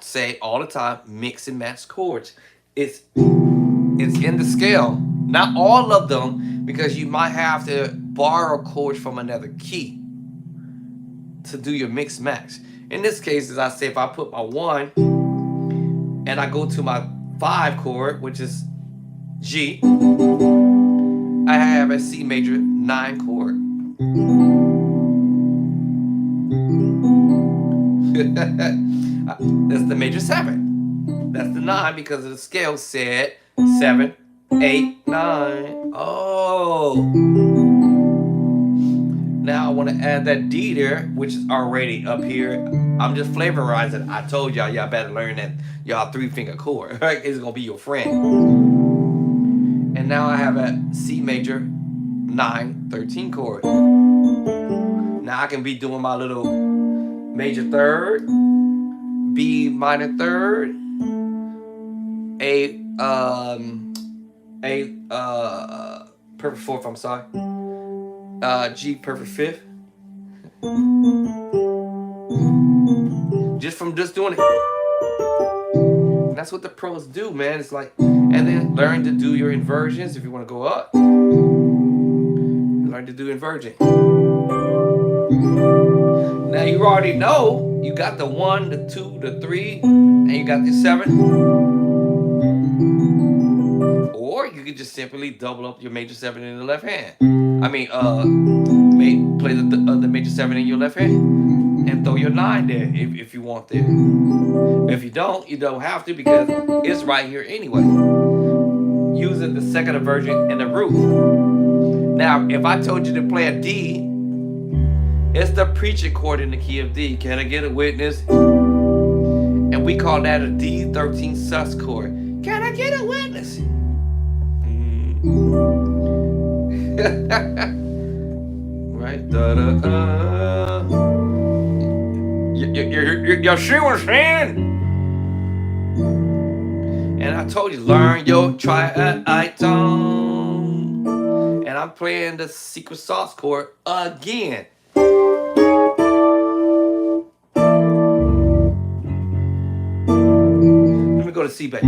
say all the time, mix and match chords. It's in the scale, not all of them, because you might have to borrow chords from another key to do your mix match. In this case, as I say, if I put my 1 and I go to my 5 chord, which is G, I have a C major 9 chord. That's the major 7. That's the 9 because of the scale said 7, 8, 9. Oh. Now want to add that D there, which is already up here. I'm just flavorizing. I told y'all better learn that y'all 3-finger chord, right? It's gonna be your friend. And now I have a C major 9/13 chord. Now I can be doing my little major third, B minor third, A perfect fourth, I'm sorry, G perfect fifth. Just from just doing it. And that's what the pros do, man. It's like, and then learn to do your inversions if you want to go up. Learn to do inversion. Now you already know you got the 1, the 2, the 3, and you got the 7. Or you could just simply double up your major 7 in the left hand. I mean, play the major 7 in your left hand and throw your 9 there if you want there. If you don't have to, because it's right here anyway. Using the second inversion and the root. Now, if I told you to play a D, it's the preaching chord in the key of D. Can I get a witness? And we call that a D13 sus chord. Can I get a witness? Right? You see what I'm saying? And I told you, learn your tritone. And I'm playing the secret sauce chord again. Let me go to C, baby.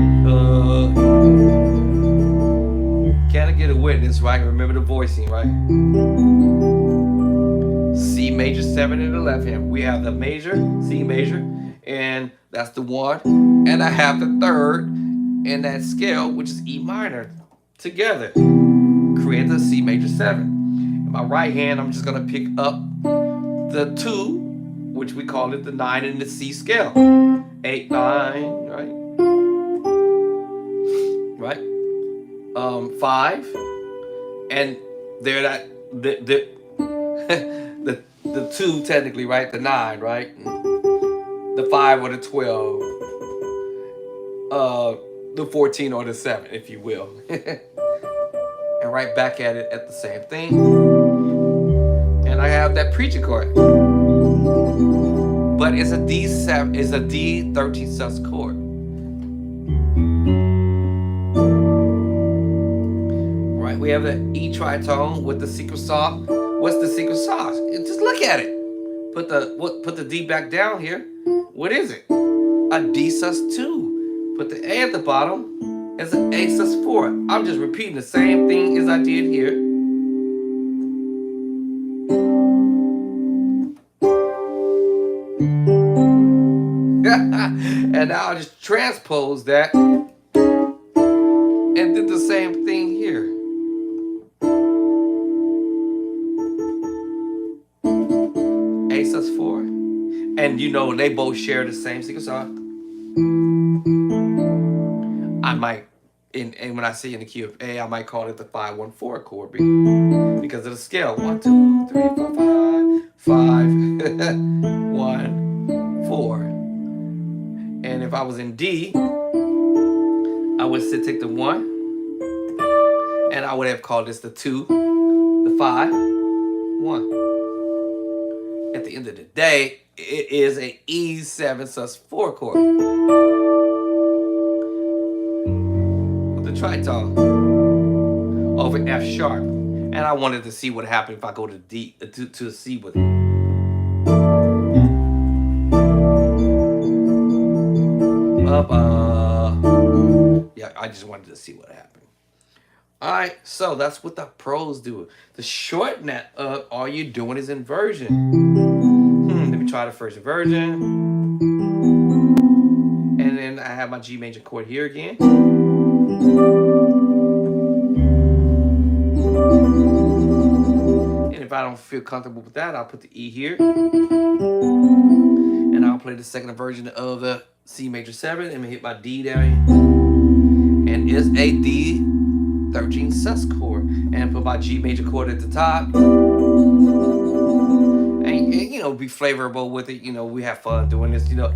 Can I get a witness, right? Remember the voicing, right? C major 7 in the left hand. We have the major, C major, and that's the 1. And I have the third in that scale, which is E minor, together. Create the C major 7. In my right hand, I'm just going to pick up the 2, which we call it the 9 in the C scale. 8, 9, right? Right? 5, and there that the 2 technically, right? The 9, right? The 5 or the 12, the 14 or the 7, if you will. And right back at it at the same thing. And I have that preaching chord, but it's a D7, it's a D13 sus chord. We have the E tritone with the secret sauce. What's the secret sauce? Just look at it. Put the D back down here. What is it? A D sus 2. Put the A at the bottom. It's an A sus 4. I'm just repeating the same thing as I did here. And now I'll just transpose that and did the same thing here. A sus 4. And you know they both share the same secret sauce. I might, and when I see in the key of A, I might call it the 5-1-4 chord because of the scale. 1, 2, 3, 4, 5, 5, 1, 4. And if I was in D, I would take the 1, and I would have called this the 2, the 5, 1. At the end of the day, it is a E7 sus 4 chord with the tritone over F sharp. And I wanted to see what happened if I go to D to C with it. Yeah, I just wanted to see what happened. All right, so that's what the pros do. The shorten that up, all you're doing is inversion. Let me try the first inversion. And then I have my G major chord here again. And if I don't feel comfortable with that, I'll put the E here. And I'll play the second inversion of the C major 7 and hit my D down. And it's a D13 sus chord. And put my G major chord at the top. and, you know, be flavorful with it. You know, we have fun doing this. You know,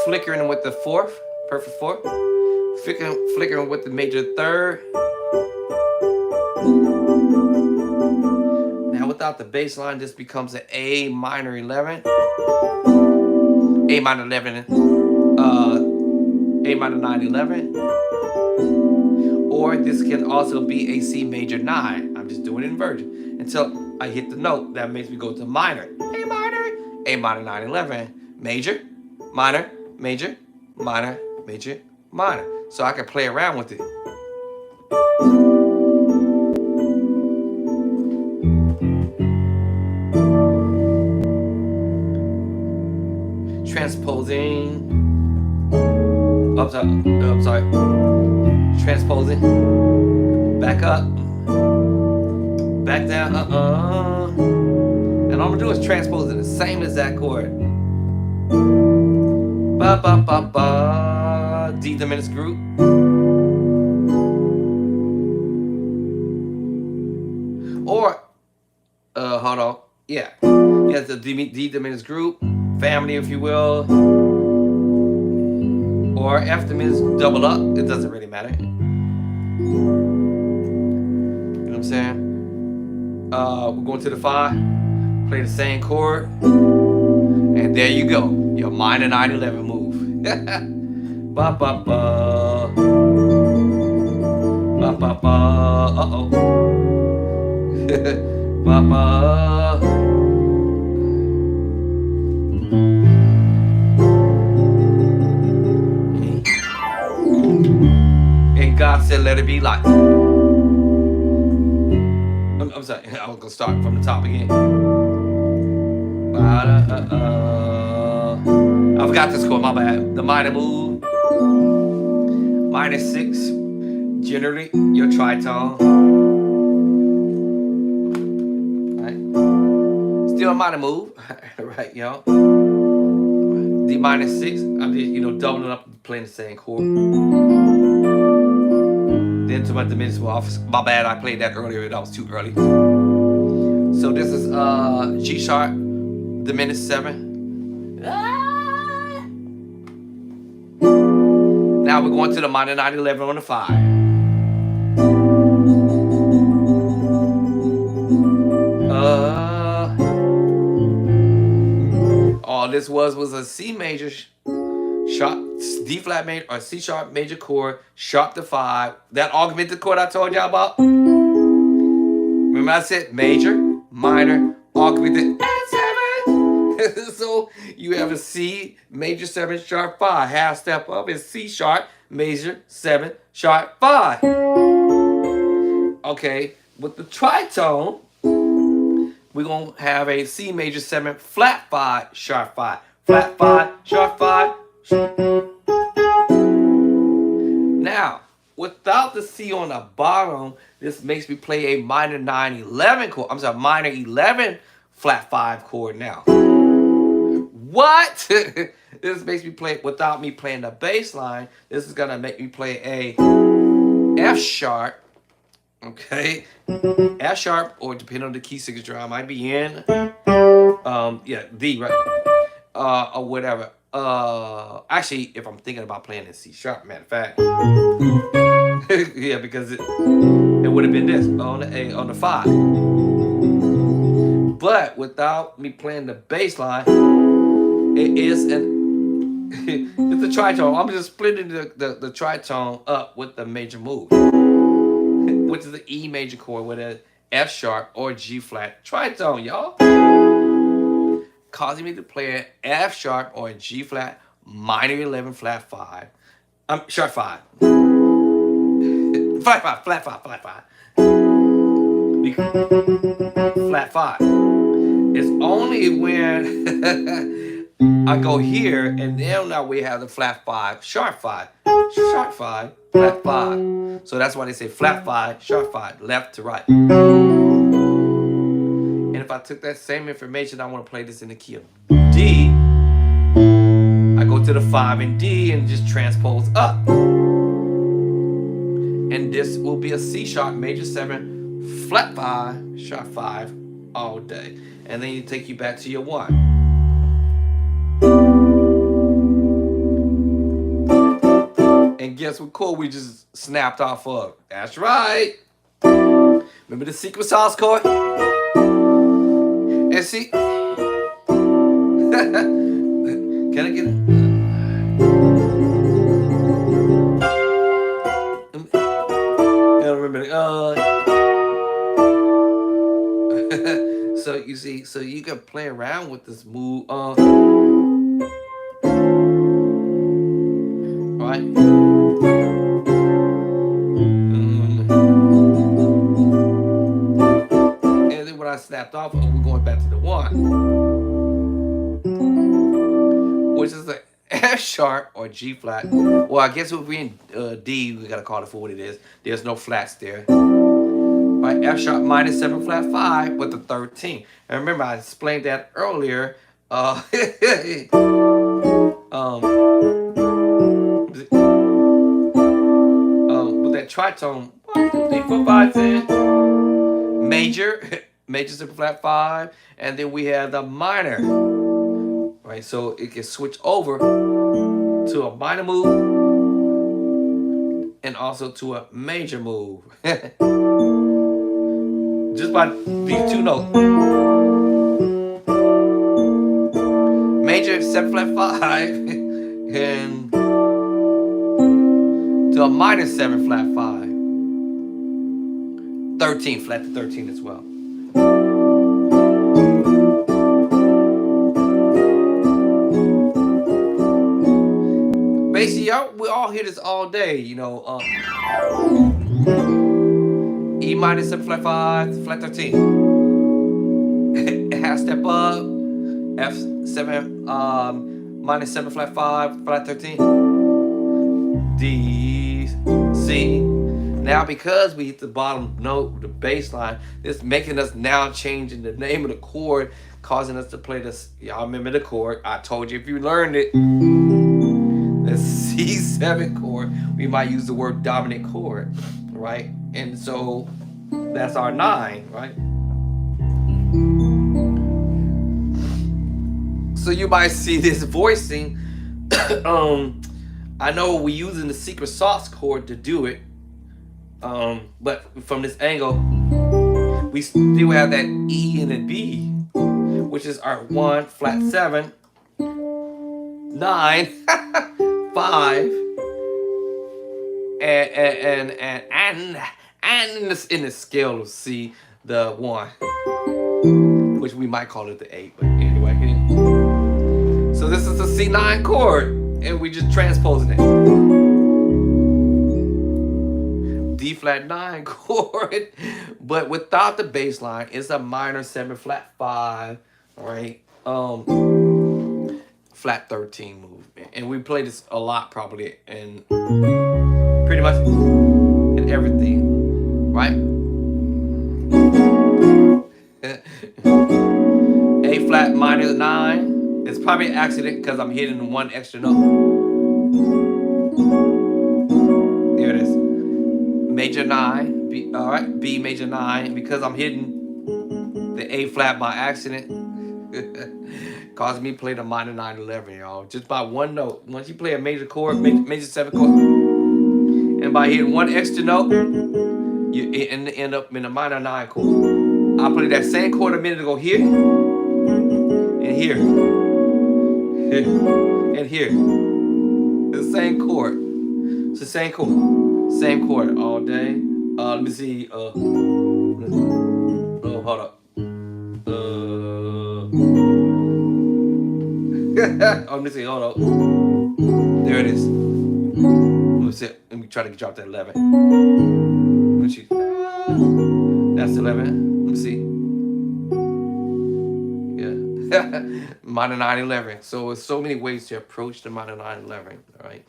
flickering with the fourth, perfect fourth, flickering with the major third. Now, without the bass line, this becomes an A minor 11, A minor 11, A minor 9 11. Or this can also be a C major 9. I'm just doing it in inversion until I hit the note that makes me go to minor. A minor 9 11, major, minor, major, minor, major, minor. So I can play around with it. Transposing. I'm sorry. Transposing. Back up. Back down. And all I'm gonna do is transpose it the same exact chord. Ba ba ba ba. D diminished group. Or hold on. Yeah. Yes, the D diminished group, family, if you will. Or F diminished double up. It doesn't really matter. You know what I'm saying? We're going to the 5. Play the same chord. And there you go. Your minor 9/11 move. Ba ba ba. Ba ba ba. Uh-oh. Ba ba. And God said, let it be light. I'm sorry, I was gonna start from the top again. I forgot this chord, my bad. The minor move. Minor 6, generally your tritone. Right? Still a minor move, right, y'all? D minor 6, I'm just, you know, doubling up, playing the same chord. Then to my diminished off. My bad, I played that earlier, that was too early. So this is G sharp, diminished 7. Now we're going to the minor 9/11 on the 5. All this was a C major sharp, D flat major, or C sharp major chord, sharp to 5. That augmented chord I told y'all about. Remember I said major, minor, augmented, and 7. So you have a C major 7 sharp 5. Half step up is C sharp major 7 sharp 5. Okay, with the tritone, we're gonna have a C major 7 flat 5 sharp 5. Flat 5 sharp 5. Now, without the C on the bottom, this makes me play a minor 9/11 chord. I'm sorry, minor 11 flat 5 chord now. What? This makes me play, without me playing the bass line, this is gonna make me play a F sharp, okay? F sharp, or depending on the key signature I might be in. Yeah, D, right? Or whatever. Actually, if I'm thinking about playing in C sharp, matter of fact. Yeah, because it would have been this on the 5. But without me playing the bass line, it is it's a tritone. I'm just splitting the tritone up with the major move, which is the E major chord with a F sharp or G flat tritone, y'all. Causing me to play an F sharp or a G flat minor 11 flat 5. Sharp 5. Flat 5, flat 5, flat 5. Flat 5. It's only when I go here, and then now we have the flat 5, sharp 5, sharp 5, flat 5. So that's why they say flat 5, sharp 5, left to right. And if I took that same information, I want to play this in the key of D. I go to the 5 in D and just transpose up. And this will be a C sharp major 7 flat 5, sharp 5 all day. And then you take you back to your 1. And guess what chord we just snapped off of? That's right. Remember the secret sauce chord? And see, can I get it? I don't remember. So you see, so you can play around with this move. Right. And then when I snapped off, we're going back to the 1, which is the F sharp or G flat. Well, I guess if we're in D, we gotta call it for what it is. There's no flats there. Right, F sharp minor 7 flat 5 with the 13. And remember, I explained that earlier. With that tritone, 1, 2, 3, 4, 5, 10. Major, major 7 flat 5, and then we have the minor. Right, so it can switch over to a minor move and also to a major move. Just by these 2 notes. Major 7 flat 5 and to a minor 7 flat 5. 13 flat to 13 as well. Basically, we all hear this all day, you know. E minor 7 flat 5, flat 13. Half step up, F7 minor 7 flat 5, flat 13. D, C. Now, because we hit the bottom note, the bass line, it's making us now changing the name of the chord, causing us to play this. Y'all remember the chord? I told you if you learned it. The C7 chord, we might use the word dominant chord, right? And so that's our 9, right? So you might see this voicing. I know we're using the secret sauce chord to do it. But from this angle, we still have that E and a B, which is our 1 flat 7, 9, 5, and in the scale of C, the 1, which we might call it the 8, but anyway. So this is a C9 chord, and we just transposing it. D flat 9 chord, but without the bass line, it's a minor 7 flat 5, right? Flat 13 movement, and we play this a lot probably, and pretty much in everything, right? A flat minor 9. It's probably an accident because I'm hitting 1 extra note. There it is. Major 9, B, all right, B major 9, because I'm hitting the A flat by accident, causing me to play the minor 9 11, y'all. Just by 1 note. Once you play a major chord, major 7 chord, and by hitting 1 extra note, you end up in a minor 9 chord. I played that same chord a minute ago here, and here, and here. The same chord. It's the same chord. Same chord all day. Let me see. Oh, hold up. Let me see. Hold up. There it is. Let me see. Let me try to drop that 11. Let me see. That's 11. Let me see. Yeah. Minor 9 11. So there's so many ways to approach the minor 9 11. All right.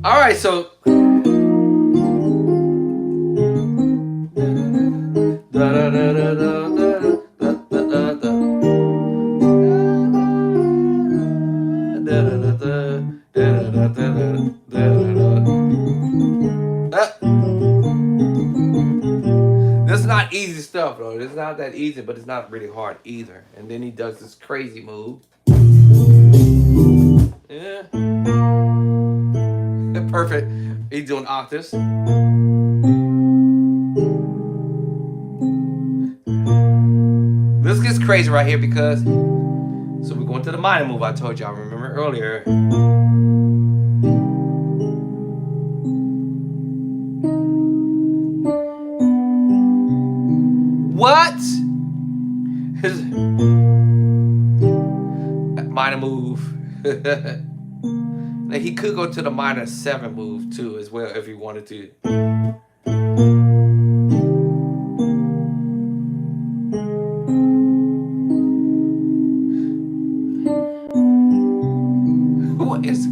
All right, so This is not easy stuff, though. It's not that easy, but it's not really hard either. And then he does this crazy move. Yeah. Perfect. He's doing octaves. This gets crazy right here because so we're going to the minor move I told y'all, remember earlier. What? His minor move. Now he could go to the minor 7 move too as well if he wanted to.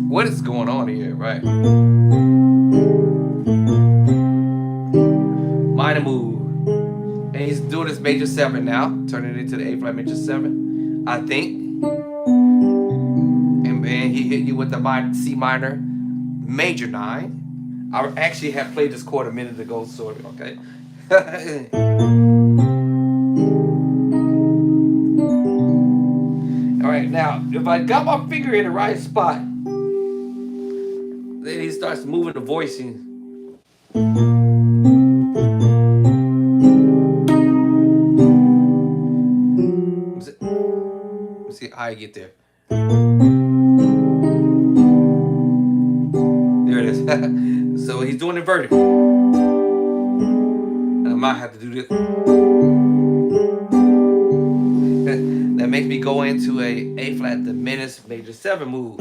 What is going on here, right? Minor move. And he's doing his major 7 now, turning it into the A flat major 7, I think. And he hit you with the C minor major 9. I actually have played this chord a minute ago, sort of, okay? Alright, now, if I got my finger in the right spot, then he starts moving the voicing. Let's see how I get there. There it is. So he's doing inverted. And I might have to do this. That makes me go into a flat diminished major 7 move.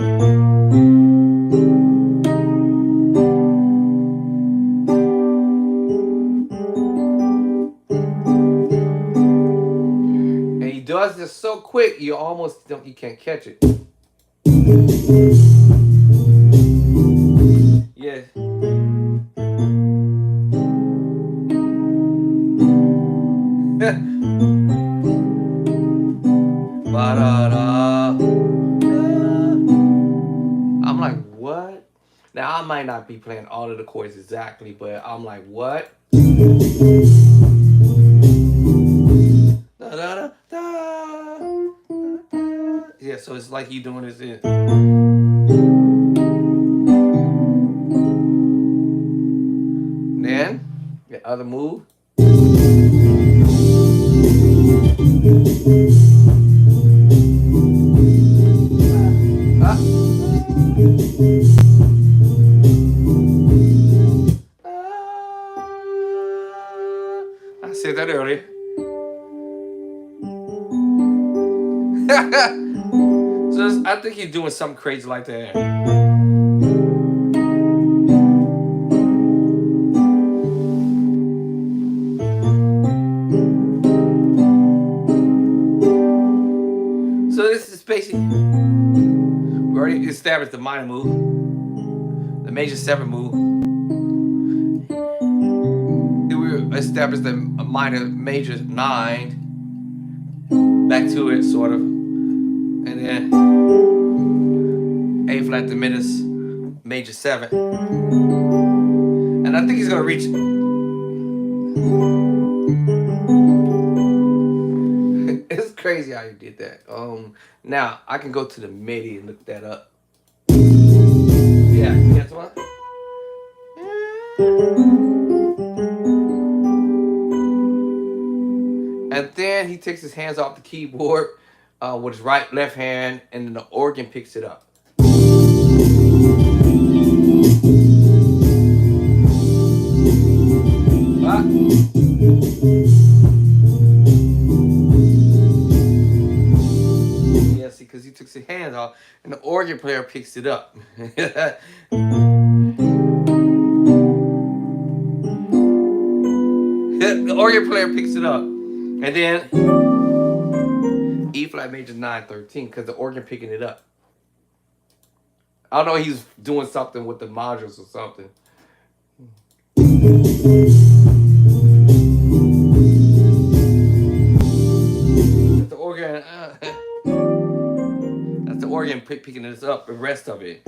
And he does this so quick you almost you can't catch it. Yeah. I'm like, what? Now I might not be playing all of the chords exactly, but I'm like, what? Yeah, so it's like you doing this in. Then the other move. I said that earlier. So I think he's doing something crazy like that. So this is basically, we already established the minor move, the major 7 move. Then we established the minor major 9. Back to it, sort of. And then A flat diminished major 7. And I think he's gonna reach. It's crazy how you did that. Now I can go to the MIDI and look that up. Yeah, guess what? And then he takes his hands off the keyboard with his left hand, and then the organ picks it up. Yeah, see, because he took his hands off, and the organ player picks it up. The organ player picks it up. And then E flat major 9-13 because the organ picking it up. I don't know, he's doing something with the modules or something. That's the organ picking this up, the rest of it.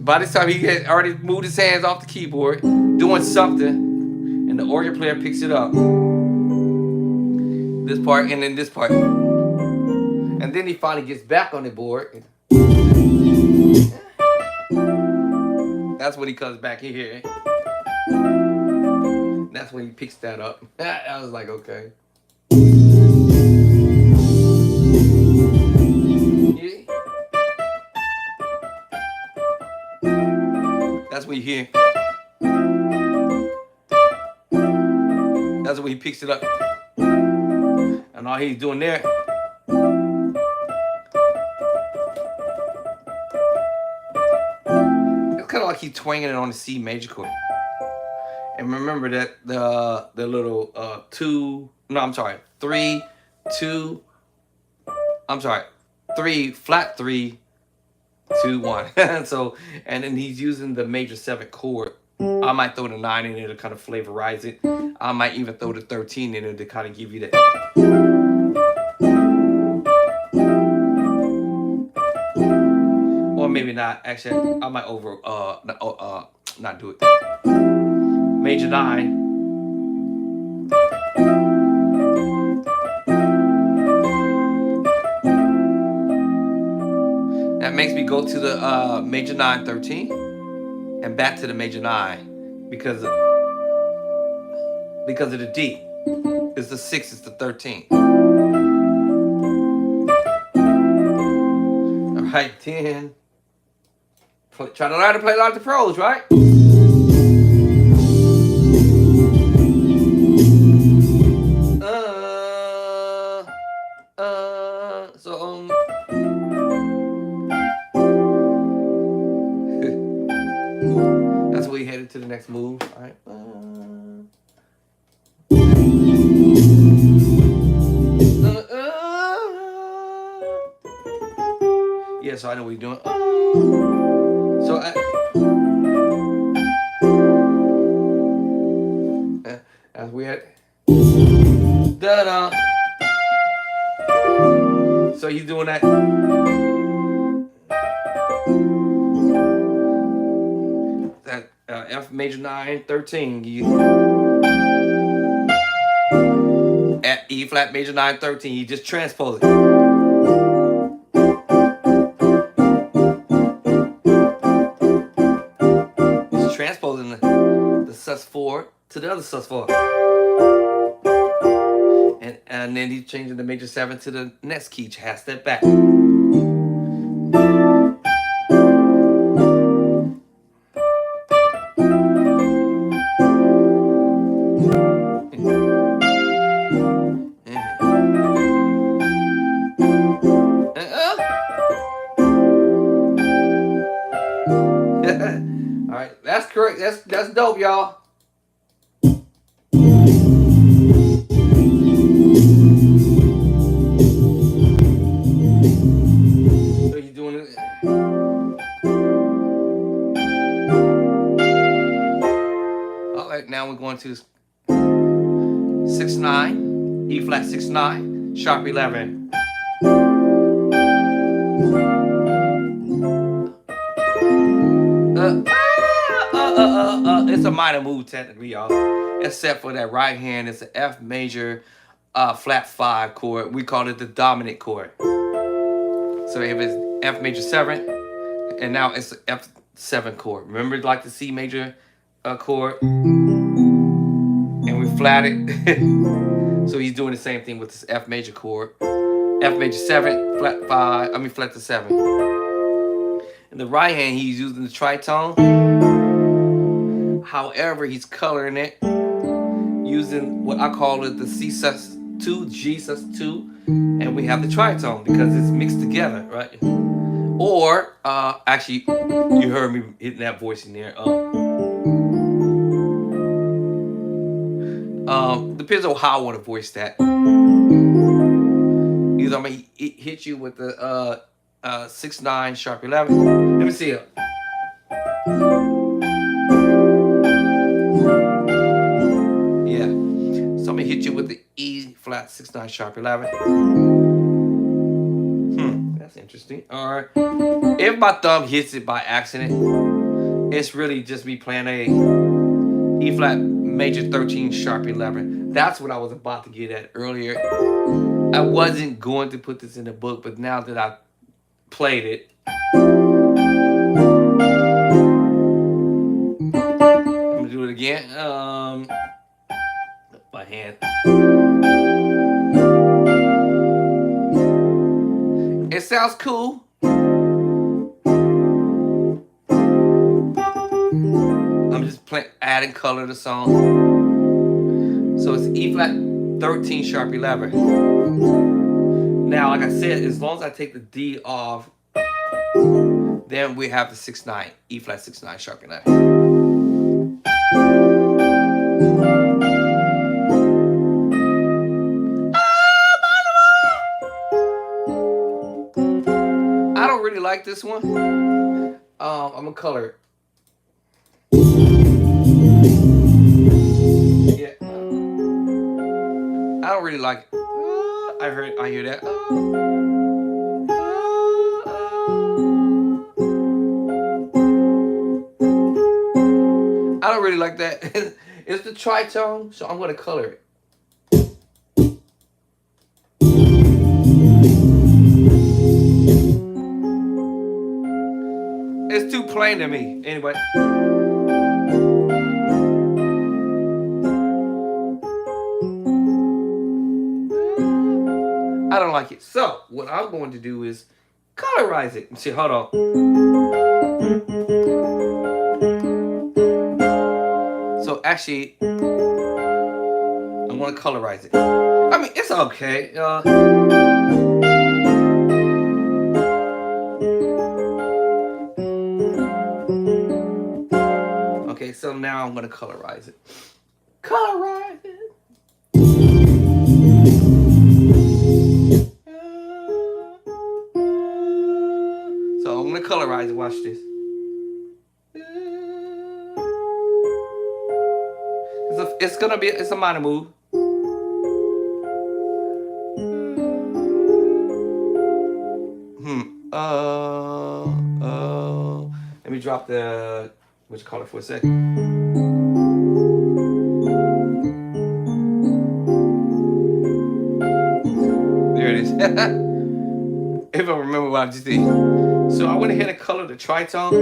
By this time, he had already moved his hands off the keyboard, doing something, and the organ player picks it up. This part, and then this part. And then he finally gets back on the board. That's when he comes back here. That's when he picks that up. I was like, okay. That's what you hear. That's when he picks it up. And all he's doing there. It's kind of like he's twanging it on the C major chord. And remember that the little 3, 2, 3, flat 3, 2, 1. So, and then he's using the major 7 chord. I might throw the 9 in there to kind of flavorize it. I might even throw the 13 in there to kind of give you that. Or maybe not. Actually, I might not do it. Major 9. That makes me go to the major 9, 13, and back to the major 9 because of the D. It's the 6, it's the 13. All right, 10. Try to learn to play like the pros, right? That's where we headed to the next move. All right. Yeah, so I know what you're doing. So that's weird. Da-da. So he's doing that. That F major 9, 13. At E flat major 9, 13. You just transpose it. Just transposing the sus4 to the other sus4. And then he's changing the major 7 to the next key, half step back. All right, that's correct. That's dope, y'all. So you're doing it. All right, now we're going to 6-9, E flat 6-9, sharp 11. It's a minor move technically, y'all. Except for that right hand, it's an F major flat 5 chord. We call it the dominant chord. So if it's F major 7, and now it's an F7 chord. Remember, like the C major chord, and we flat it. So he's doing the same thing with this F major chord. F major 7, flat 5. I mean flat to 7. In the right hand, he's using the tritone. However, he's coloring it using what I call it the C sus2, G sus2, and we have the tritone because it's mixed together, right? Or actually, you heard me hitting that voice in there. Depends on how I want to voice that. Either I'm gonna hit you with the 6-9 sharp 11. Let me see it. Yeah. So I'm gonna hit you with the E flat 6-9 sharp 11. interesting. All right. If my thumb hits it by accident, it's really just me playing a E flat major 13 sharp 11. That's what I was about to get at earlier. I wasn't going to put this in the book, but now that I played it, I'm gonna do it again. My hand. It sounds cool. I'm just adding color to the song. So it's E flat 13 sharp 11. Now, like I said, as long as I take the D off, then we have the 6/9, E flat 6/9 sharp 11. I don't really like this one. I'm gonna color it. Yeah, I don't really like it. I hear that. I don't really like that. It's the tritone, so I'm gonna color it. It's too plain to me. Anyway. I don't like it. So, what I'm going to do is colorize it. See, hold on. So, actually, I'm going to colorize it. I mean, it's okay. Okay, so now I'm going to colorize it. Colorize it. So I'm going to colorize it. Watch this. It's a minor move. Let me drop the, what you call it for a second. There it is. If I remember what I just did. So I went ahead and colored the tritone.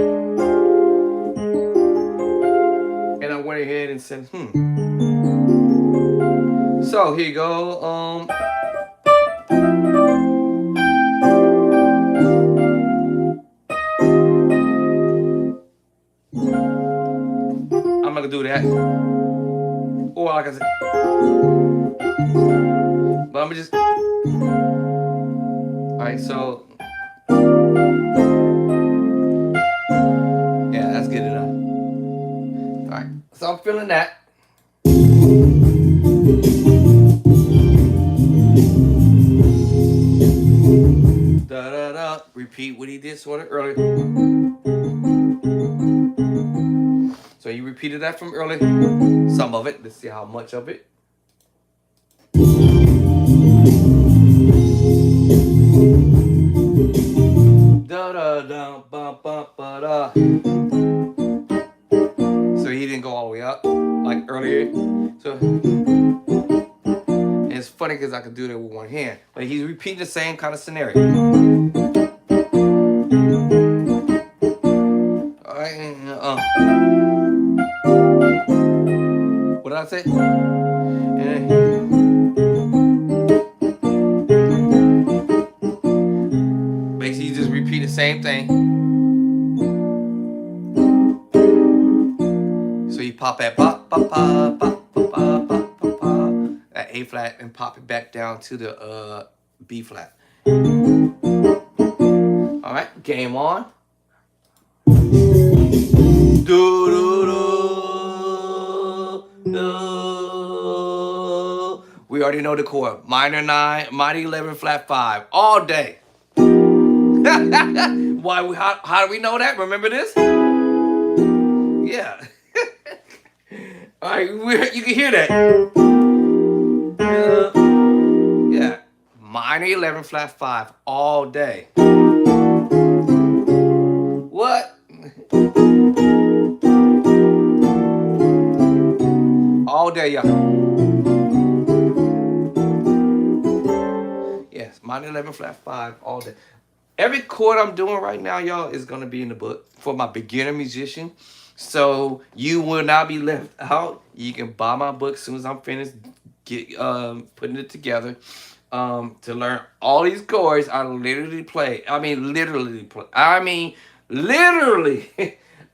And I went ahead and said, So here you go. I'm not gonna do that. Or like I said, but I'm just. Alright, so yeah, that's good enough. Alright, so I'm feeling that. Da da da. Repeat what he did sort of earlier. So you repeated that from earlier. Some of it. Let's see how much of it. Da da da ba ba ba da. So he didn't go all the way up like earlier. So and it's funny because I could do that with one hand, but he's repeating the same kind of scenario. All right. What did I say? Basically, you just repeat the same thing. So you pop that pop, pop, pop, pop, pop, pop, pop, pop, that A flat and pop it back down to the B flat. All right, game on. Do do do do. We already know the chord. Minor 9, minor 11, flat 5, all day. Why? How do we know that? Remember this? Yeah. All right, you can hear that. Yeah. minor 11 flat 5 all day. What? All day, y'all. Yes, minor 11 flat 5 all day. Every chord I'm doing right now, y'all, is going to be in the book for my beginner musician. So you will not be left out. You can buy my book as soon as I'm finished putting it together. To learn all these chords, I literally play. I mean, literally play. I mean, literally.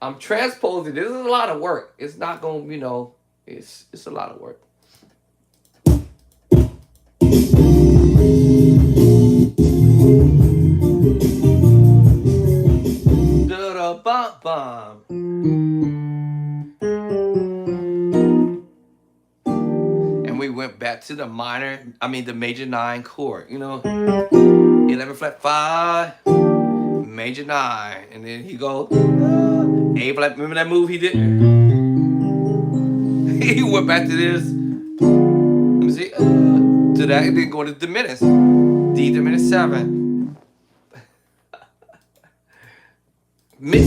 I'm transposing. This is a lot of work. It's not going to, it's a lot of work. Da-da-bum-bum. And we went back to the the major 9 chord, 11 flat 5, major 9, and then he goes, A flat. Remember that move he did? He went back to this. Let me see, to that, and then go to diminished, D diminished 7, miss.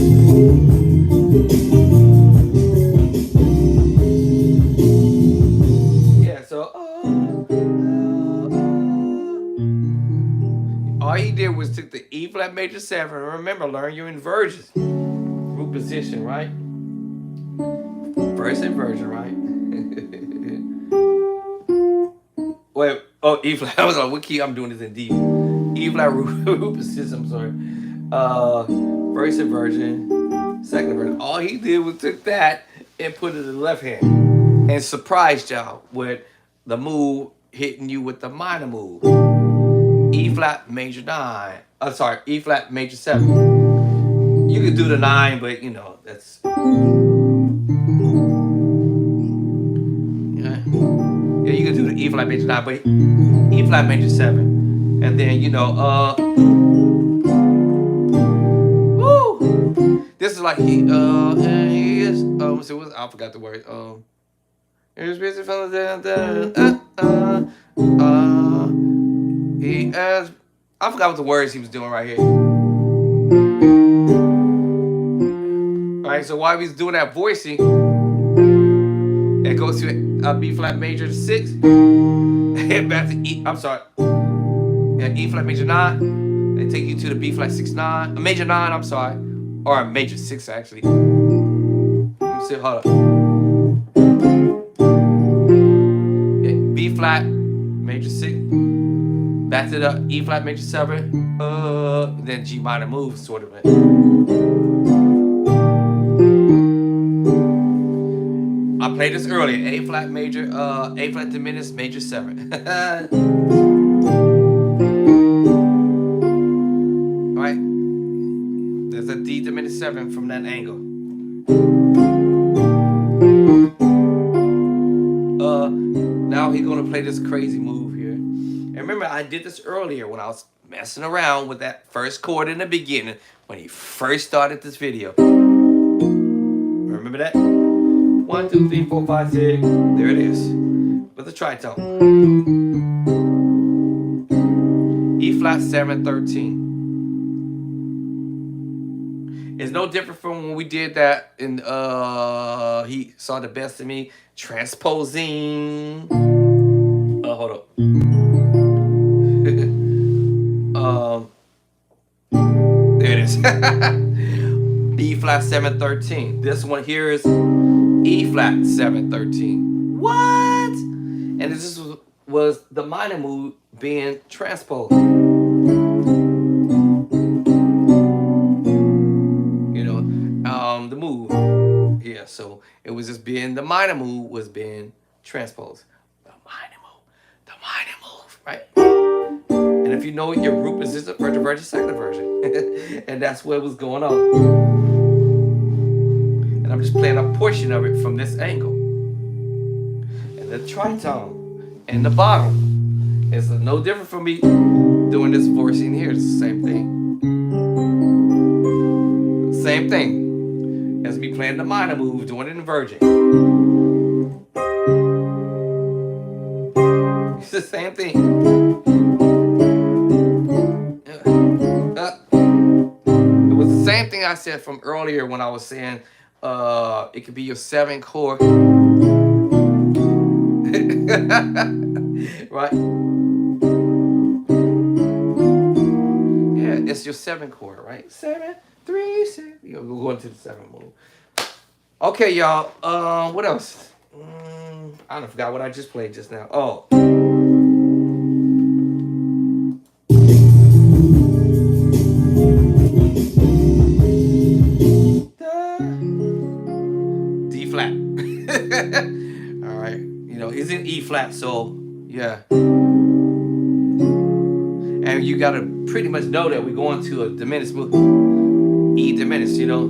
Yeah, so all he did was took the E flat major 7. Remember, learn your inversions, root position, right? First inversion, right? Wait, E flat. I was like, what key I'm doing this in D? E flat root position. I'm sorry. First inversion, second inversion. All he did was took that and put it in the left hand and surprised y'all with the move hitting you with the minor move. E flat major 9. I'm sorry, E flat major 7. You could do the 9, but that's. Yeah, you can do the E flat major 9, but E flat major 7. And then, woo! This is like he is, I forgot the word. Here's busy fellas he has, I forgot what the words he was doing right here. Alright, so while he's doing that voicing, it goes to a B flat major 6, and back to E. I'm sorry, E flat major 9. They take you to the B flat 6 9, a major 9. I'm sorry, or a major 6 actually. Let me see. Hold up. Yeah, B flat major 6. Back to the E flat major 7. Then G minor move sort of. I played this earlier. A flat major, A flat diminished major 7. Alright. There's a D diminished 7 from that angle. Now he's gonna play this crazy move here. And remember, I did this earlier when I was messing around with that first chord in the beginning when he first started this video. Remember that? 1, 2, 3, 4, 5, 6. There it is. With the tritone. E flat 7 13. It's no different from when we did that in He Saw the Best of Me, transposing. Hold up. There it is. B flat 7 13. This one here is E flat 7 13. What? And this was the minor move being transposed. The move. Yeah, so it was just being, the minor move was being transposed. The minor move, right? And if you know your root position, first inversion, second inversion. And that's what was going on. And I'm just playing a portion of it from this angle. And the tritone and the bottom is no different from me doing this voicing here. It's the same thing. Same thing as me playing the minor move, doing an inversion. It's the same thing. I said from earlier when I was saying it could be your 7 chord. Right? Yeah, it's your 7 chord, right? 7, 3, 6. You're going to the 7 move. Okay, y'all. What else? I don't forgot what I just played just now. Oh. D flat. All right. You know, it's in E flat, so yeah. And you gotta pretty much know that we're going to a diminished move. E diminished, you know.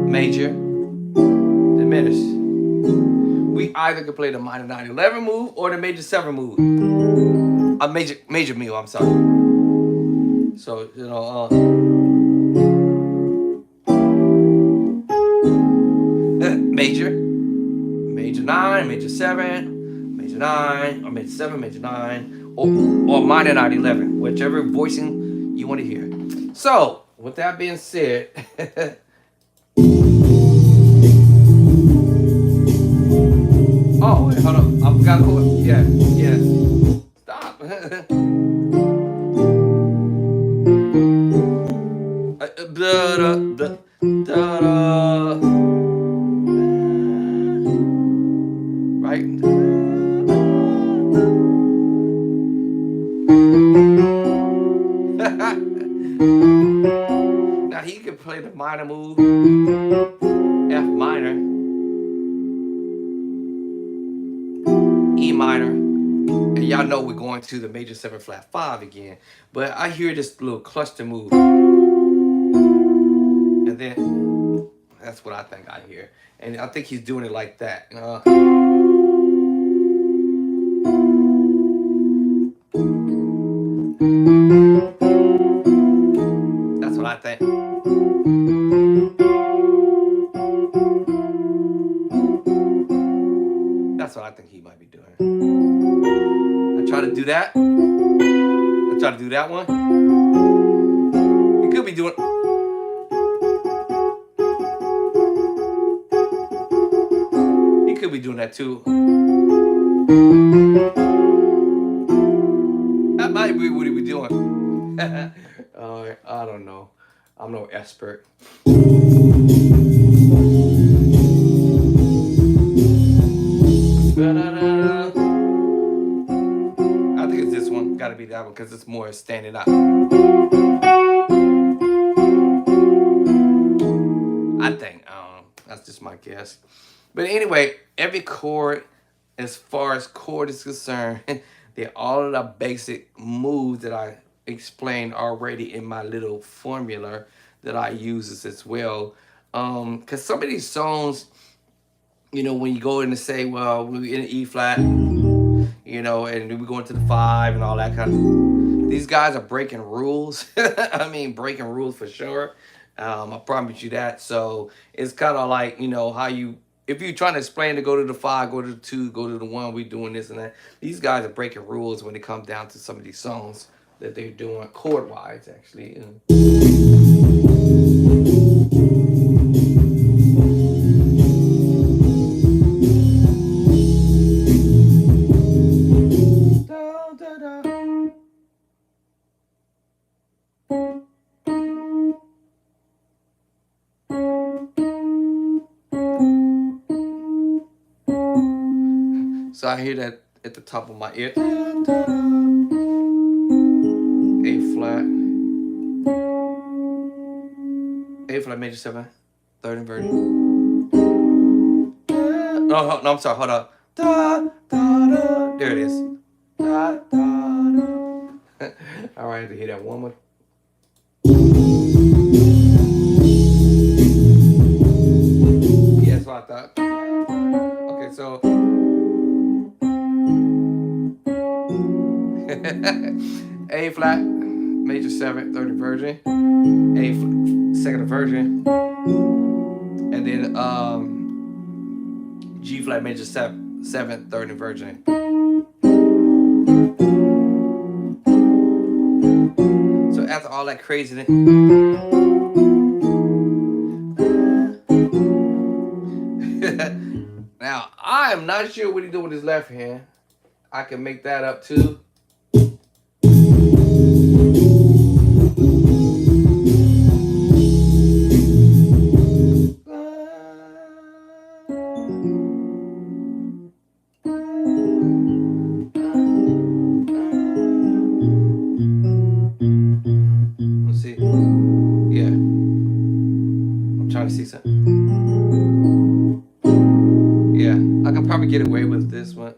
Major, diminished. We either could play the minor 9/11 move or the major 7 move. A major move, I'm sorry. So, you know, major 9, major 7, major 9, or major 7, major 9, or minor 9/11, whichever voicing you want to hear. So, with that being said, oh, wait, hold on. I forgot who. Yeah. Stop. Right? Now he can play the minor move, F minor, E minor, and y'all know we're going to the major 7 flat 5 again. But I hear this little cluster move, and then that's what I think I hear, and I think he's doing it like that. That's what I think. That's what I think he might be doing. I try to do that. I try to do that one. He could be doing. He could be doing that too. That might be what he be doing. I don't know. I'm no expert. I think it's this one. Got to be that one because it's more standing up. I think. That's just my guess. But anyway, every chord, as far as chord is concerned, they're all of the basic moves that I explained already in my little formula that I use as well. Because some of these songs, you know, when you go in and say, well, we're in E flat, you know, and then we go into the 5 and all that kind of. These guys are breaking rules. I mean, breaking rules for sure. I promise you that. So it's kind of like, you know, how you, if you're trying to explain to go to the 5, go to the 2, go to the 1, we doing this and that. These guys are breaking rules when it comes down to some of these songs that they're doing chord wise, actually. So I hear that at the top of my ear. A flat major 7, third inverted. No, I'm sorry, hold up. There it is. All right, I have to hear that one more. Yeah, that's what I thought. Okay, so. A flat, major 7, third inversion. A flat, second inversion. And then G flat major 7, third inversion. So after all that craziness, now I am not sure what he's doing with his left hand. I can make that up too. Let's see. Yeah. I'm trying to see something. Yeah, I can probably get away with this one.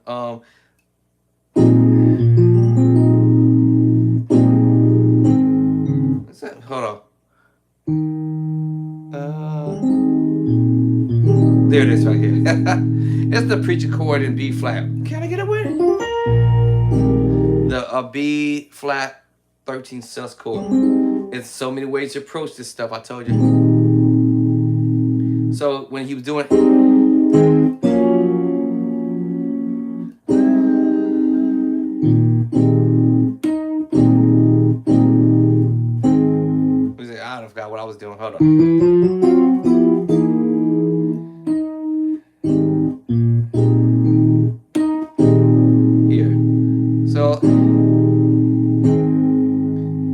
What's that? Hold on. There it is right here. It's the preacher chord in B flat. Can I get away? The B flat 13 sus chord. It's so many ways to approach this stuff, I told you. So when he was doing I forgot what I was doing. Hold on. Here. So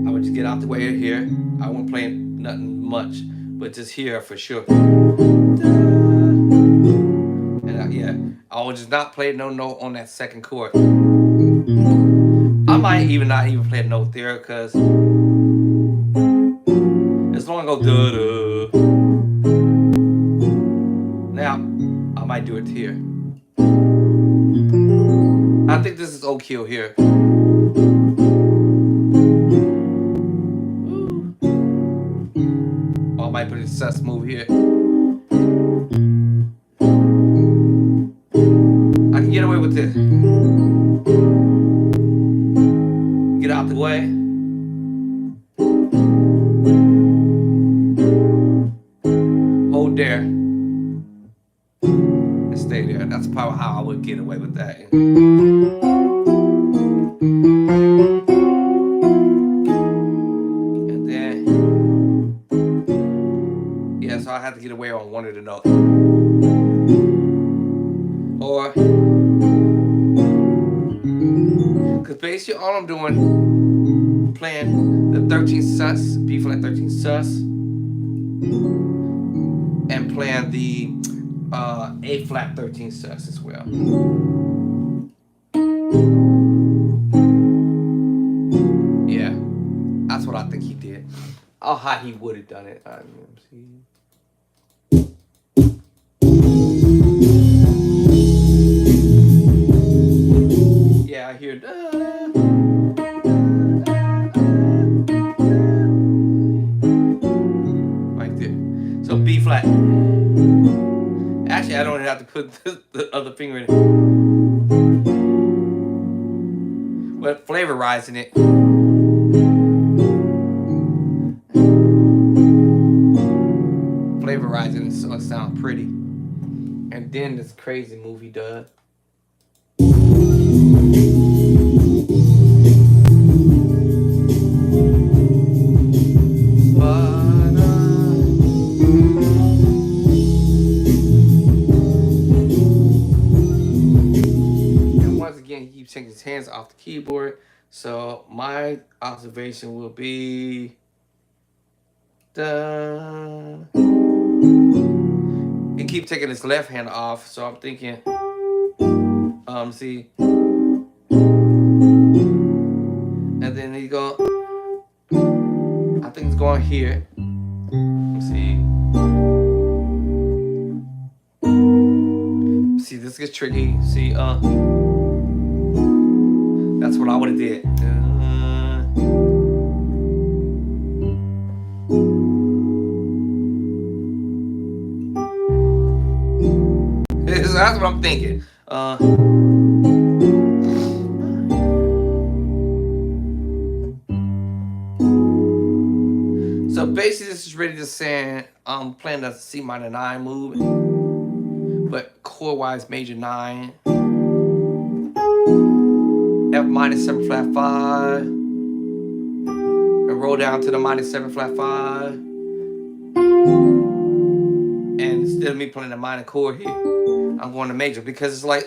I would just get out the way of here. I won't play nothing much, but just here for sure. And yeah, I will just not play no note on that second chord. I might even not even play a note there, because as long as I go da da. Now I might do it here. I think this is Oak Hill here. Or I might put a sus move here. I can get away with this. Get out the way. Hold there. And stay there. That's probably how I would get away with that. And then, yeah, so I have to get away on one of the notes. Or, because basically all I'm doing, playing the 13 sus, B flat 13 sus, and playing the A flat 13 sus as well. Yeah, that's what I think he did. Oh, how he would have done it. Let me see. Yeah, I hear right there. So B flat. Actually, I don't have to put the other finger in it. But flavorizing it. Flavorizing it so it sounds pretty. And then this crazy move he does. Taking his hands off the keyboard. So my observation will be and keep taking his left hand off. So I'm thinking see, and then he go, I think it's going here. See, this gets tricky. See, that's what I would have did. That's what I'm thinking. So basically, this is really just saying I'm playing the C minor 9 move, but chord wise major 9. F minor 7 flat 5, and roll down to the minor 7 flat 5. And instead of me playing the minor chord here, I'm going to major because it's like.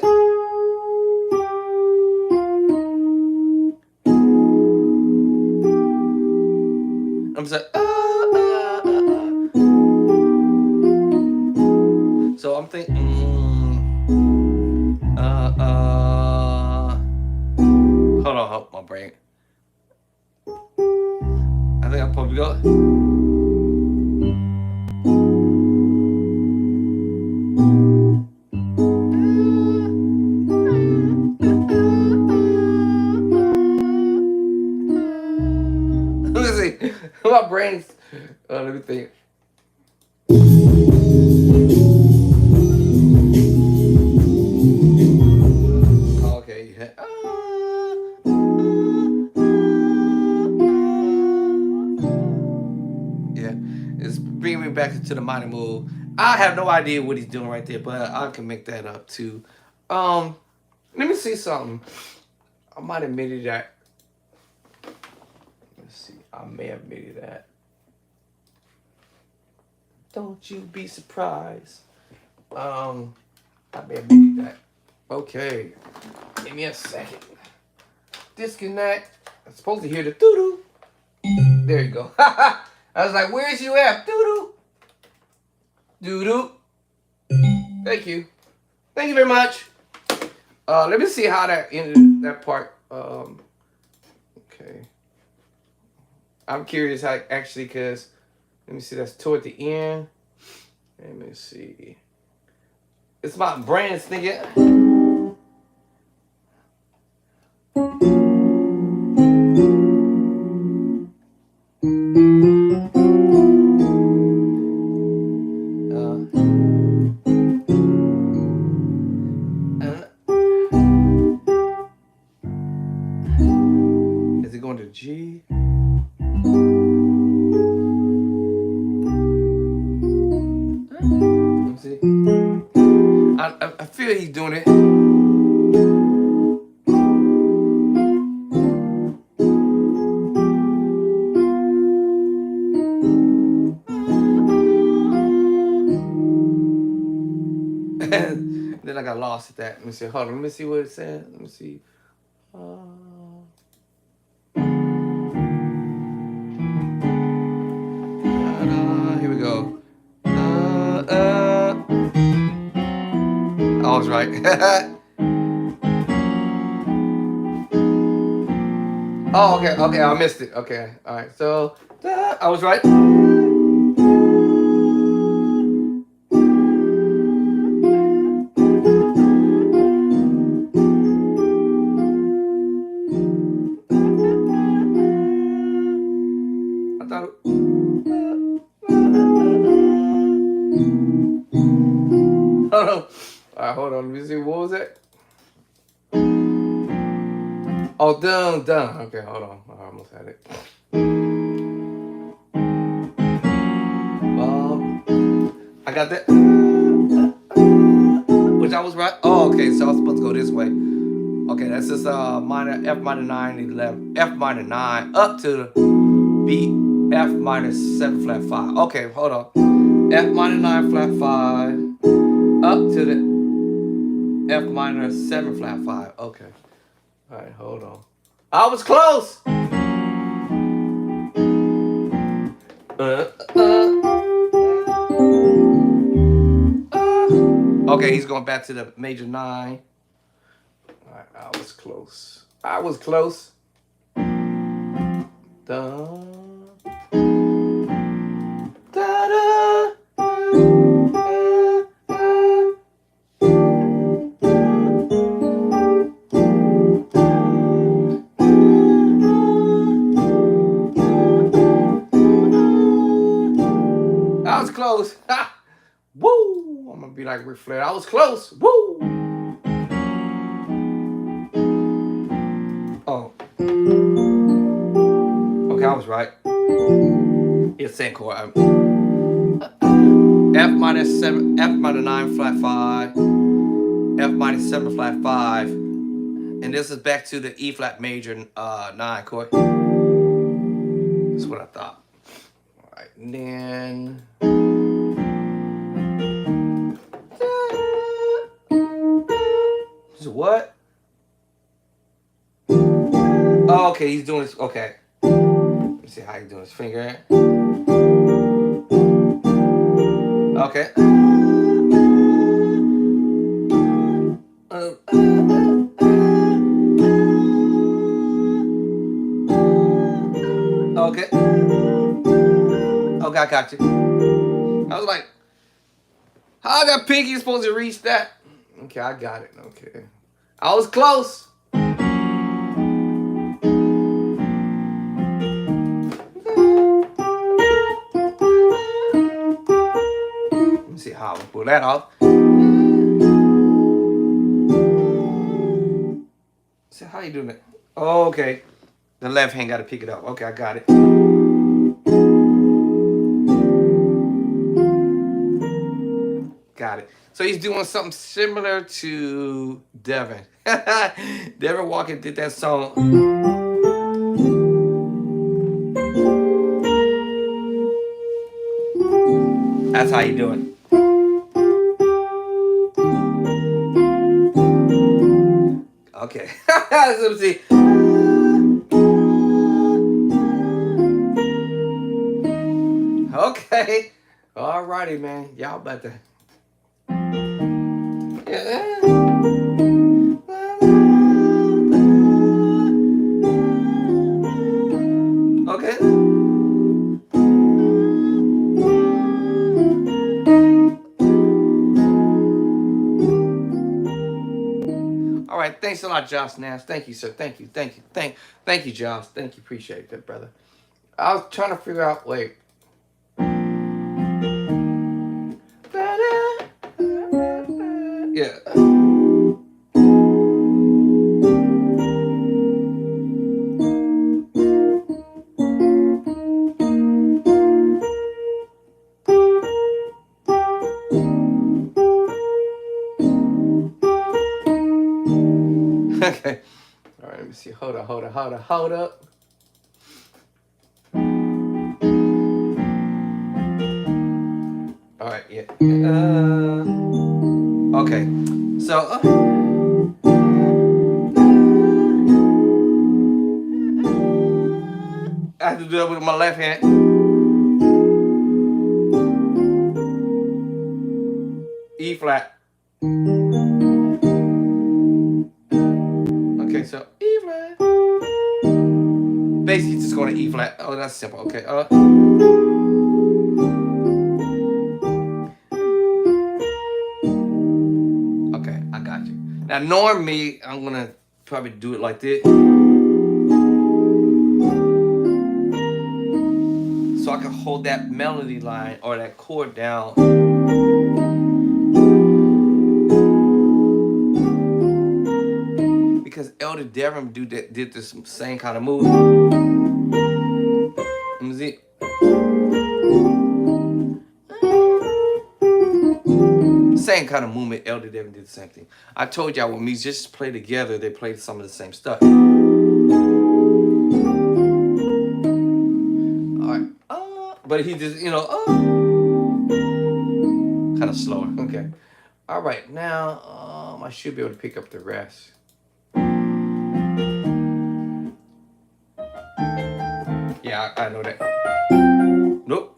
I'm just like. So I'm thinking. Hold on, my brain. I think I'm probably go. Let me see. My brain's. Let me think. Okay. Yeah, it's bringing me back into the minor mode. I have no idea what he's doing right there, but I can make that up too. Let me see something. I might have made that. Let's see. I may have made that. Don't you be surprised. I may have made that. Okay. Give me a second. Disconnect. I'm supposed to hear the doo-doo. There you go. I was like, where's you at? Doo-doo. Doo-doo. Thank you. Thank you very much. Let me see how that ended, that part. Okay. I'm curious how actually, because let me see, that's toward the end. Let me see. It's my brain's thinking. Is it going to G? Let me see. I feel he's doing it. And then I got lost at that. Let me see. Hold on. Let me see what it said. Let me see. Here we go. I was right. Oh, okay. Okay, I missed it. Okay. All right. So I was right. I thought. Hold on. All right, hold on. Let me see. What was that? Oh, done. Okay, hold on. I almost had it. I got that. Which I was right. Oh, okay. So I was supposed to go this way. Okay, that's just minor F minor 9 11 F minor 9 up to the B F minor 7 flat 5. Okay, hold on. F minor 9 flat 5 up to the F minor 7 flat 5. Okay. All right, hold on. I was close. Okay, he's going back to the major 9. All right, I was close. Dun. Da-da. I was close. Woo! I'm gonna be like Ric Flair. I was close. Woo! Oh. Okay, I was right. It's same chord. F minor 7, F minor 9 flat 5, F minor 7 flat 5, and this is back to the E flat major 9 chord. That's what what I thought. All right, and then. So what? Oh, okay, he's doing this. Okay. Let me see how he's doing his finger. Okay. Okay. Okay, I got you. I was like, how that pinky supposed to reach that? Okay, I got it. Okay. I was close. Let me see how I pull that off. See how you doing it? Oh, okay. The left hand got to pick it up. Okay, I got it. Got it. So he's doing something similar to Devin. Devin Walker did that song. That's how you do it. Okay. Let me see. Okay. Alrighty, man. Y'all about to. Yeah. Okay. All right. Thanks a lot, Josh Nash. Thank you, sir. Thank you. Thank you, Josh. Thank you. Appreciate that, brother. I was trying to figure out. Wait. Yeah. Okay. All right, let me see. Hold up. All right, yeah. Okay. So, I have to do that with my left hand. E flat. Okay, so E flat. Basically, just going to E flat. Oh, that's simple. Okay. Okay, I got you. Now, normally, I'm gonna probably do it like this, so I can hold that melody line or that chord down. Because Elder Devin did this same kind of move. Let me see. Same kind of movement. Elder Devin did the same thing. I told y'all when musicians play together, they play some of the same stuff. All right. But he just, kind of slower. Okay. All right. Now, I should be able to pick up the rest. Yeah, I know that. Nope.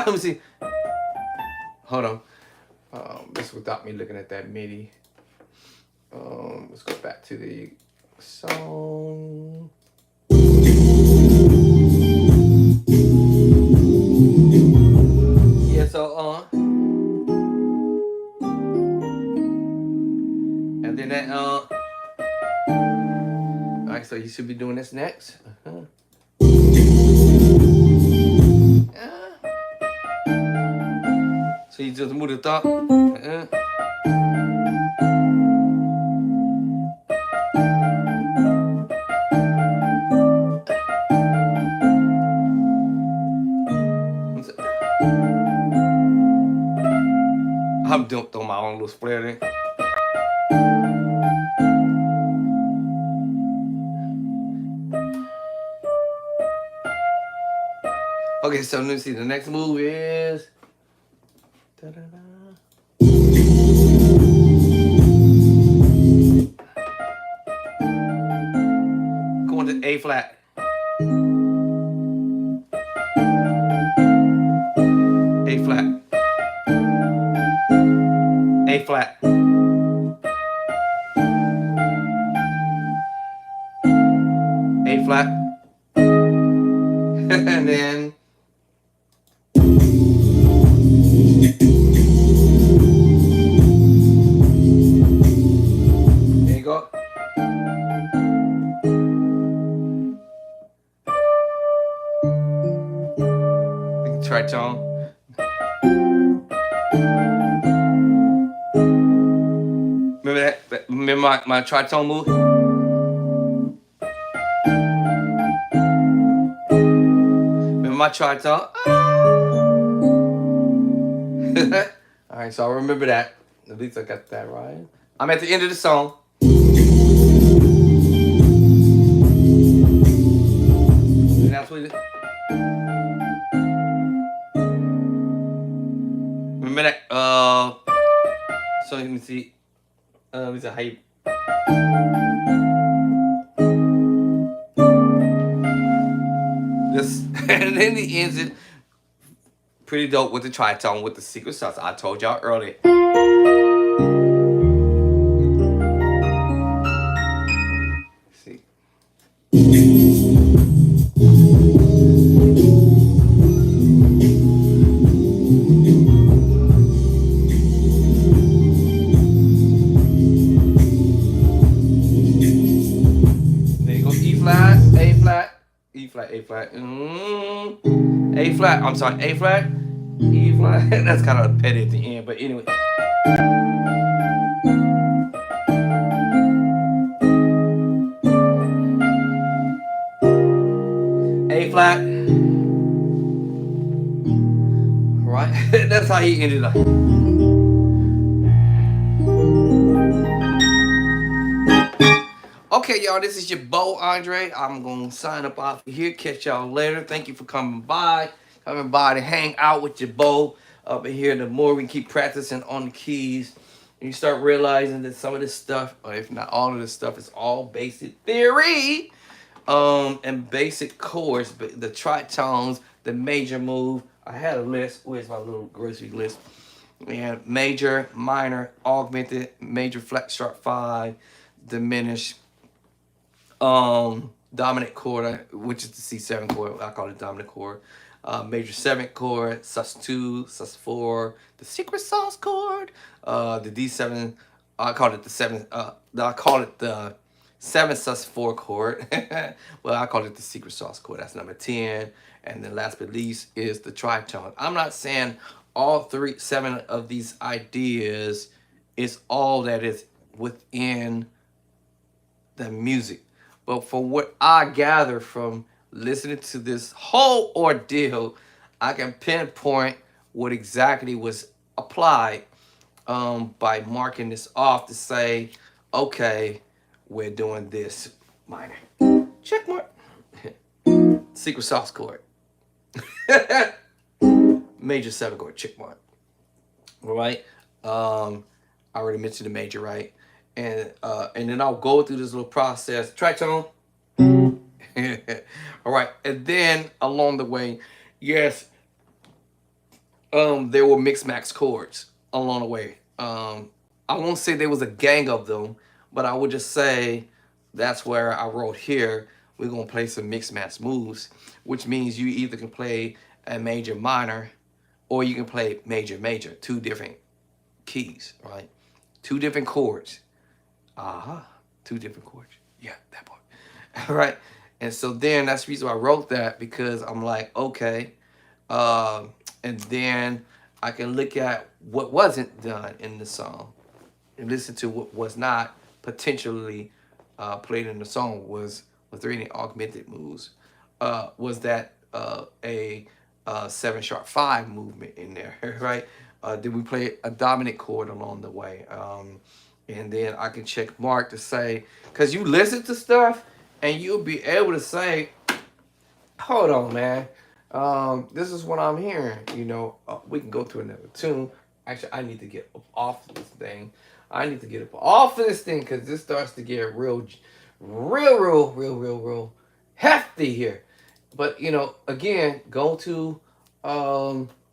Let me see. Hold on. This without me looking at that MIDI. Let's go back to the song. Yeah, so and then that alright, so you should be doing this next. So you just move the thumb. I'm doing throw my own little spread in. Okay, so let me see. The next move is. Da-da-da. Going to A flat. A flat. A flat. A flat. And then. There you go. Tritone. Remember that? Remember my tritone move? Remember my tritone? All right, so I remember that. At least I got that right. I'm at the end of the song. And that's what it, remember that? So let me see. Let me see how you. This and then he ends it pretty dope with the tritone with the secret sauce. I told y'all earlier. See. There you go. E flat, A flat, E flat, A flat, A flat. I'm sorry, A flat, E flat. That's kind of petty at the end, but anyway. A flat. Right? That's how he ended up. Okay, y'all, this is your Bo Andre. I'm going to sign up off here. Catch y'all later. Thank you for coming by. Coming by to hang out with your Bo up in here. The more we keep practicing on the keys, you start realizing that some of this stuff, or if not all of this stuff, is all basic theory. And basic chords, but the tritones, the major move. I had a list. Where's my little grocery list? And major, minor, augmented, major flat sharp 5, diminished, dominant chord, which is the C7 chord. I call it dominant chord. Major 7th chord, sus2, sus4, the secret sauce chord, the D7. I call it the 7th. I call it the 7 sus4 chord. Well, I call it the secret sauce chord. That's number 10. And then last but least is the tritone. I'm not saying all 7 of these ideas is all that is within the music. But from what I gather from listening to this whole ordeal, I can pinpoint what exactly was applied by marking this off to say, okay, we're doing this minor. Check mark. Secret sauce chord. Major 7 chord, check mark. All right. I already mentioned the major, right? And then I'll go through this little process. Tritone. All right, and then along the way, yes, there were mixed max chords along the way. I won't say there was a gang of them, but I would just say that's where I wrote here. We're gonna play some mixed match moves, which means you either can play a major minor, or you can play major major, 2 different keys, right? 2 different chords. Uh-huh. 2 different chords. Yeah, that part. All right. And so then that's the reason why I wrote that, because I'm like, okay. And then I can look at what wasn't done in the song and listen to what was not potentially played in the song. Was there any augmented moves? Was that a 7 sharp 5 movement in there, right? Did we play a dominant chord along the way? And then I can check mark to say, because you listen to stuff and you'll be able to say, hold on, man. This is what I'm hearing. We can go to another tune. Actually, I need to get up off this thing. I need to get up off of this thing because this starts to get real hefty here. But again, go to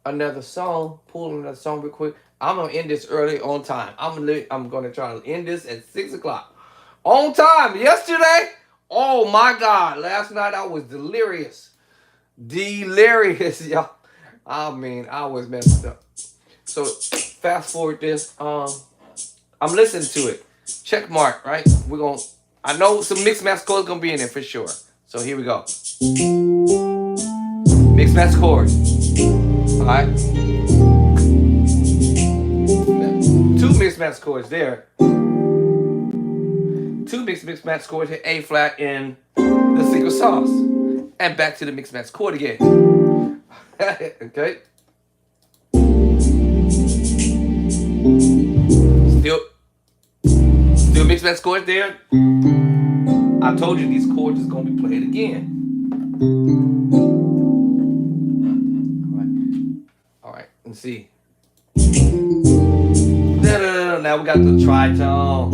another song, pull another song real quick. I'm gonna end this early on time. I'm gonna try to end this at 6 o'clock on time. Yesterday, oh my God, last night I was delirious, y'all. I mean, I was messed up. So fast forward this. I'm listening to it. Check mark, right? I know some mixed match chords gonna be in there for sure. So here we go. Mixed match chord. All right. Two mixed match chords there. Two mixed match chords hit A flat in the secret sauce, and back to the mixed match chord again. Okay. Still mixed match chords there. I told you these chords is gonna be played again. All right. Let's see. Now we got the tritone.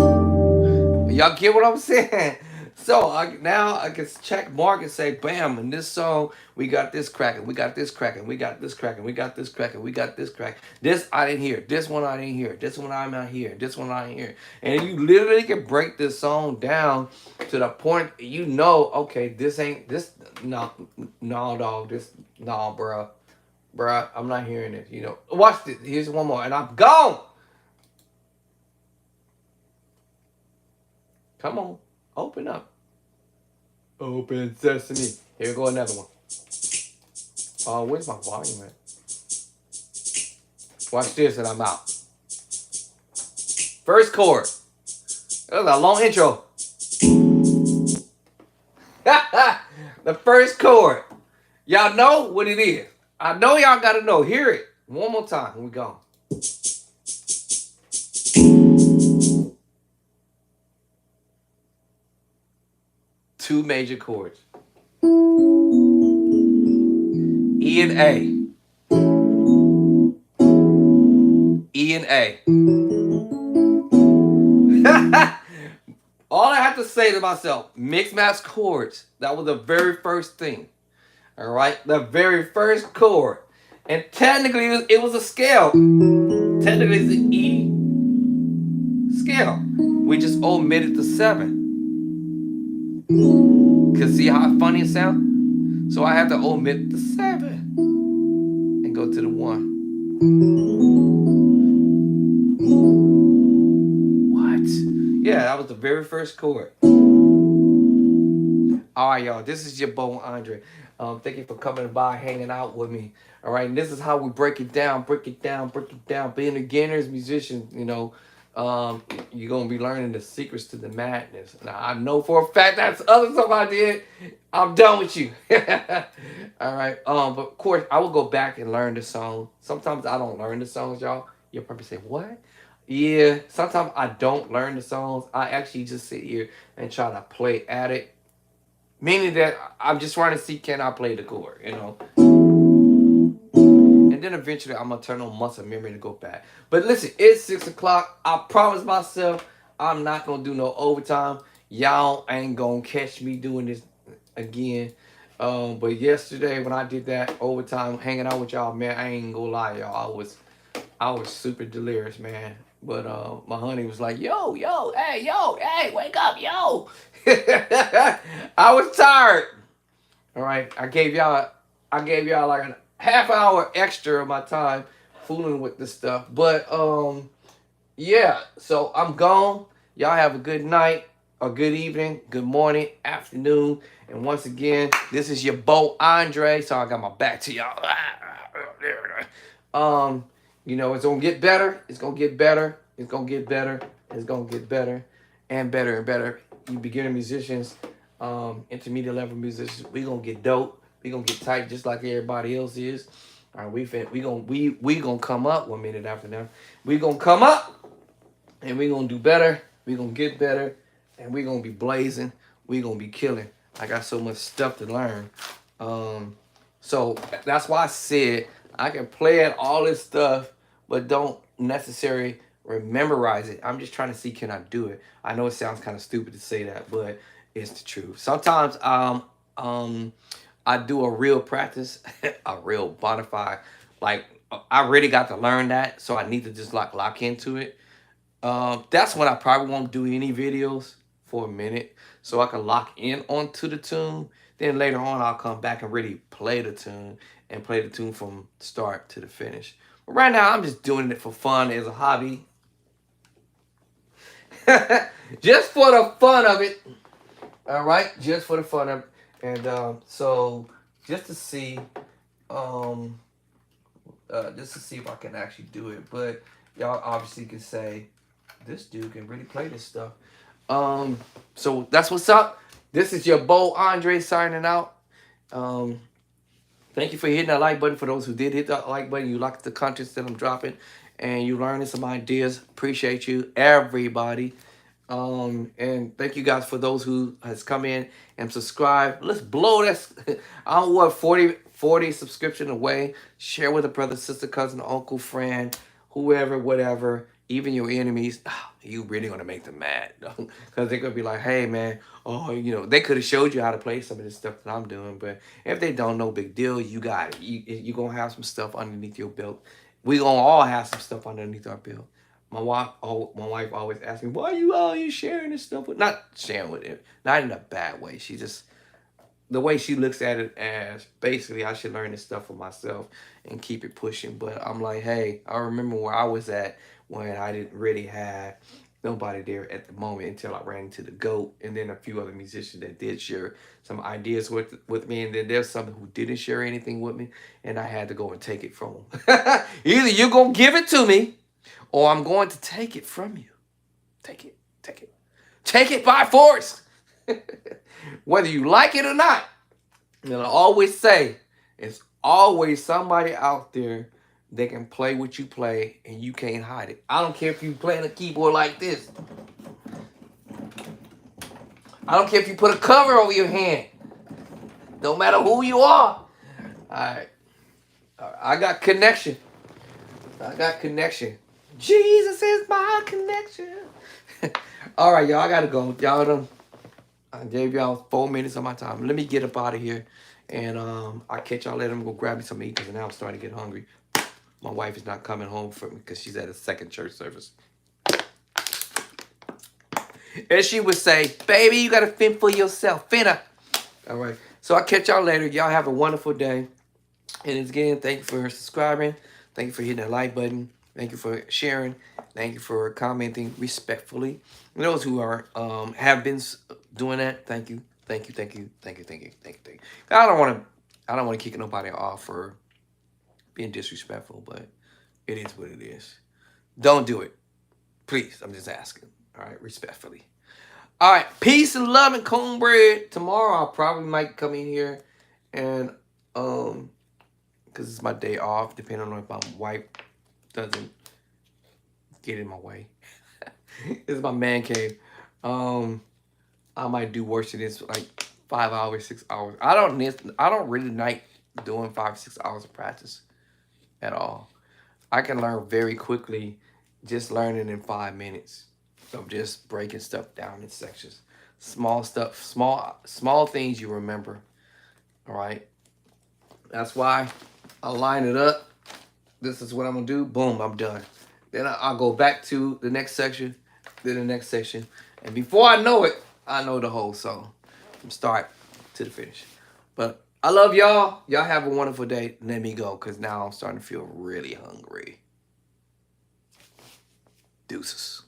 Y'all get what I'm saying? So now I can check mark and say, bam, in this song, we got this cracking, we got this cracking, we got this cracking, we got this cracking, we got this crack. This I didn't hear, this one I didn't hear, this one I'm not here, this one I didn't hear. And you literally can break this song down to the point okay, this ain't, this, no, dog, this, no, bruh, I'm not hearing this, Watch this, here's one more, and I'm gone. Come on, open up. Open sesame. Here go another one. Oh, where's my volume at? Watch this and I'm out. First chord. That was a long intro. The first chord. Y'all know what it is. I know y'all gotta know. Hear it. One more time. Here we go. Two major chords. E and A. E and A. All I have to say to myself, mixed match chords. That was the very first thing. All right? The very first chord. And technically, it was a scale. Technically, it's an E scale. We just omitted the 7. Cause see how funny it sounds? So I have to omit the 7 and go to the 1. What? Yeah, that was the very first chord. All right, y'all. This is your boy Andre. Thank you for coming by, hanging out with me. All right, and this is how we break it down. Being beginners, musicians, you're gonna be learning the secrets to the madness. Now I know for a fact that's other stuff I did. I'm done with you. All right. But of course I will go back and learn the song. Sometimes I don't learn the songs, y'all. You'll probably say, what? Yeah, sometimes I don't learn the songs. I actually just sit here and try to play at it. Meaning that I'm just trying to see, can I play the chord, And then eventually I'm going to turn on muscle memory to go back. But listen, it's 6 o'clock. I promise myself I'm not going to do no overtime. Y'all ain't going to catch me doing this again. But yesterday when I did that overtime, hanging out with y'all, man, I ain't going to lie, y'all. I was super delirious, man. But my honey was like, yo, hey, wake up, yo. I was tired. All right, I gave y'all like a half hour extra of my time fooling with this stuff. But yeah, so I'm gone. Y'all have a good night, or good evening, good morning, afternoon. And once again, this is your Bo Andre. So I got my back to y'all. It's gonna get better. It's gonna get better. It's gonna get better. It's gonna get better and better and better. You beginner musicians, intermediate level musicians, we gonna get dope. We gonna get tight just like everybody else is. All right, we gonna come up 1 minute after now. We gonna come up and we gonna do better. We gonna get better, and we gonna be blazing. We gonna be killing. I got so much stuff to learn. Um, so that's why I said I can play at all this stuff, but don't necessarily memorize it. I'm just trying to see, can I do it. I know it sounds kind of stupid to say that, but it's the truth. Sometimes um I do a real practice, a real bona fide. Like I really got to learn that, so I need to just like lock into it. That's when I probably won't do any videos for a minute, so I can lock in onto the tune. Then later on, I'll come back and really play the tune and play the tune from start to the finish. But right now, I'm just doing it for fun as a hobby, just for the fun of it. All right, just for the fun of it, and so just to see, um, just to see if I can actually do it. But y'all obviously can say this dude can really play this stuff. Um, so that's what's up. This is your Bo Andre signing out. Um, Thank you for hitting that like button. For those who did hit that like button, you like the content that I'm dropping, and you learning some ideas. Appreciate you, everybody. And thank you guys for those who has come in and subscribed. Let's blow this. I don't want 40 subscription away. Share with a brother, sister, cousin, uncle, friend, whoever, whatever, even your enemies. You really gonna make them mad because they're gonna be like, hey man, oh, they could have showed you how to play some of this stuff that I'm doing, but if they don't, no big deal. You got it. You gonna have some stuff underneath your belt. We gonna all have some stuff underneath our belt. My wife always asks me, why you always sharing this stuff with, not sharing with it, not in a bad way. She just, the way she looks at it as basically I should learn this stuff for myself and keep it pushing. But I'm like, hey, I remember where I was at when I didn't really have nobody there at the moment until I ran into the GOAT and then a few other musicians that did share some ideas with me. And then there's some who didn't share anything with me, and I had to go and take it from them. Either you're going to give it to me or I'm going to take it from you. Take it, take it. Take it by force. Whether you like it or not. And I always say, it's always somebody out there that can play what you play and you can't hide it. I don't care if you playing a keyboard like this. I don't care if you put a cover over your hand. No matter who you are. Alright. I got connection. I got connection. Jesus is my connection. Alright, y'all. I gotta go. Y'all done. I gave y'all 4 minutes of my time. Let me get up out of here. And I'll catch y'all later. I'm going to grab me some meat because now I'm starting to get hungry. My wife is not coming home for me because she's at a second church service. And she would say, baby, you got to fend for yourself. Finna. All right. So I'll catch y'all later. Y'all have a wonderful day. And again, thank you for subscribing. Thank you for hitting that like button. Thank you for sharing. Thank you for commenting respectfully. And those who are have been doing that, thank you. Thank you, thank you, thank you, thank you, thank you, thank you. I don't want to kick nobody off for being disrespectful, but it is what it is. Don't do it. Please, I'm just asking. All right, respectfully. All right, peace and love and cornbread. Tomorrow I probably might come in here and because it's my day off, depending on if my wife doesn't get in my way. It's my man cave. I might do worse than this, like 5 hours, 6 hours. I don't really like doing 5, 6 hours of practice at all. I can learn very quickly, just learning in 5 minutes of just breaking stuff down in sections. Small stuff, small things you remember. All right. That's why I line it up. This is what I'm gonna do. Boom, I'm done. Then I'll go back to the next section, then the next section, and before I know it, I know the whole song from start to the finish. But I love y'all. Y'all have a wonderful day. Let me go, because now I'm starting to feel really hungry. Deuces.